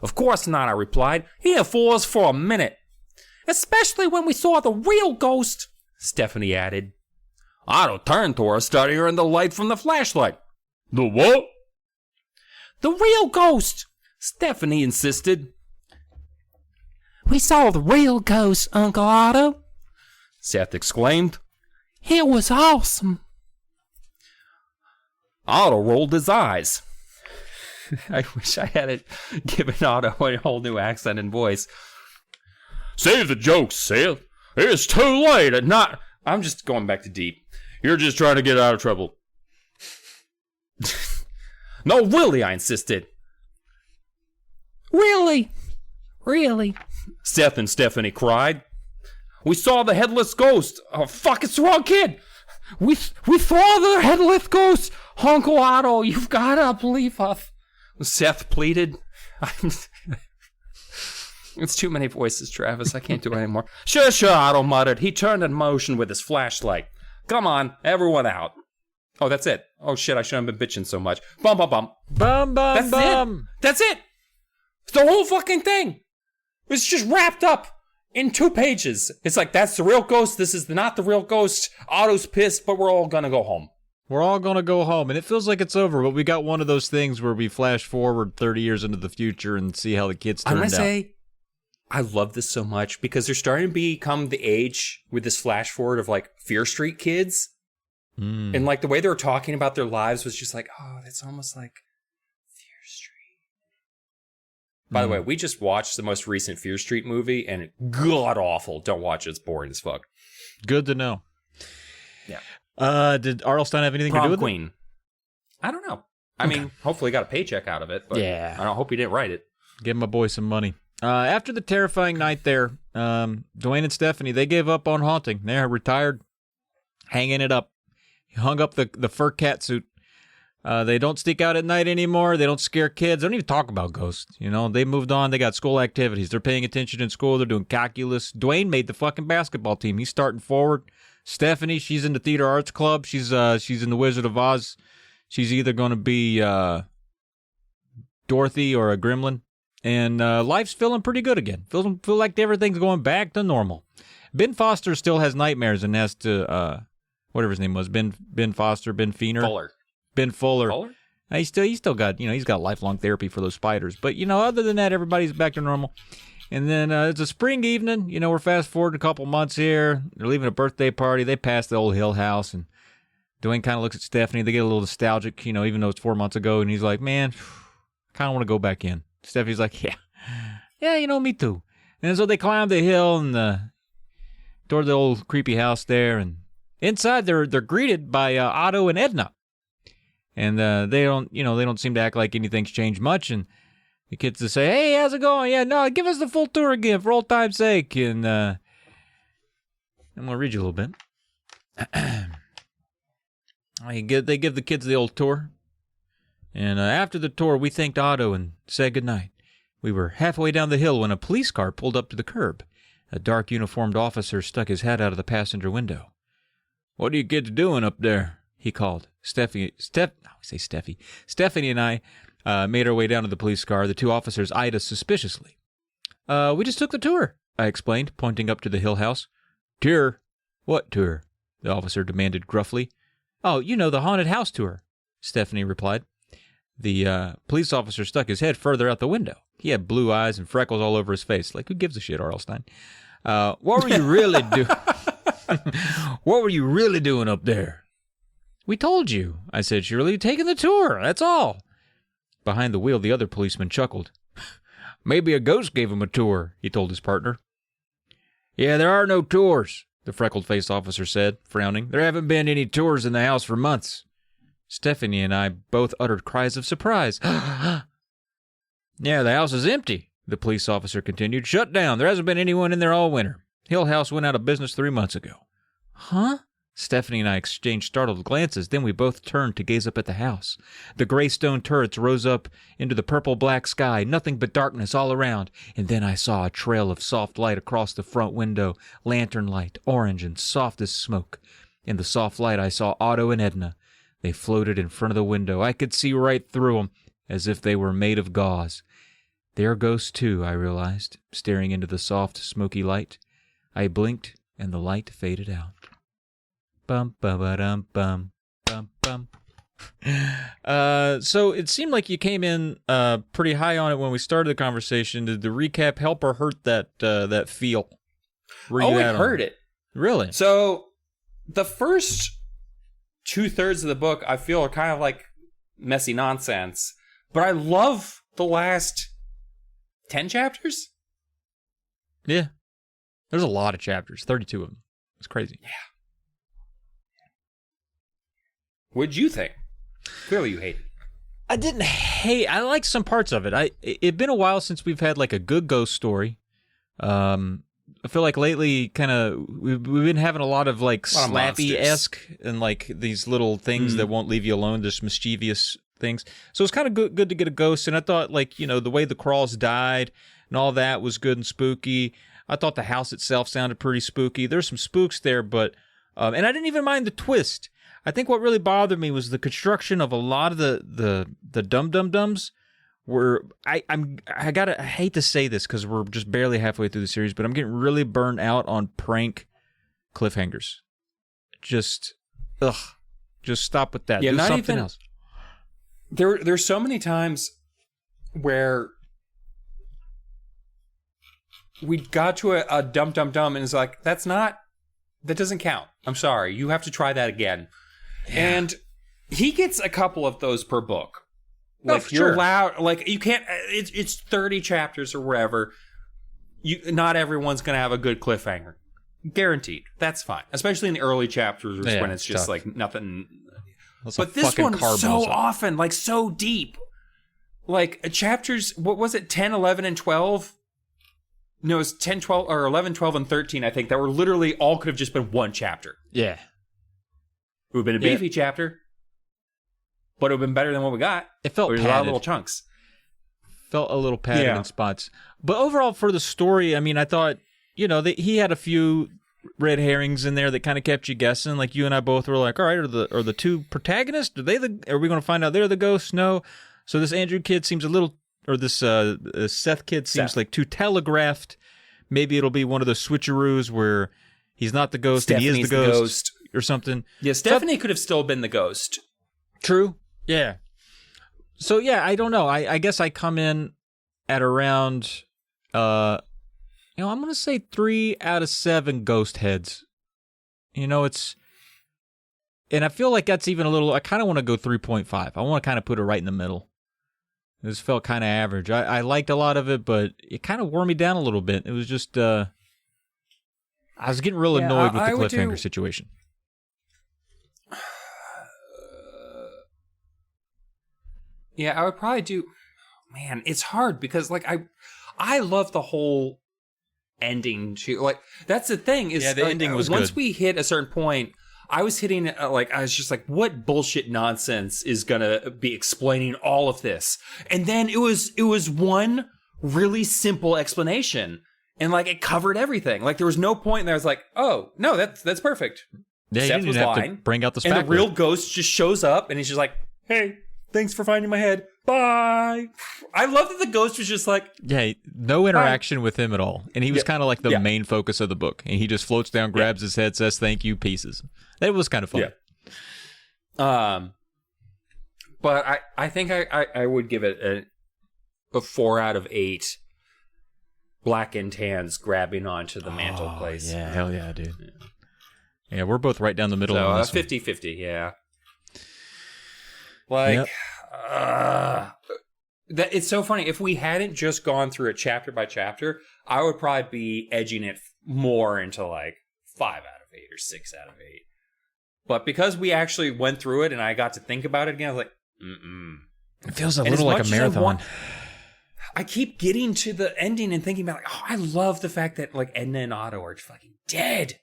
Of course not, I replied. He didn't fool us for a minute. Especially when we saw the real ghost, Stephanie added. Otto turned to her, studying her in the light from the flashlight. The what? The real ghost, Stephanie insisted. We saw the real ghost, Uncle Otto, Seth exclaimed. It was awesome. Otto rolled his eyes. I wish I had given Otto a whole new accent and voice. Save the jokes, Seth. It's too late at not... I'm just going back to deep. You're just trying to get out of trouble. No, really, I insisted. Really? Really? Seth and Stephanie cried. We saw the headless ghost. Oh, fuck, it's the wrong kid. We saw the headless ghost. Uncle Otto, you've got to believe us. Seth pleaded. It's too many voices, Travis. I can't do it anymore. Sure, Otto muttered. He turned in motion with his flashlight. Come on, everyone out. Oh, that's it. Oh, shit, I shouldn't have been bitching so much. Bum, bum, bum. Bum, bum, that's bum. That's it. It's the whole fucking thing. It's just wrapped up in 2 pages. It's like, that's the real ghost. This is not the real ghost. Otto's pissed, but we're all gonna go home. We're all going to go home, and it feels like it's over, but we got one of those things where we flash forward 30 years into the future and see how the kids turned out. I'm going to say, I love this so much because they're starting to become the age with this flash forward of like Fear Street kids. And like the way they were talking about their lives was just like, oh, that's almost like Fear Street. By the way, we just watched the most recent Fear Street movie and god awful. Don't watch it. It's boring as fuck. Good to know. Yeah. Did Arlstein have anything Prom to do with Queen. it? I don't know. I mean, hopefully got a paycheck out of it, but yeah. I don't hope he didn't write it. Give my boy some money. After the terrifying night there, Duane and Stephanie, they gave up on haunting. They're retired, hanging it up. He hung up the fur cat suit. They don't sneak out at night anymore. They don't scare kids. They don't even talk about ghosts. You know, they moved on. They got school activities. They're paying attention in school. They're doing calculus. Duane made the fucking basketball team. He's starting forward. Stephanie, she's in the theater arts club. She's in the Wizard of Oz. She's either going to be Dorothy or a gremlin. And life's feeling pretty good again. Feel like everything's going back to normal. Ben Foster still has nightmares and has to whatever his name was, Ben Foster, Ben Feener. Fuller. Ben Fuller. Fuller? He's still got, he's got lifelong therapy for those spiders. But, other than that, everybody's back to normal. And then it's a spring evening. We're fast forward a couple months here. They're leaving a birthday party. They pass the old Hill House, and Duane kind of looks at Stephanie. They get a little nostalgic, even though it's 4 months ago. And he's like, man, I kind of want to go back in. Stephanie's like, yeah, me too. And so they climb the hill and toward the old creepy house there. And inside, they're greeted by Otto and Edna. And they don't seem to act like anything's changed much. And the kids just say, "Hey, how's it going? Yeah, no, give us the full tour again for old time's sake." And I'm gonna read you a little bit. They give the kids the old tour. And after the tour, we thanked Otto and said goodnight. We were halfway down the hill when a police car pulled up to the curb. A dark uniformed officer stuck his head out of the passenger window. "What are you kids doing up there?" he called. Stephanie and I made our way down to the police car. The two officers eyed us suspiciously. We just took the tour," I explained, pointing up to the hill house. "Tour? What tour?" the officer demanded gruffly. "Oh, the haunted house tour," Stephanie replied. The police officer stuck his head further out the window. He had blue eyes and freckles all over his face. Like, who gives a shit, R.L. Stein? What were you really doing? What were you really doing up there?" "We told you," I said cheerily. "Taking the tour, that's all." Behind the wheel, the other policeman chuckled. "Maybe a ghost gave him a tour," he told his partner. "Yeah, there are no tours," the freckled-faced officer said, frowning. "There haven't been any tours in the house for months." Stephanie and I both uttered cries of surprise. "Yeah, the house is empty," the police officer continued. "Shut down. There hasn't been anyone in there all winter. Hill House went out of business 3 months ago." "Huh?" Stephanie and I exchanged startled glances. Then we both turned to gaze up at the house. The gray stone turrets rose up into the purple-black sky, nothing but darkness all around. And then I saw a trail of soft light across the front window, lantern light, orange and soft as smoke. In the soft light, I saw Otto and Edna. They floated in front of the window. I could see right through them, as if they were made of gauze. They're ghosts too, I realized, staring into the soft, smoky light. I blinked, and the light faded out. Bum, bum, bum, bum, bum. So it seemed like you came in pretty high on it when we started the conversation. Did the recap help or hurt that feel? It hurt it. Really? So the first 2/3 of the book I feel are kind of like messy nonsense, but I love the last 10 chapters. Yeah. There's a lot of chapters, 32 of them. It's crazy. Yeah. What'd you think? Clearly you hate it. I didn't hate. I liked some parts of it. It'd been a while since we've had like a good ghost story. I feel like lately, kind of, we've been having a lot of like Slappy-esque and like these little things that won't leave you alone, just mischievous things. So it's kind of good to get a ghost. And I thought, like, the way the crawls died and all that was good and spooky. I thought the house itself sounded pretty spooky. There's some spooks there, but and I didn't even mind the twist. I think what really bothered me was the construction of a lot of the dum-dum-dums. I hate to say this because we're just barely halfway through the series, but I'm getting really burned out on prank cliffhangers. Just stop with that. Yeah, do not something even, else. There's so many times where we got to a dum-dum-dum and it's like, that doesn't count. I'm sorry. You have to try that again. Yeah. And he gets a couple of those per book. Like, you're allowed, like, you can't, it's 30 chapters or whatever. Not everyone's going to have a good cliffhanger. Guaranteed. That's fine. Especially in the early chapters when it's just, like, nothing. But this one, so often, like, so deep. Like, chapters, what was it, 10, 11, and 12? No, it's 10, 12, or 11, 12, and 13, I think, that were literally all could have just been one chapter. Yeah. It would have been a beefy chapter. But it would have been better than what we got. It felt padded. A lot of little chunks. Felt a little padded in spots. But overall, for the story, I mean, I thought, he had a few red herrings in there that kind of kept you guessing. Like, you and I both were like, all right, are the two protagonists? Are we going to find out they're the ghosts? No. So this Andrew kid seems a little, or this Seth kid seems like too telegraphed. Maybe it'll be one of the switcheroos where he's not the ghost Stephanie's and he is the ghost or something. Yeah, Stephanie could have still been the ghost. True. Yeah. So, yeah, I don't know. I guess I come in at around, I'm going to say 3 out of 7 ghost heads. It's, and I feel like that's even a little, I kind of want to go 3.5. I want to kind of put it right in the middle. This felt kind of average. I liked a lot of it, but it kind of wore me down a little bit. It was just, I was getting real annoyed with the cliffhanger situation. Yeah, I would probably do. Man, it's hard because like I love the whole ending too. Like that's the thing is the ending was once good. we hit a certain point, I was hitting I was just like, what bullshit nonsense is gonna be explaining all of this? And then it was one really simple explanation, and like it covered everything. Like there was no point there. I was like, oh no, that's perfect. Yeah, you Seth didn't was even have lying, to bring out the and spackler. the real ghost just shows up, and he's just like, hey, thanks for finding my head. Bye. I love that the ghost was just like, yeah, no interaction with him at all. And he was kind of like the main focus of the book. And he just floats down, grabs his head, says thank you, pieces. That was kind of fun. Yeah. But I think I would give it a 4 out of 8 black and tans grabbing onto the mantelpiece. Yeah, hell yeah, dude. Yeah, we're both right down the middle on this 50-50, yeah. Like, that it's so funny. If we hadn't just gone through it chapter by chapter, I would probably be edging it more into like 5 out of 8 or 6 out of 8. But because we actually went through it and I got to think about it again, I was like, It feels a little like a marathon. I keep getting to the ending and thinking about like, oh, I love the fact that like Edna and Otto are fucking dead.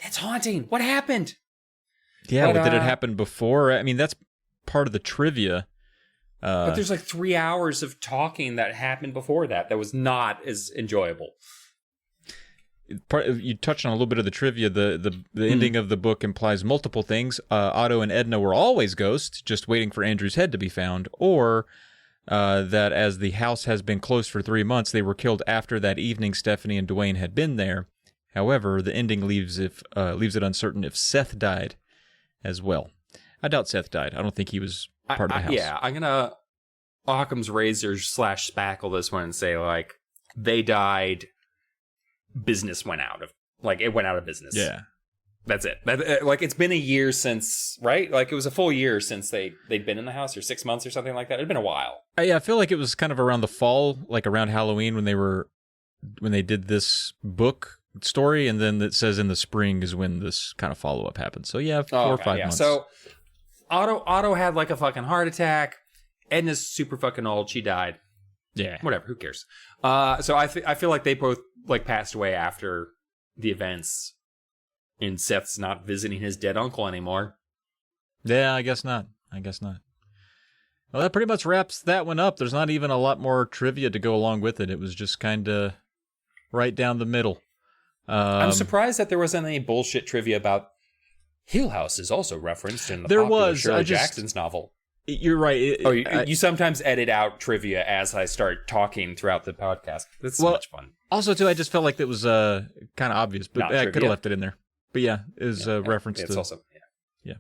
That's haunting. What happened? Yeah, but did it happen before? I mean, that's part of the trivia. But there's like 3 hours of talking that happened before that was not as enjoyable. You touched on a little bit of the trivia. The ending of the book implies multiple things. Otto and Edna were always ghosts, just waiting for Andrew's head to be found, or that as the house has been closed for 3 months, they were killed after that evening Stephanie and Duane had been there. However, the ending leaves it uncertain if Seth died as well. I doubt Seth died. I don't think he was part of the house. Yeah, I'm gonna Occam's razor / spackle this one and say like they died. Business went out of business. Yeah, that's it. Like it's been a year since, right? Like it was a full year since they'd been in the house, or 6 months or something like that. It'd been a while. Yeah, I feel like it was kind of around the fall, like around Halloween when they did this book story, and then it says in the spring is when this kind of follow up happened. So yeah, 4 or 5 months. So Otto had like a fucking heart attack. Edna's super fucking old. She died. Yeah, whatever. Who cares? So I feel like they both like passed away after the events, and Seth's not visiting his dead uncle anymore. Yeah, I guess not. Well, that pretty much wraps that one up. There's not even a lot more trivia to go along with it. It was just kind of right down the middle. I'm surprised that there wasn't any bullshit trivia about Hill House is also referenced in the popular Shirley Jackson's novel. You're right. You sometimes edit out trivia as I start talking throughout the podcast. That's so much fun. Also, too, I just felt like that was kind of obvious, but I could have left it in there. But yeah, it was reference to... It's also... Yeah.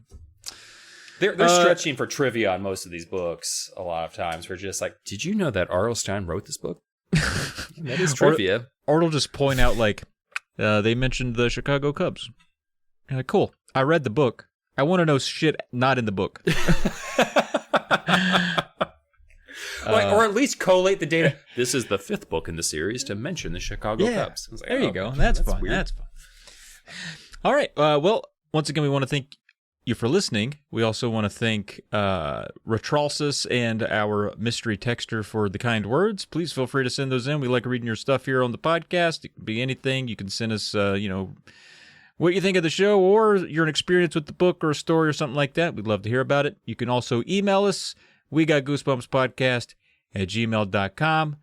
They're stretching for trivia on most of these books a lot of times. We're just like, did you know that R.L. Stine wrote this book? That is trivia. Or it'll just point out, like, they mentioned the Chicago Cubs. And like, cool. I read the book. I want to know shit not in the book. Or at least collate the data. This is the 5th book in the series to mention the Chicago Cubs. Like, there you go. That's fun. Weird. That's fun. All right. Well, once again, we want to thank you for listening. We also want to thank Retralsis and our mystery texter for the kind words. Please feel free to send those in. We like reading your stuff here on the podcast. It can be anything. You can send us, what you think of the show, or your experience with the book or a story or something like that. We'd love to hear about it. You can also email us. We got goosebumpspodcast@gmail.com.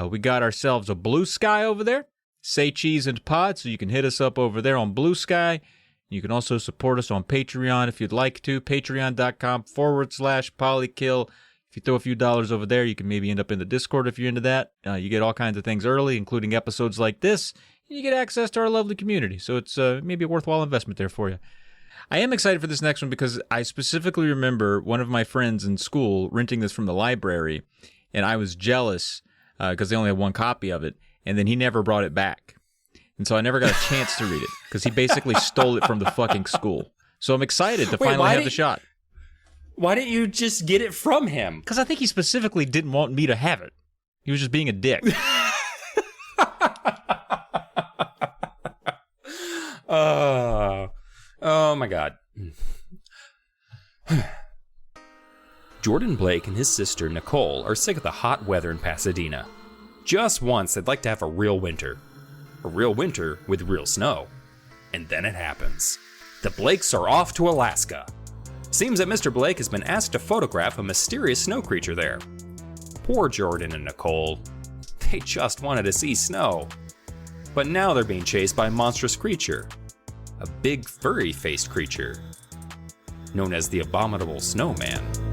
We got ourselves a Blue Sky over there. Say Cheese and Pod, so you can hit us up over there on Blue Sky. You can also support us on Patreon if you'd like to. Patreon.com/Polykill. If you throw a few dollars over there, you can maybe end up in the Discord if you're into that. You get all kinds of things early, including episodes like this. You get access to our lovely community, so it's maybe a worthwhile investment there for you. I am excited for this next one because I specifically remember one of my friends in school renting this from the library, and I was jealous because they only had one copy of it, and then he never brought it back. And so I never got a chance to read it because he basically stole it from the fucking school. So I'm excited to finally have the shot. Why didn't you just get it from him? Because I think he specifically didn't want me to have it. He was just being a dick. Oh my God. Jordan Blake and his sister Nicole are sick of the hot weather in Pasadena. Just once, they'd like to have a real winter. A real winter with real snow. And then it happens. The Blakes are off to Alaska. Seems that Mr. Blake has been asked to photograph a mysterious snow creature there. Poor Jordan and Nicole. They just wanted to see snow. But now they're being chased by a monstrous creature. A big furry-faced creature. Known as the Abominable Snowman.